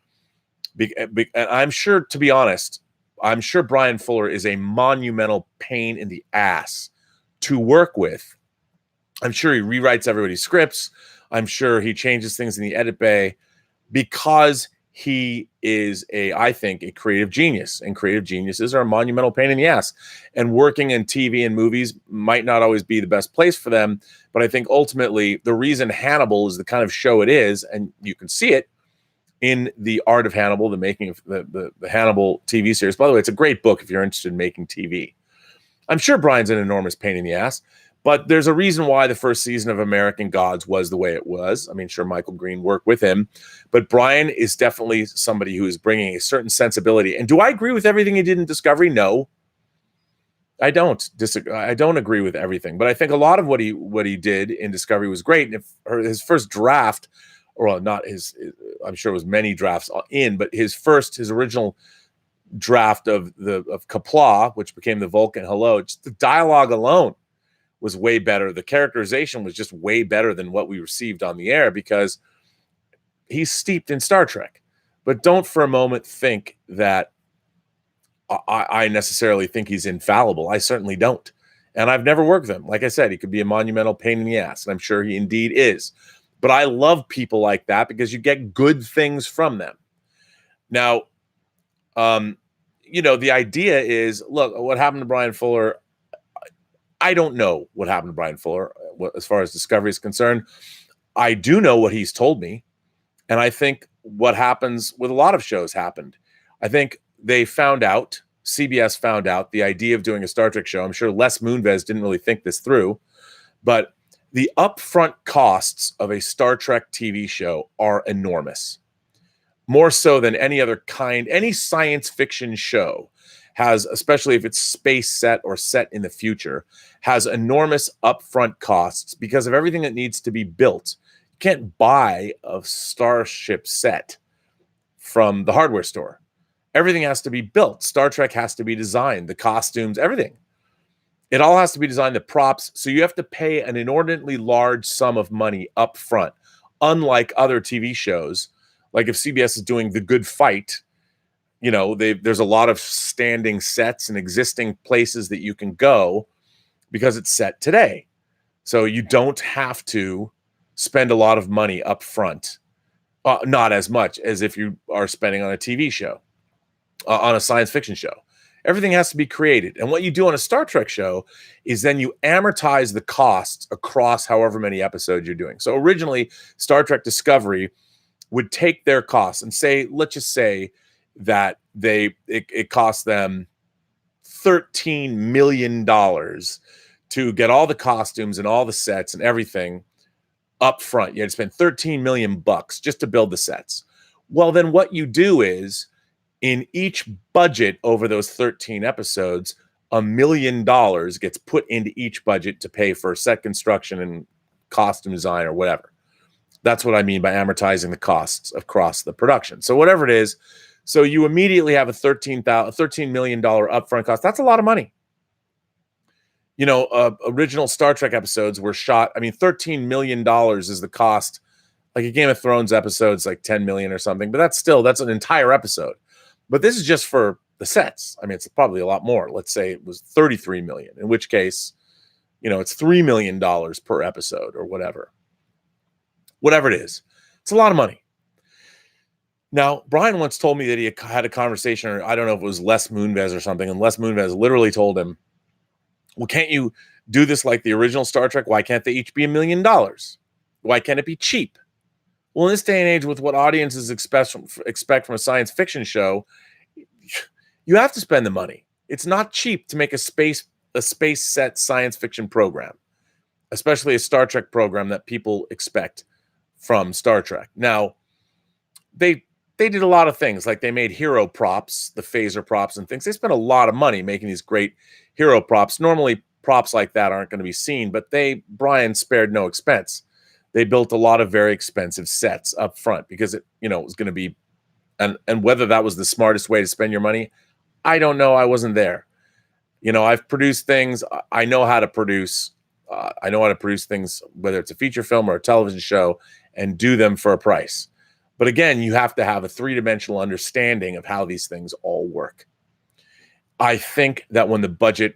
And I'm sure, to be honest, I'm sure Bryan Fuller is a monumental pain in the ass to work with. I'm sure he rewrites everybody's scripts. I'm sure he changes things in the edit bay because he is I think, a creative genius. And creative geniuses are a monumental pain in the ass. And working in TV and movies might not always be the best place for them. But I think ultimately the reason Hannibal is the kind of show it is, and you can see it in the Art of Hannibal, the making of the Hannibal TV series. By the way, it's a great book if you're interested in making TV. I'm sure Bryan's an enormous pain in the ass, But there's a reason why the first season of American Gods was the way it was. I mean, sure, Michael Green worked with him, but Bryan is definitely somebody who is bringing a certain sensibility. And do I agree with everything he did in Discovery? No, I don't disagree. I don't agree with everything, but I think a lot of what he did in Discovery was great. And if his first draft, or well, not his, I'm sure it was many drafts in, but his original draft of Qapla', which became the Vulcan Hello, just the dialogue alone was way better. The characterization was just way better than what we received on the air because he's steeped in Star Trek. But don't for a moment think that I necessarily think he's infallible. I certainly don't. And I've never worked with him. Like I said, he could be a monumental pain in the ass, and I'm sure he indeed is. But I love people like that because you get good things from them. Now, the idea is, look, what happened to Bryan Fuller, I don't know what happened to Bryan Fuller as far as Discovery is concerned. I do know what he's told me. And I think what happens with a lot of shows happened. I think they found out, CBS found out the idea of doing a Star Trek show. I'm sure Les Moonves didn't really think this through, but the upfront costs of a Star Trek TV show are enormous. More so than any science fiction show has, especially if it's space set or set in the future, has enormous upfront costs because of everything that needs to be built. You can't buy a starship set from the hardware store. Everything has to be built. Star Trek has to be designed, the costumes, everything. It all has to be designed, the props. So you have to pay an inordinately large sum of money up front, unlike other TV shows. Like if CBS is doing The Good Fight, there's a lot of standing sets and existing places that you can go because it's set today. So you don't have to spend a lot of money up front, not as much as if you are spending on a TV show, on a science fiction show. Everything has to be created. And what you do on a Star Trek show is then you amortize the costs across however many episodes you're doing. So originally, Star Trek Discovery would take their costs and say, let's just say that it cost them $13 million to get all the costumes and all the sets and everything up front. You had to spend $13 million just to build the sets. Well, then what you do is in each budget over those 13 episodes, $1 million gets put into each budget to pay for set construction and costume design or whatever. That's what I mean by amortizing the costs across the production. So whatever it is, so you immediately have a $13 million upfront cost. That's a lot of money. Original Star Trek episodes were shot. I mean, $13 million is the cost. Like a Game of Thrones episode's like $10 million or something, but that's an entire episode. But this is just for the sets. I mean, it's probably a lot more. Let's say it was $33 million, in which case, it's $3 million per episode or whatever. Whatever it is. It's a lot of money. Now, Bryan once told me that he had a conversation, or I don't know if it was Les Moonves or something, and Les Moonves literally told him, well, can't you do this like the original Star Trek? Why can't they each be $1 million? Why can't it be cheap? Well, in this day and age, with what audiences expect from a science fiction show, you have to spend the money. It's not cheap to make a space set science fiction program, especially a Star Trek program that people expect from Star Trek. Now, they did a lot of things, like they made hero props, the phaser props and things. They spent a lot of money making these great hero props. Normally, props like that aren't going to be seen, but Bryan spared no expense. They built a lot of very expensive sets up front because it was going to be, and whether that was the smartest way to spend your money, I don't know. I wasn't there. I've produced things. I know how to produce. I know how to produce things, whether it's a feature film or a television show, and do them for a price. But again, you have to have a three-dimensional understanding of how these things all work. I think that when the budget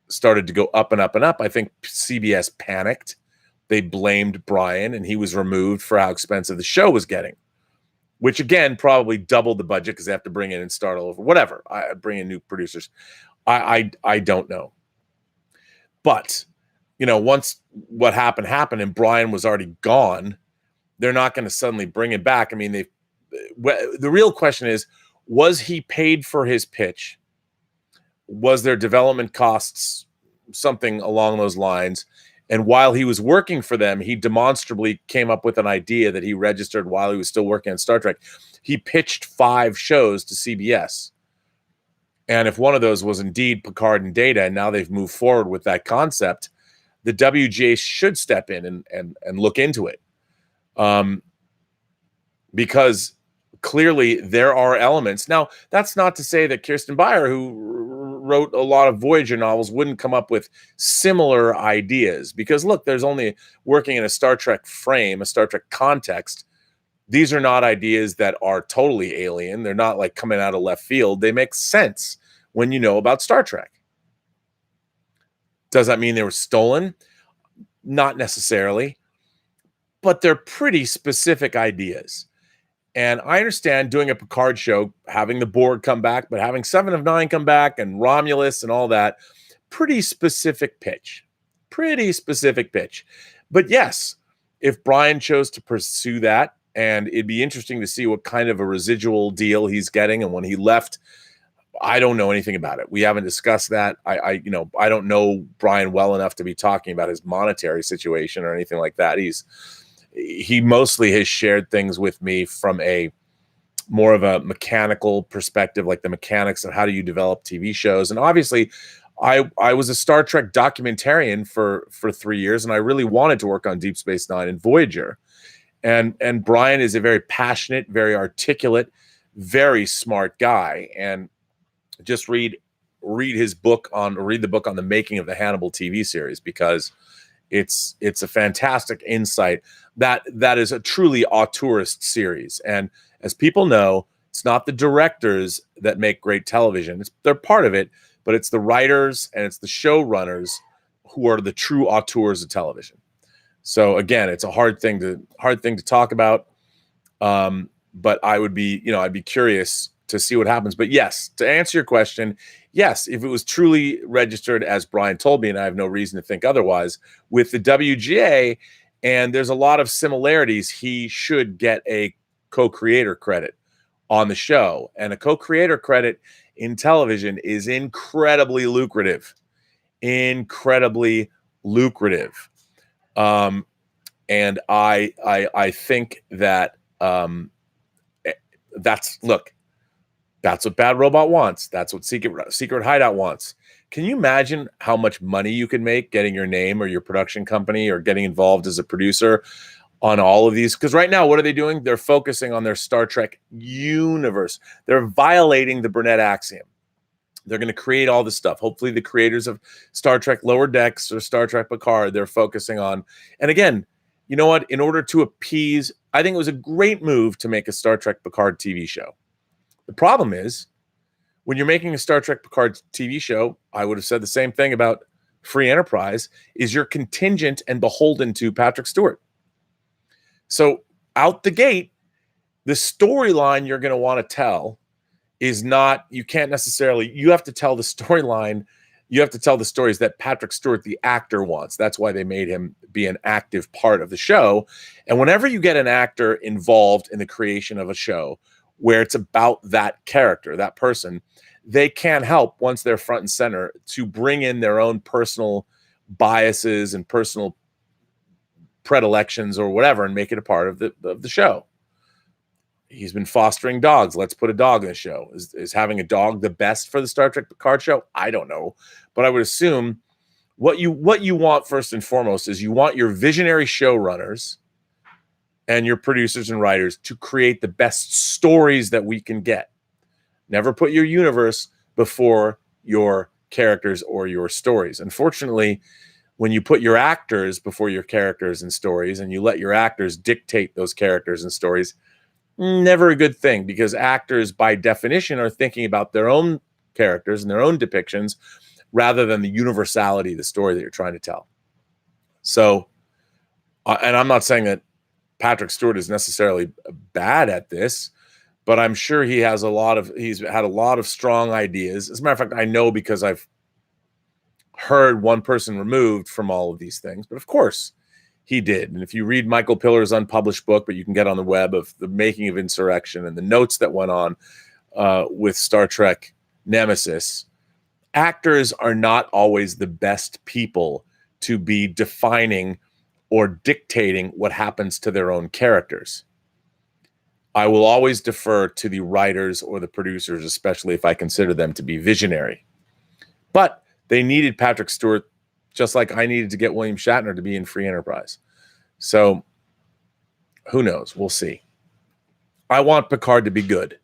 started to go up and up and up, I think CBS panicked. They blamed Bryan, and he was removed for how expensive the show was getting, which again probably doubled the budget because they have to bring in and start all over. Whatever, I bring in new producers. I don't know, but once what happened, and Bryan was already gone, they're not going to suddenly bring him back. I mean, the real question is, was he paid for his pitch? Was there development costs something along those lines. And while he was working for them, he demonstrably came up with an idea that he registered while he was still working on Star Trek. He pitched 5 shows to CBS. And if one of those was indeed Picard and Data, and now they've moved forward with that concept, the WGA should step in and look into it. Because clearly there are elements. Now, that's not to say that Kirsten Beyer, who wrote a lot of Voyager novels, wouldn't come up with similar ideas. Because look, there's only working in a Star Trek frame, a Star Trek context. These are not ideas that are totally alien. They're not like coming out of left field. They make sense when you know about Star Trek. Does that mean they were stolen? Not necessarily, but they're pretty specific ideas. And I understand doing a Picard show, having the Borg come back, but having 7 of 9 come back and Romulus and all that, pretty specific pitch. But yes, if Bryan chose to pursue that, and it'd be interesting to see what kind of a residual deal he's getting. And when he left, I don't know anything about it. We haven't discussed that. I don't know Bryan well enough to be talking about his monetary situation or anything like that. He mostly has shared things with me from a more of a mechanical perspective, like the mechanics of how do you develop TV shows. And obviously I was a Star Trek documentarian for 3 years, and I really wanted to work on Deep Space Nine and Voyager. And Bryan is a very passionate, very articulate, very smart guy. And just read the book on the making of the Hannibal TV series, because it's a fantastic insight. That is a truly auteurist series. And as people know, it's not the directors that make great television. They're part of it, but it's the writers and it's the showrunners who are the true auteurs of television. So again, it's a hard thing to talk about. But I'd be curious to see what happens. But yes, to answer your question, yes, if it was truly registered as Bryan told me, and I have no reason to think otherwise, with the WGA, and there's a lot of similarities, he should get a co-creator credit on the show. And a co-creator credit in television is incredibly lucrative. And I think that that's what Bad Robot wants. That's what Secret Hideout wants. Can you imagine how much money you can make getting your name or your production company or getting involved as a producer on all of these? Because right now, what are they doing? They're focusing on their Star Trek universe. They're violating the Burnett axiom. They're going to create all this stuff. Hopefully the creators of Star Trek Lower Decks or Star Trek Picard, they're focusing on. And again, you know what? In order to appease, I think it was a great move to make a Star Trek Picard TV show. The problem is, when you're making a Star Trek Picard TV show, I would have said the same thing about Free Enterprise, is you're contingent and beholden to Patrick Stewart. So out the gate, the storyline you're going to want to tell is not, you have to tell the storyline, you have to tell the stories that Patrick Stewart, the actor, wants. That's why they made him be an active part of the show. And whenever you get an actor involved in the creation of a show where it's about that character, that person, they can't help, once they're front and center, to bring in their own personal biases and personal predilections or whatever and make it a part of the show. He's been fostering dogs. Let's put a dog in the show. Is having a dog the best for the Star Trek Picard show? I don't know. But I would assume what you want first and foremost is you want your visionary showrunners and your producers and writers to create the best stories that we can get. Never put your universe before your characters or your stories. Unfortunately, when you put your actors before your characters and stories, and you let your actors dictate those characters and stories, never a good thing, because actors by definition are thinking about their own characters and their own depictions rather than the universality of the story that you're trying to tell. So, and I'm not saying that Patrick Stewart is necessarily bad at this, but I'm sure he's had a lot of strong ideas. As a matter of fact, I know because I've heard one person removed from all of these things, but of course he did. And if you read Michael Pillar's unpublished book, but you can get on the web, of the making of Insurrection and the notes that went on with Star Trek Nemesis, actors are not always the best people to be defining or dictating what happens to their own characters. I will always defer to the writers or the producers, especially if I consider them to be visionary. But they needed Patrick Stewart just like I needed to get William Shatner to be in Free Enterprise. So who knows? We'll see. I want Picard to be good.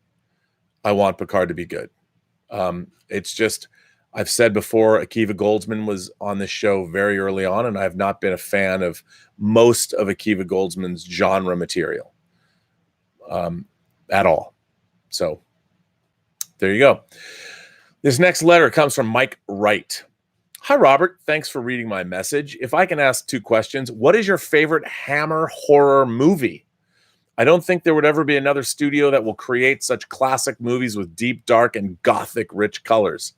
It's just, I've said before, Akiva Goldsman was on this show very early on, and I've not been a fan of most of Akiva Goldsman's genre material at all. So there you go. This next letter comes from Mike Wright. Hi, Robert. Thanks for reading my message. If I can ask 2 questions, what is your favorite Hammer horror movie? I don't think there would ever be another studio that will create such classic movies with deep, dark, and gothic rich colors.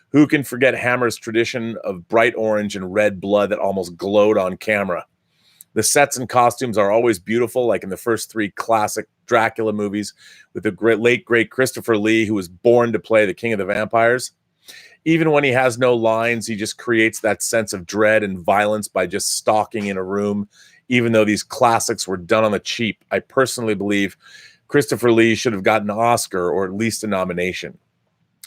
Who can forget Hammer's tradition of bright orange and red blood that almost glowed on camera? The sets and costumes are always beautiful, like in the first 3 classic Dracula movies with the late, great Christopher Lee, who was born to play the King of the Vampires. Even when he has no lines, he just creates that sense of dread and violence by just stalking in a room. Even though these classics were done on the cheap, I personally believe Christopher Lee should have gotten an Oscar or at least a nomination.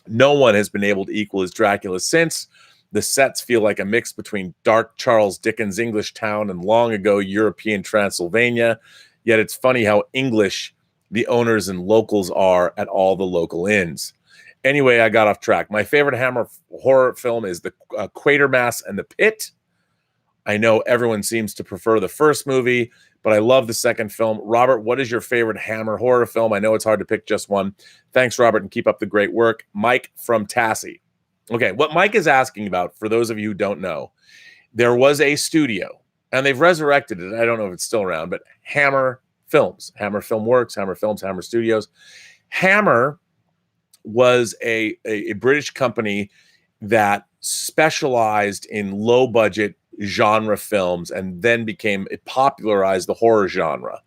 No one has been able to equal his Dracula since. The sets feel like a mix between dark Charles Dickens English town and long ago European Transylvania. Yet it's funny how English the owners and locals are at all the local inns. Anyway, I got off track. My favorite Hammer horror film is the Quatermass and the Pit. I know everyone seems to prefer the first movie, but I love the second film. Robert, what is your favorite Hammer horror film? I know it's hard to pick just one. Thanks, Robert, and keep up the great work. Mike from Tassie. Okay, what Mike is asking about, for those of you who don't know, there was a studio, and they've resurrected it. I don't know if it's still around, but Hammer Films, Hammer Film Works, Hammer Films, Hammer Studios. Hammer was a British company that specialized in low-budget genre films and then it popularized the horror genre.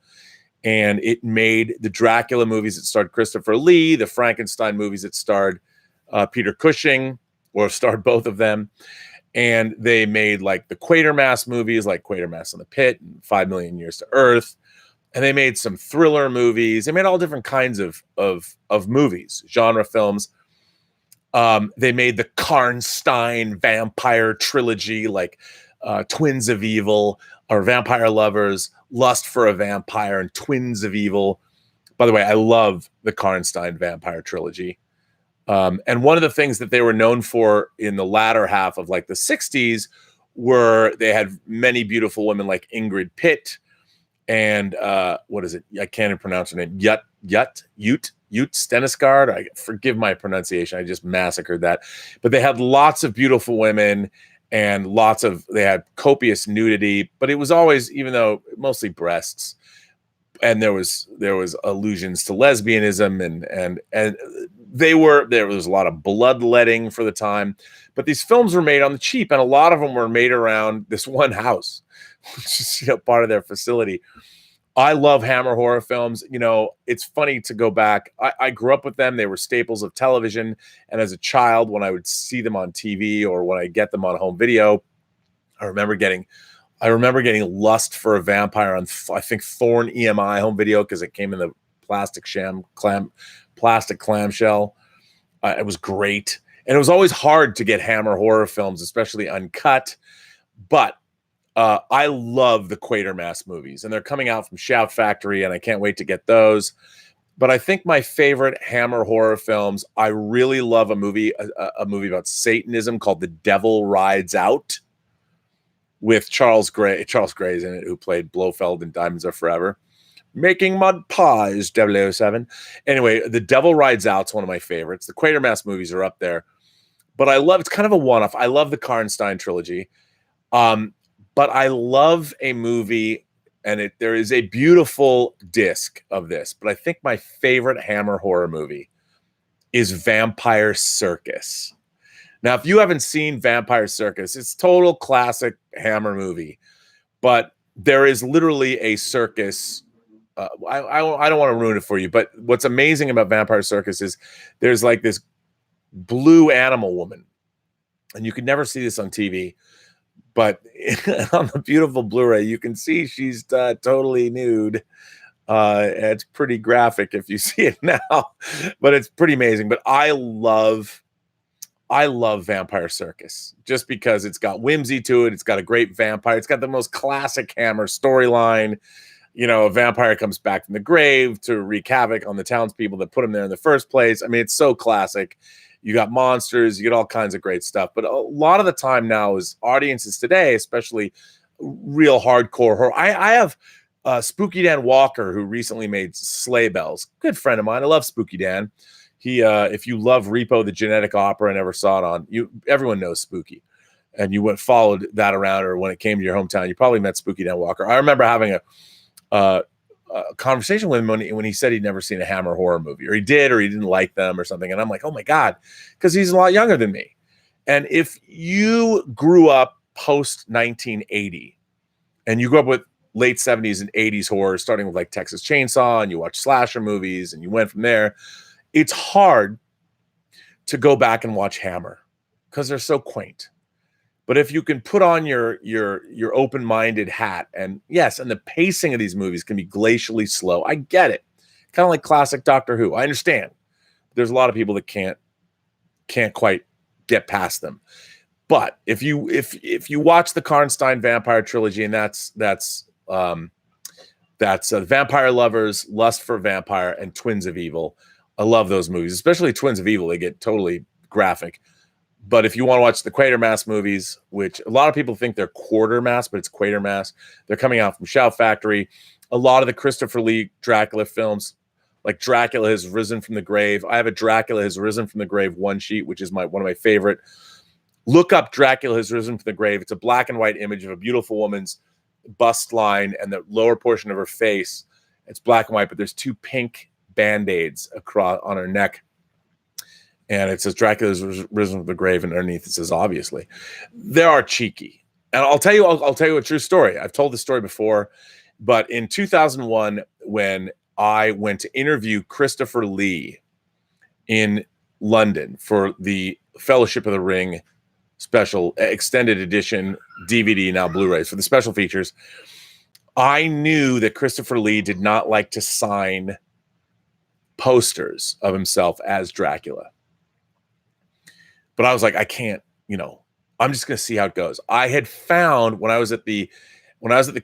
And it made the Dracula movies that starred Christopher Lee, the Frankenstein movies that starred Peter Cushing, or starred both of them. And they made like the Quatermass movies, like Quatermass in the Pit and 5 Million Years to Earth. And they made some thriller movies. They made all different kinds of movies, genre films. They made the Karnstein vampire trilogy, like Twins of Evil, or Vampire Lovers, Lust for a Vampire, and Twins of Evil. By the way, I love the Karnstein vampire trilogy. And one of the things that they were known for in the latter half of like the 60s were they had many beautiful women like Ingrid Pitt and what is it? I can't even pronounce her name. Ute Stennisgaard. I forgive my pronunciation. I just massacred that. But they had lots of beautiful women and they had copious nudity, but it was always, even though mostly breasts, and there was allusions to lesbianism and there was a lot of bloodletting for the time, but these films were made on the cheap, and a lot of them were made around this one house, which is part of their facility. I love Hammer horror films. It's funny to go back. I grew up with them. They were staples of television. And as a child, when I would see them on TV or when I get them on home video, I remember getting Lust for a Vampire on, I think, Thorn EMI home video, because it came in the plastic clamshell. It was great. And it was always hard to get Hammer horror films, especially uncut. But I love the Quatermass movies, and they're coming out from Shout Factory, and I can't wait to get those. But I think my favorite Hammer horror films, I really love a movie about Satanism called The Devil Rides Out, with Charles Gray. Charles Gray's in it, who played Blofeld in Diamonds Are Forever. Making Mud Pies, 007. Anyway, The Devil Rides Out's one of my favorites. The Quatermass movies are up there. But it's kind of a one-off. I love the Karnstein trilogy. But I love a movie, and there is a beautiful disc of this, but I think my favorite Hammer horror movie is Vampire Circus. Now, if you haven't seen Vampire Circus, it's total classic Hammer movie, but there is literally a circus. I don't want to ruin it for you, but what's amazing about Vampire Circus is there's like this blue animal woman, and you could never see this on TV, but on the beautiful Blu-ray, you can see she's totally nude. It's pretty graphic if you see it now, but it's pretty amazing. But I love Vampire Circus just because it's got whimsy to it. It's got a great vampire. It's got the most classic Hammer storyline. You know, a vampire comes back from the grave to wreak havoc on the townspeople that put him there in the first place. I mean, it's so classic. You got monsters, you get all kinds of great stuff. But a lot of the time now is audiences today, especially real hardcore horror. I have Spooky Dan Walker, who recently made Sleigh Bells. Good friend of mine. I love Spooky Dan. He, if you love Repo, the genetic opera, I never saw it on. Everyone knows Spooky, and you followed that around, or when it came to your hometown, you probably met Spooky Dan Walker. I remember having a conversation with him when he said he'd never seen a Hammer horror movie, or he did, or he didn't like them or something. And I'm like, oh my God, because he's a lot younger than me. And if you grew up post 1980 and you grew up with late 70s and 80s horror, starting with like Texas Chainsaw, and you watch slasher movies and you went from there, it's hard to go back and watch Hammer because they're so quaint. But if you can put on your open-minded hat, and yes, and the pacing of these movies can be glacially slow. I get it. Kind of like classic Doctor Who. I understand. There's a lot of people that can't quite get past them. But if you watch the Karnstein Vampire trilogy, and that's Vampire Lovers, Lust for Vampire, and Twins of Evil. I love those movies, especially Twins of Evil. They get totally graphic. But if you want to watch the Quatermass movies, which a lot of people think they're Quartermass, but it's Quatermass. They're coming out from Shout Factory. A lot of the Christopher Lee Dracula films, like Dracula Has Risen from the Grave. I have a Dracula Has Risen from the Grave one sheet, which is one of my favorite. Look up Dracula Has Risen from the Grave. It's a black and white image of a beautiful woman's bust line and the lower portion of her face. It's black and white, but there's two pink Band-Aids across on her neck. And it says Dracula's risen from the grave, and underneath it says, obviously. They are cheeky. And I'll tell you a true story. I've told this story before, but in 2001, when I went to interview Christopher Lee in London for the Fellowship of the Ring special extended edition DVD, now Blu-rays, for the special features, I knew that Christopher Lee did not like to sign posters of himself as Dracula. But I was like, I can't, I'm just going to see how it goes. I had found when I was at the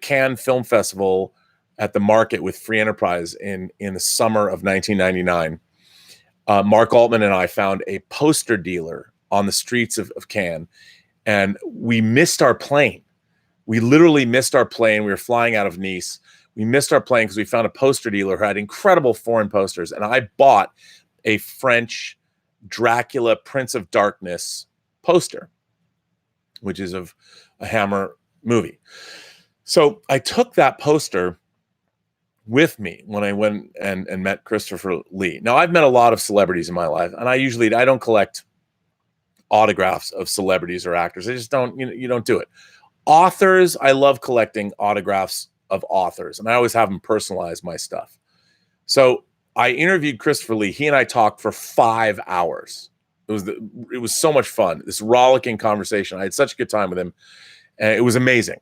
Cannes Film Festival at the market with Free Enterprise in the summer of 1999, Mark Altman and I found a poster dealer on the streets of Cannes, and we missed our plane. We literally missed our plane. We were flying out of Nice. We missed our plane because we found a poster dealer who had incredible foreign posters, and I bought a French Dracula Prince of Darkness poster, which is of a Hammer movie. So I took that poster with me when I went and met Christopher Lee. Now, I've met a lot of celebrities in my life, and I don't collect autographs of celebrities or actors. I just don't, you don't do it. Authors, I love collecting autographs of authors, and I always have them personalize my stuff. So I interviewed Christopher Lee. He and I talked for 5 hours. It was so much fun. This rollicking conversation. I had such a good time with him, and it was amazing.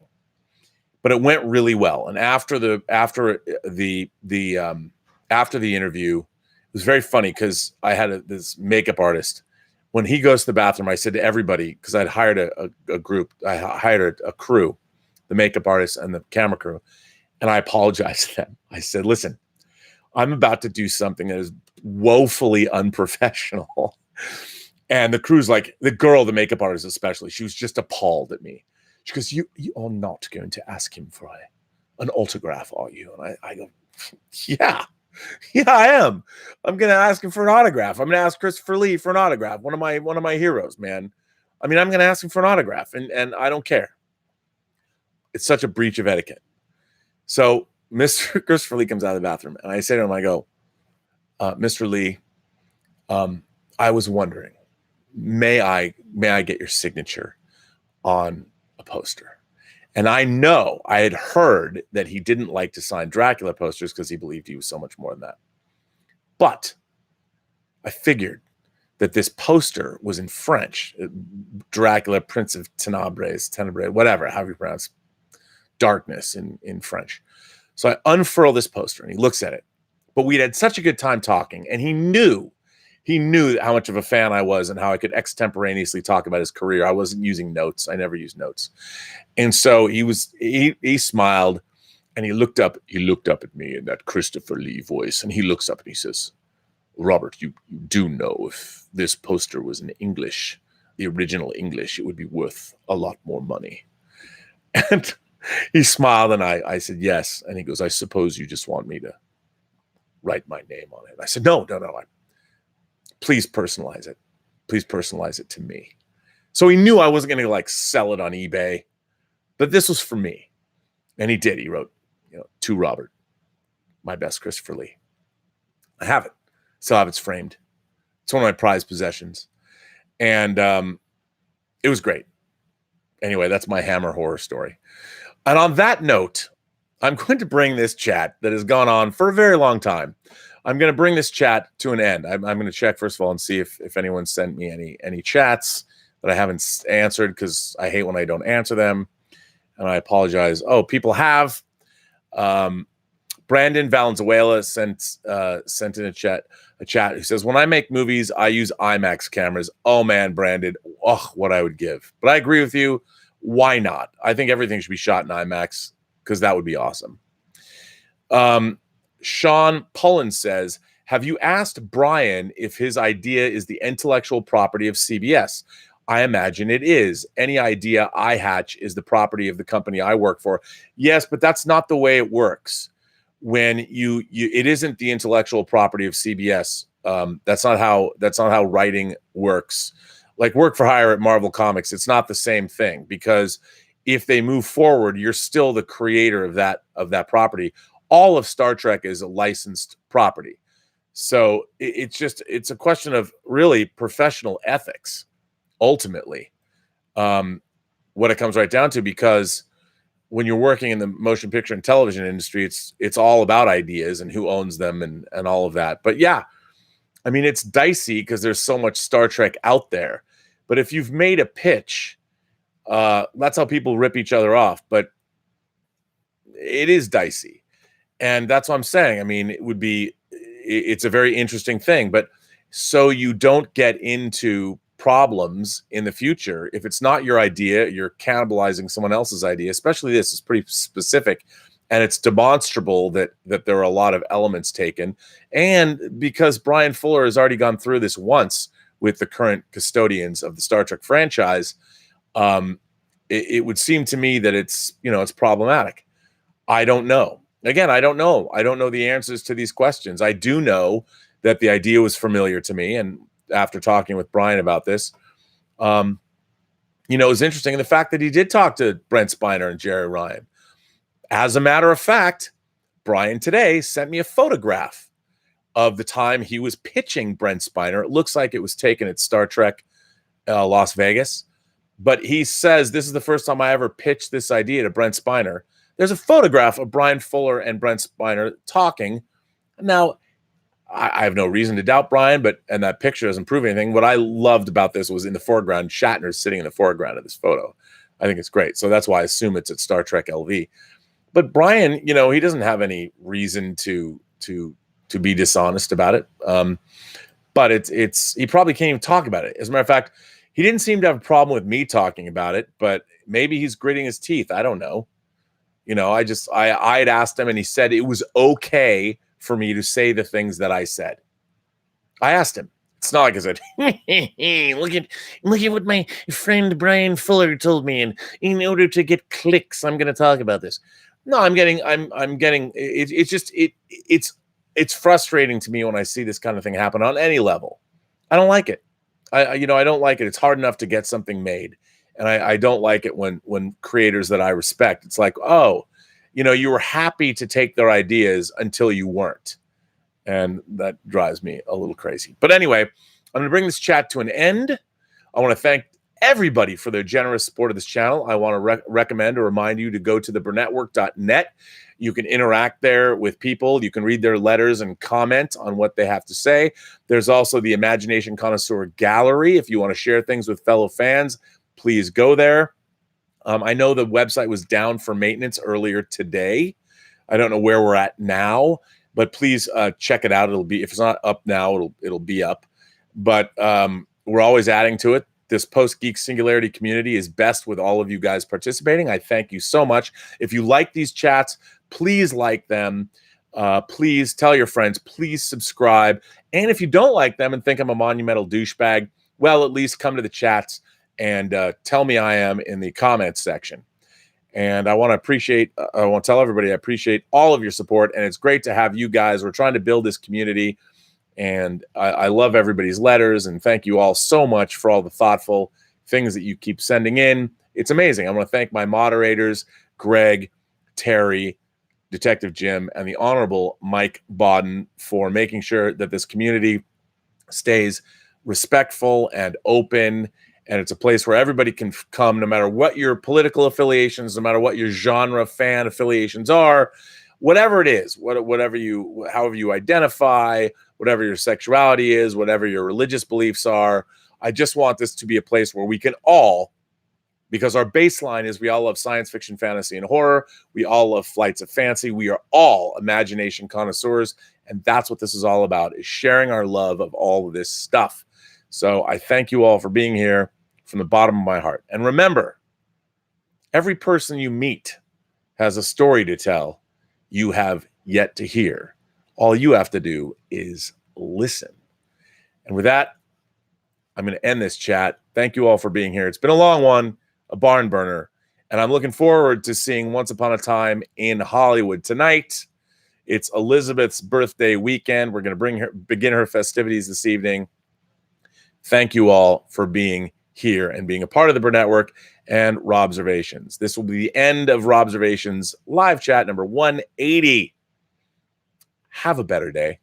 But it went really well. And after the interview, it was very funny because I had this makeup artist. When he goes to the bathroom, I said to everybody, because I'd hired a group, I hired a crew, the makeup artist and the camera crew, and I apologized to them. I said, listen, I'm about to do something that is woefully unprofessional. And the crew's like, the girl, the makeup artist especially, she was just appalled at me. She goes, you are not going to ask him for an autograph, are you? And I go, yeah, I am. I'm going to ask him for an autograph. I'm going to ask Christopher Lee for an autograph. One of my heroes, man. I mean, I'm going to ask him for an autograph, and I don't care. It's such a breach of etiquette. So Mr. Christopher Lee comes out of the bathroom, and I say to him, I go, Mr. Lee, I was wondering, may I get your signature on a poster? And I know I had heard that he didn't like to sign Dracula posters because he believed he was so much more than that. But I figured that this poster was in French. Dracula, Prince of Tenebrae, whatever, however you pronounce darkness in French. So I unfurl this poster and he looks at it. But we'd had such a good time talking, and he knew how much of a fan I was and how I could extemporaneously talk about his career. I wasn't using notes. I never used notes. And so he smiled and he looked up at me in that Christopher Lee voice, and he looks up and he says, Robert, you do know if this poster was in English, the original English, it would be worth a lot more money. And he smiled, and I said, yes. And he goes, I suppose you just want me to write my name on it. I said, no. Please personalize it. Please personalize it to me. So he knew I wasn't going to like sell it on eBay, but this was for me. And he did. He wrote, to Robert, my best Christopher Lee. I have it. Still have it's framed. It's one of my prized possessions. And it was great. Anyway, that's my Hammer horror story. And on that note, I'm going to bring this chat that has gone on for a very long time. I'm going to bring this chat to an end. I'm going to check, first of all, and see if anyone sent me any chats that I haven't answered, because I hate when I don't answer them. And I apologize. Oh, people have. Brandon Valenzuela sent in a chat who says, when I make movies, I use IMAX cameras. Oh, man, Brandon. Oh, what I would give. But I agree with you. Why not? I think everything should be shot in IMAX, because that would be awesome. Sean Pullen says, have you asked Bryan if his idea is the intellectual property of CBS? I imagine it is. Any idea I hatch is the property of the company I work for. Yes, but that's not the way it works. When it isn't the intellectual property of CBS. That's not how writing works. Like work for hire at Marvel Comics, it's not the same thing, because if they move forward, you're still the creator of that property. All of Star Trek is a licensed property. So it's a question of really professional ethics, ultimately, what it comes right down to, because when you're working in the motion picture and television industry, it's all about ideas and who owns them and all of that. But yeah, I mean, it's dicey because there's so much Star Trek out there. But if you've made a pitch, that's how people rip each other off. But it is dicey. And that's what I'm saying. I mean, it's a very interesting thing. But so you don't get into problems in the future. If it's not your idea, you're cannibalizing someone else's idea, especially this is pretty specific. And it's demonstrable that there are a lot of elements taken. And because Bryan Fuller has already gone through this once with the current custodians of the Star Trek franchise, it would seem to me that it's problematic. I don't know. Again, I don't know. I don't know the answers to these questions. I do know that the idea was familiar to me. And after talking with Bryan about this, it was interesting. And the fact that he did talk to Brent Spiner and Jerry Ryan. As a matter of fact, Bryan today sent me a photograph of the time he was pitching Brent Spiner. It looks like it was taken at Star Trek Las Vegas. But he says, this is the first time I ever pitched this idea to Brent Spiner. There's a photograph of Bryan Fuller and Brent Spiner talking. Now, I have no reason to doubt Bryan, and that picture doesn't prove anything. What I loved about this was in the foreground, Shatner's sitting in the foreground of this photo. I think it's great. So that's why I assume it's at Star Trek LV. But Bryan, he doesn't have any reason to be dishonest about it. But he probably can't even talk about it. As a matter of fact, he didn't seem to have a problem with me talking about it, but maybe he's gritting his teeth. I don't know. I'd asked him and he said it was okay for me to say the things that I said. I asked him. It's not like I said, look at what my friend Bryan Fuller told me, and in order to get clicks, I'm going to talk about this. No, I'm getting it's frustrating to me when I see this kind of thing happen on any level. I don't like it. I don't like it. It's hard enough to get something made. And I don't like it when creators that I respect, it's like, you were happy to take their ideas until you weren't. And that drives me a little crazy. But anyway, I'm going to bring this chat to an end. I want to thank everybody for their generous support of this channel. I want to recommend or remind you to go to the Burnettwork.net. You can interact there with people. You can read their letters and comment on what they have to say. There's also the Imagination Connoisseur Gallery. If you want to share things with fellow fans, please go there. I know the website was down for maintenance earlier today. I don't know where we're at now, but please check it out. It'll be, if it's not up now, it'll be up. But we're always adding to it. This Post-Geek Singularity community is best with all of you guys participating. I thank you so much. If you like these chats, please like them. Please tell your friends. Please subscribe. And if you don't like them and think I'm a monumental douchebag, well, at least come to the chats and tell me I am in the comments section. And I want to tell everybody I appreciate all of your support. And it's great to have you guys. We're trying to build this community. And I love everybody's letters, and thank you all so much for all the thoughtful things that you keep sending in. It's amazing. I want to thank my moderators, Greg, Terry, Detective Jim, and the Honorable Mike Bodden for making sure that this community stays respectful and open, and it's a place where everybody can come, no matter what your political affiliations, no matter what your genre fan affiliations are, whatever it is, however you identify, whatever your sexuality is, whatever your religious beliefs are. I just want this to be a place where we can all, because our baseline is we all love science fiction, fantasy, and horror. We all love flights of fancy. We are all imagination connoisseurs, and that's what this is all about, is sharing our love of all of this stuff. So I thank you all for being here from the bottom of my heart. And remember, every person you meet has a story to tell you have yet to hear. All you have to do is listen. And with that, I'm going to end this chat. Thank you all for being here. It's been a long one, a barn burner, and I'm looking forward to seeing Once Upon a Time in Hollywood tonight. It's Elizabeth's birthday weekend. We're going to begin her festivities this evening. Thank you all for being here and being a part of the Burnettwork and Robservations. This will be the end of Robservations live chat number 180. Have a better day.